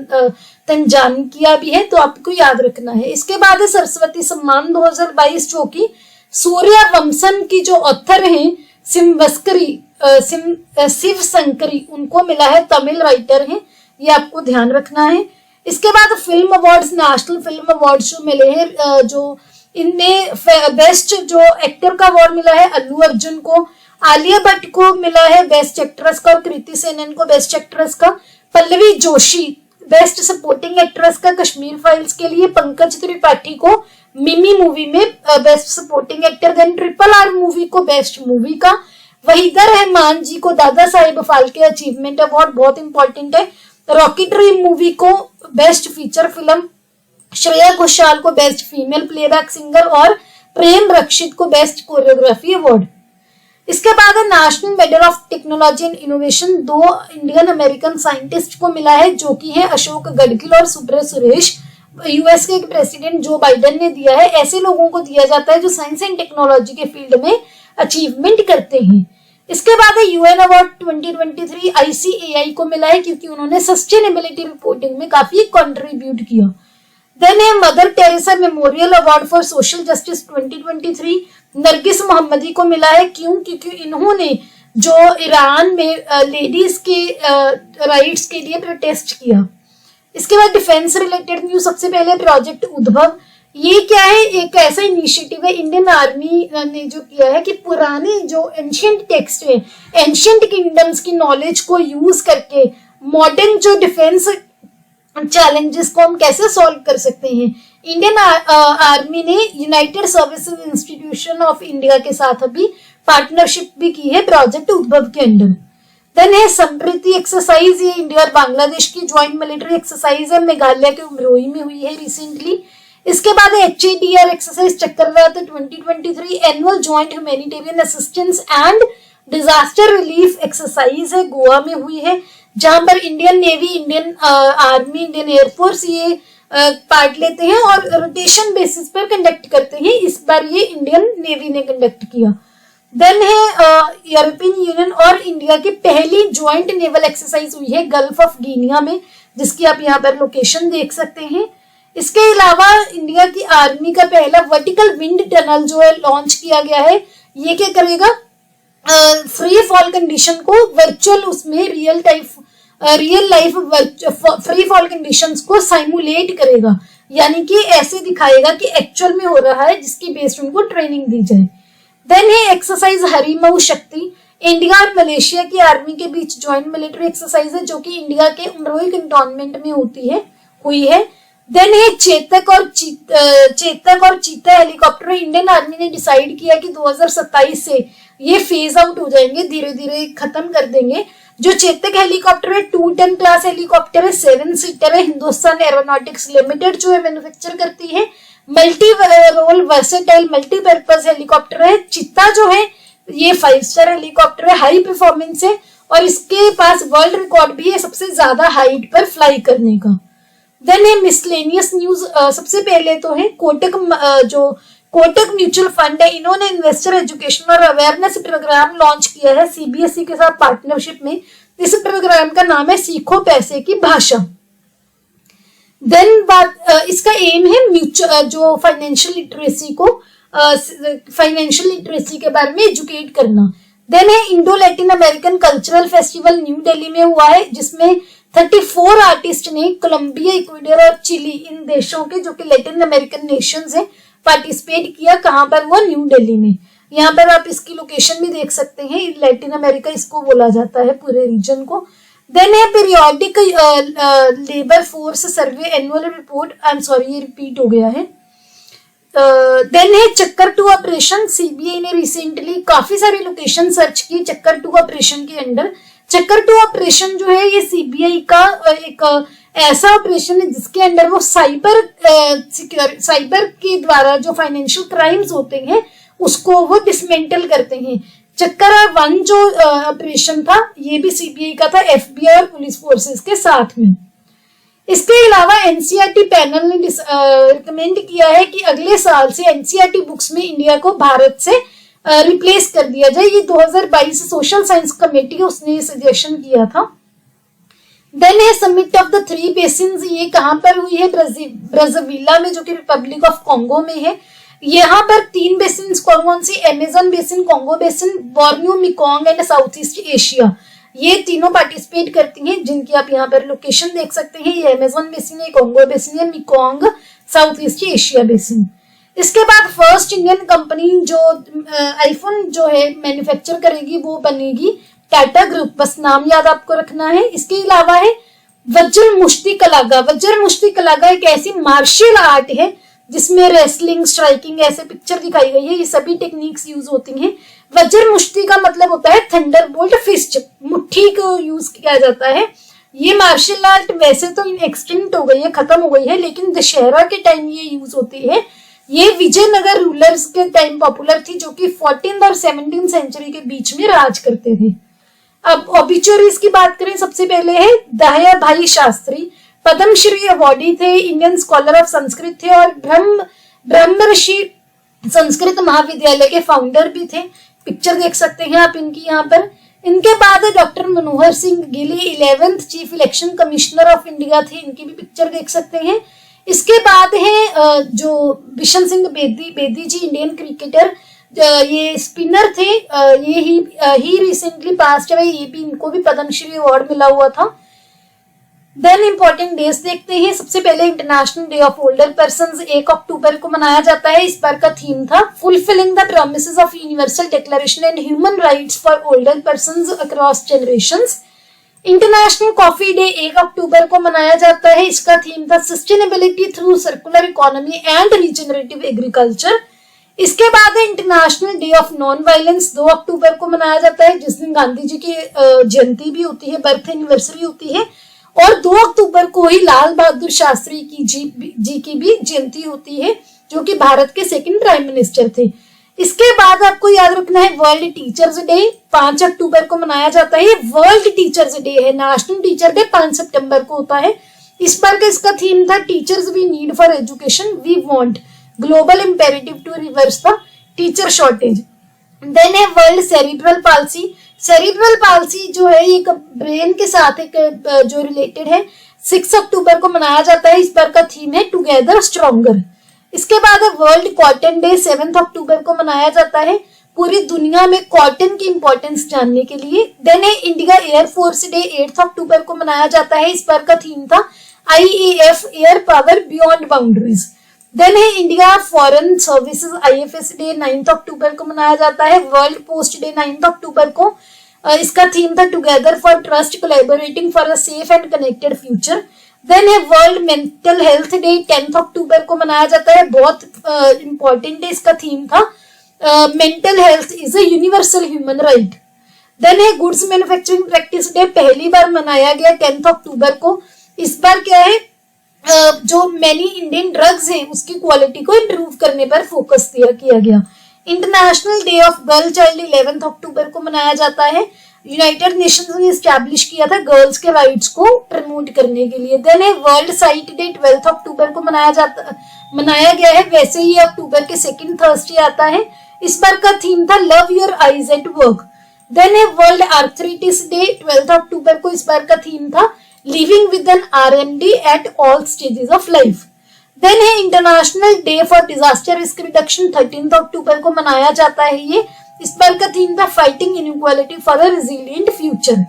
तंजानिया भी है, तो आपको याद रखना है। इसके बाद है सरस्वती सम्मान 2022, जो कि सूर्य वंशन की जो ऑथर हैं शिव शंकरी, उनको मिला है, तमिल राइटर हैं, ये आपको ध्यान रखना है। इसके बाद film awards, national film awards जो मिले हैं, जो इनमें बेस्ट जो एक्टर का अवार्ड मिला है अल्लू अर्जुन को, आलिया भट्ट को मिला है बेस्ट एक्ट्रेस का, और कृति सेनन को बेस्ट एक्ट्रेस का, Pallavi Joshi best supporting actress का कश्मीर फाइल्स के लिए, पंकज त्रिपाठी को मिमी मूवी में best supporting actor, then RRR movie को बेस्ट मूवी का, वहीदा रहमान जी को दादा साहेब फाल्के अचीवमेंट अवार्ड, बहुत इंपॉर्टेंट है, रॉकेटरी मूवी को best feature film, Shreya Ghoshal को बेस्ट फीमेल प्लेबैक सिंगर और प्रेम रक्षित को बेस्ट कोरियोग्राफी अवार्ड। इसके बाद national medal of technology and innovation 2 Indian American scientist को मिला है, जो कि है अशोक गडगिल और सुब्रत सुरेश। यूएस के प्रेसिडेंट जो बाइडेन ने दिया है। ऐसे लोगों को दिया जाता है जो साइंस एंड टेक्नोलॉजी के फील्ड में अचीवमेंट करते हैं। इसके बाद है यूएन अवार्ड 2023 ICAI को मिला है, क्योंकि उन्होंने सस्टेनेबिलिटी रिपोर्टिंग में काफी कंट्रीब्यूट किया। देन है Mother Teresa memorial award for social justice 2023 Narges Mohammadi को मिला है। क्यों? क्योंकि इन्होंने जो ईरान में लेडीज के राइट्स के लिए प्रोटेस्ट किया। इसके बाद डिफेंस रिलेटेड न्यूज, सबसे पहले प्रोजेक्ट उद्भव। ये क्या है? एक ऐसा इनिशिएटिव है इंडियन आर्मी ने जो किया है कि पुराने जो एंशिएंट टेक्स्ट है, एंशिएंट किंगडम्स की नॉलेज को यूज करके मॉडर्न जो डिफेंस चैलेंजेस को हम कैसे सॉल्व कर सकते हैं। इंडियन आर्मी ने United services institution of India के साथ अभी पार्टनरशिप भी की है प्रोजेक्ट उद्भव के अंडर। देन है समृद्धि एक्सरसाइज, ये इंडिया और बांग्लादेश की ज्वाइंट मिलिट्री एक्सरसाइज है, मेघालय के उमरोई में हुई है रिसेंटली। इसके बाद HADR एक्सरसाइज चक्रवात 2023 annual joint humanitarian assistance and disaster relief exercise है, गोवा में हुई है। जहां पर Indian navy, Indian army, Indian air force ये पार्ट लेते हैं और रोटेशन बेसिस पर कंडक्ट करते हैं। इस बार ये इंडियन नेवी ने कंडक्ट किया। देन है यूरोपियन यूनियन और इंडिया की पहली ज्वाइंट नेवल एक्सरसाइज हुई है गल्फ ऑफ गिनिया में, जिसकी आप यहाँ पर लोकेशन देख सकते हैं। इसके अलावा इंडिया की आर्मी का पहला वर्टिकल विंड टनल जो है लॉन्च किया गया है। ये क्या करेगा, फ्री फॉल कंडीशन को वर्चुअल उसमें real life free fall conditions को साइमुलेट करेगा, यानी कि ऐसे दिखाएगा कि एक्चुअल में हो रहा है, जिसकी बेस्ड उनको ट्रेनिंग दी जाए। देन है एक्सरसाइज हरिमऊ शक्ति, इंडिया और मलेशिया की आर्मी के बीच ज्वाइंट मिलिट्री एक्सरसाइज है जो कि इंडिया के उमरोई कैंटोनमेंट में हुई है। देन है चेतक और चीता हेलीकॉप्टर। इंडियन आर्मी ने डिसाइड किया कि 2027 से ये फेज आउट हो जाएंगे, धीरे धीरे खत्म कर देंगे। जो चेतक हेलीकॉप्टर है 2 टन क्लास हेलीकॉप्टर है, 7 सीटर है, हिंदुस्तान एरोनॉटिक्स लिमिटेड जो है मैन्युफैक्चर करती है। Multi role versatile multipurpose helicopter है। चित्ता जो है ये 5 स्टार हेलीकॉप्टर है, हाई परफॉर्मेंस है और इसके पास वर्ल्ड रिकॉर्ड भी है सबसे ज्यादा हाइट पर फ्लाई करने का। देन है मिसलेनियस न्यूज। सबसे पहले तो है कोटक म्यूचुअल फंड है, इन्होंने इन्वेस्टर एजुकेशन और अवेयरनेस प्रोग्राम लॉन्च किया है सीबीएसई के साथ पार्टनरशिप में। इस प्रोग्राम का नाम है सीखो पैसे की भाषा। देन इसका एम है जो फाइनेंशियल लिटरेसी के बारे में एजुकेट करना। देन है Indo Latin American cultural festival new Delhi में हुआ है, जिसमें 34 आर्टिस्ट ने कोलंबिया, इक्वेडर और चिली इन देशों के जो कि लैटिन अमेरिकन नेशंस हैं पार्टिसिपेट किया। कहां पर? वो न्यू दिल्ली में। यहाँ पर आप इसकी लोकेशन भी देख सकते हैं, लैटिन अमेरिका इसको बोला जाता है पूरे रीजन को। देन है periodic labour force survey annual report, I am sorry ये रिपीट हो गया है। देन है चक्कर 2 ऑपरेशन। सीबीआई ने रिसेंटली काफी सारी लोकेशन सर्च की चक्कर 2 ऑपरेशन के अंडर। चक्कर 2 ऑपरेशन जो है ये सीबीआई का एक ऐसा ऑपरेशन है जिसके अंडर वो साइबर के द्वारा जो फाइनेंशियल क्राइम्स होते हैं उसको वो डिसमेंटल करते हैं। चक्कर 1 जो ऑपरेशन था ये भी सीबीआई का था, एफबीआई और पुलिस फोर्सेस के साथ में। इसके अलावा एनसीईआरटी पैनल ने रिकमेंड किया है कि अगले साल से एनसीईआरटी बुक्स में इंडिया को भारत से रिप्लेस कर दिया जाए। ये 2022 सोशल साइंस कमेटी उसने सजेशन किया था। देन है समिट ऑफ द 3 बेसिन्स। ये कहां पर हुई है? ब्राजीलिया में, जो कि रिपब्लिक ऑफ कॉन्गो में है। यहाँ पर 3 बेसिन कौन सी? Amazon basin, Congo basin, Borneo, Mekong and South East Asia. ये तीनों पार्टिसिपेट करती हैं, जिनकी आप यहाँ पर लोकेशन देख सकते हैं। ये अमेजन बेसिन है, कॉन्गो बेसिन है, Mekong, south East Asia basin. इसके बाद फर्स्ट इंडियन कंपनी जो आईफोन जो है मैन्युफैक्चर करेगी वो बनेगी टाटा ग्रुप, बस नाम याद आपको रखना है। इसके अलावा है वज्र मुश्ती कलागा। वज्र मुश्ती कलागा एक ऐसी मार्शल आर्ट है जिसमें रेसलिंग, स्ट्राइकिंग ऐसे पिक्चर दिखाई गई है। ये सभी टेक्निक्स यूज होती हैं। वज्र मुश्ती का मतलब होता है थंडरबोल्ट फिस्ट, मुट्ठी को यूज किया जाता है। ये मार्शल आर्ट वैसे तो एक्सटिंक्ट हो गई है, खत्म हो गई है, लेकिन दशहरा के टाइम ये यूज होती है। ये विजयनगर रूलर्स के टाइम पॉपुलर थी, जो कि 14th और 17th सेंचुरी के बीच में राज करते थे। अब ऑबिचुअरीज की बात करें, सबसे पहले है दया भाई शास्त्री, पद्मश्री अवार्डी थे, इंडियन स्कॉलर ऑफ संस्कृत थे और ब्रह्मर्षि संस्कृत महाविद्यालय के फाउंडर भी थे। पिक्चर देख सकते हैं आप इनकी यहाँ पर। इनके बाद डॉक्टर मनोहर सिंह गिली 11th chief election commissioner of India थे, इनकी भी पिक्चर देख सकते हैं। इसके बाद है जो बिशन सिंह बेदी जी, इंडियन क्रिकेटर, ये स्पिनर थे। ये ही रिसेंटली पास्ट है, ये भी इनको भी पद्मश्री अवार्ड मिला हुआ था। देन इंपॉर्टेंट डेज देखते हैं। सबसे पहले international day of older persons 1 अक्टूबर को मनाया जाता है। इस बार का थीम था fulfilling the promises of universal declaration and human rights for older persons across generations. International coffee day 1 अक्टूबर को मनाया जाता है। इसका थीम था sustainability through circular economy and regenerative agriculture. इसके बाद है international day of non violence 2 अक्टूबर को मनाया जाता है, जिस दिन गांधी जी की जयंती भी होती है, बर्थ एनिवर्सरी होती है। और 2 अक्टूबर को ही लाल बहादुर शास्त्री जी की भी जयंती होती है, जो कि भारत के 2nd प्राइम मिनिस्टर थे। इसके बाद आपको याद रखना है वर्ल्ड टीचर्स डे 5 अक्टूबर को मनाया जाता है। वर्ल्ड टीचर्स डे है, नेशनल टीचर डे 5 सितंबर को होता है। इस बार का इसका थीम था teachers we need for education we want global imperative to reverse the teacher shortage. Then है world cerebral palsy. Cerebral palsy जो है ये ब्रेन के साथ एक जो रिलेटेड है, 6 अक्टूबर को मनाया जाता है। इस बार का थीम है टुगेदर स्ट्रॉन्गर। इसके बाद है वर्ल्ड कॉटन डे 7 अक्टूबर को मनाया जाता है पूरी दुनिया में कॉटन की इंपॉर्टेंस जानने के लिए। देन है इंडिया एयरफोर्स डे 8 अक्टूबर को मनाया जाता है। इस बार का थीम था IAF air power beyond boundaries. Then है India foreign services IFS day 9 अक्टूबर को मनाया जाता है। वर्ल्ड पोस्ट डे 9 अक्टूबर को, इसका थीम था together for trust collaborating for a safe and connected future. Then है world mental health day 10 October को मनाया जाता है। बहुत इंपॉर्टेंट है, इसका थीम था mental health is a universal human right. Then है गुड्स मैन्युफैक्चरिंग प्रैक्टिस डे पहली बार मनाया गया 10 अक्टूबर को। इस बार क्या है, जो मैनी इंडियन ड्रग्स हैं उसकी क्वालिटी को इंप्रूव करने पर फोकस किया गया। International day of girl child 11 अक्टूबर को मनाया जाता है। यूनाइटेड नेशंस ने स्टैब्लिश किया था गर्ल्स के राइट्स को प्रमोट करने के लिए। देन है वर्ल्ड साइट डे 12 अक्टूबर को मनाया गया है। वैसे ही अक्टूबर के सेकंड थर्सडे आता है। इस बार का थीम था love your eyes at work. Then है वर्ल्ड आर्थराइटिस डे 12 अक्टूबर को, इस बार का थीम था living with an RMD at all stages of life. Then है international day for disaster risk reduction 13 अक्टूबर को मनाया जाता है ये। इस बार का थीम था fighting inequality for a resilient future.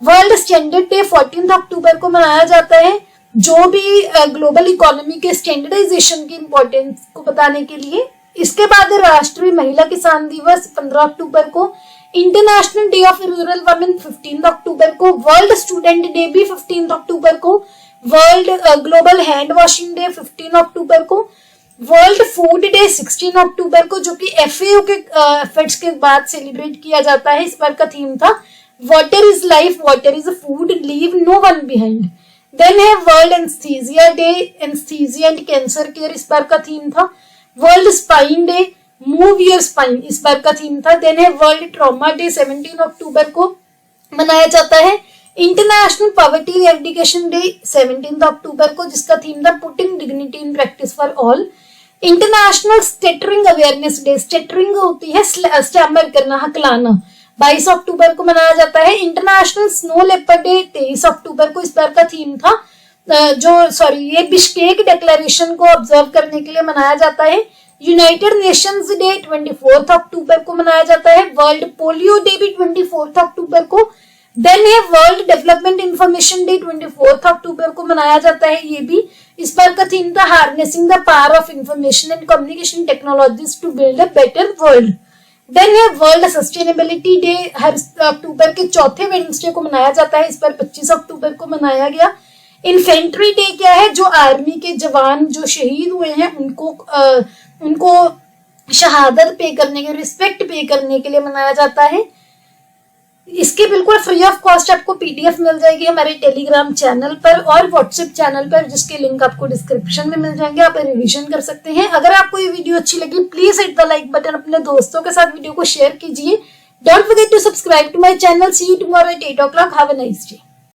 World standard day 14 अक्टूबर को मनाया जाता है, जो भी ग्लोबल इकोनॉमी के स्टैंडर्डाइजेशन की इंपॉर्टेंस को बताने के लिए। इसके बाद राष्ट्रीय महिला किसान दिवस 15 अक्टूबर को। International day of rural women 15 अक्टूबर को। वर्ल्ड स्टूडेंट डे भी 15 अक्टूबर को। World global hand washing day 15 अक्टूबर को। वर्ल्ड फूड डे 16 अक्टूबर को, जो कि FAO के एफर्ट्स के बाद सेलिब्रेट किया जाता है। इस बार का थीम था water is life, water is food, leave no one behind. Then है world anaesthesia day, anaesthesia and cancer care, इस बार का थीम था। World spine day, move your spine, इस बार का थीम था। देन है वर्ल्ड ट्रॉमा डे 17 अक्टूबर को मनाया जाता है। इंटरनेशनल पॉवर्टी एरिडिकेशन डे 17 अक्टूबर को, जिसका थीम था putting dignity in practice for all. International stuttering awareness day, stuttering होती है स्टैमर करना, हकलाना, 22 अक्टूबर को मनाया जाता है। इंटरनेशनल स्नो लेपर्ड डे 23 अक्टूबर को, इस बार का थीम था ये बिश्केक डिक्लेरेशन को ऑब्जर्व करने के लिए मनाया जाता है। यूनाइटेड नेशंस डे 24 अक्टूबर को मनाया जाता है। वर्ल्ड पोलियो डे भी 24 अक्टूबर को। देन है वर्ल्ड डेवलपमेंट इंफॉर्मेशन डे 24 अक्टूबर को मनाया जाता है ये भी। इस बार का थीम था harnessing the power of information and communication technologies to build a better world. Then है वर्ल्ड सस्टेनेबिलिटी डे, हर अक्टूबर के चौथे वेडनेसडे को मनाया जाता है। इस बार 25 अक्टूबर को मनाया गया। इन्फेंट्री डे क्या है, जो आर्मी के जवान जो शहीद हुए हैं उनको शहादत पे करने के, रिस्पेक्ट पे करने के लिए मनाया जाता है। इसके बिल्कुल फ्री ऑफ कॉस्ट आपको PDF मिल जाएगी हमारे टेलीग्राम चैनल पर और व्हाट्सएप चैनल पर, जिसके लिंक आपको डिस्क्रिप्शन में मिल जाएंगे। आप रिवीजन कर सकते हैं। अगर आपको ये वीडियो अच्छी लगी please hit the like button, अपने दोस्तों के साथ वीडियो को शेयर कीजिए। Don't forget to subscribe to my channel. See you tomorrow at 8 o'clock। Have a nice day.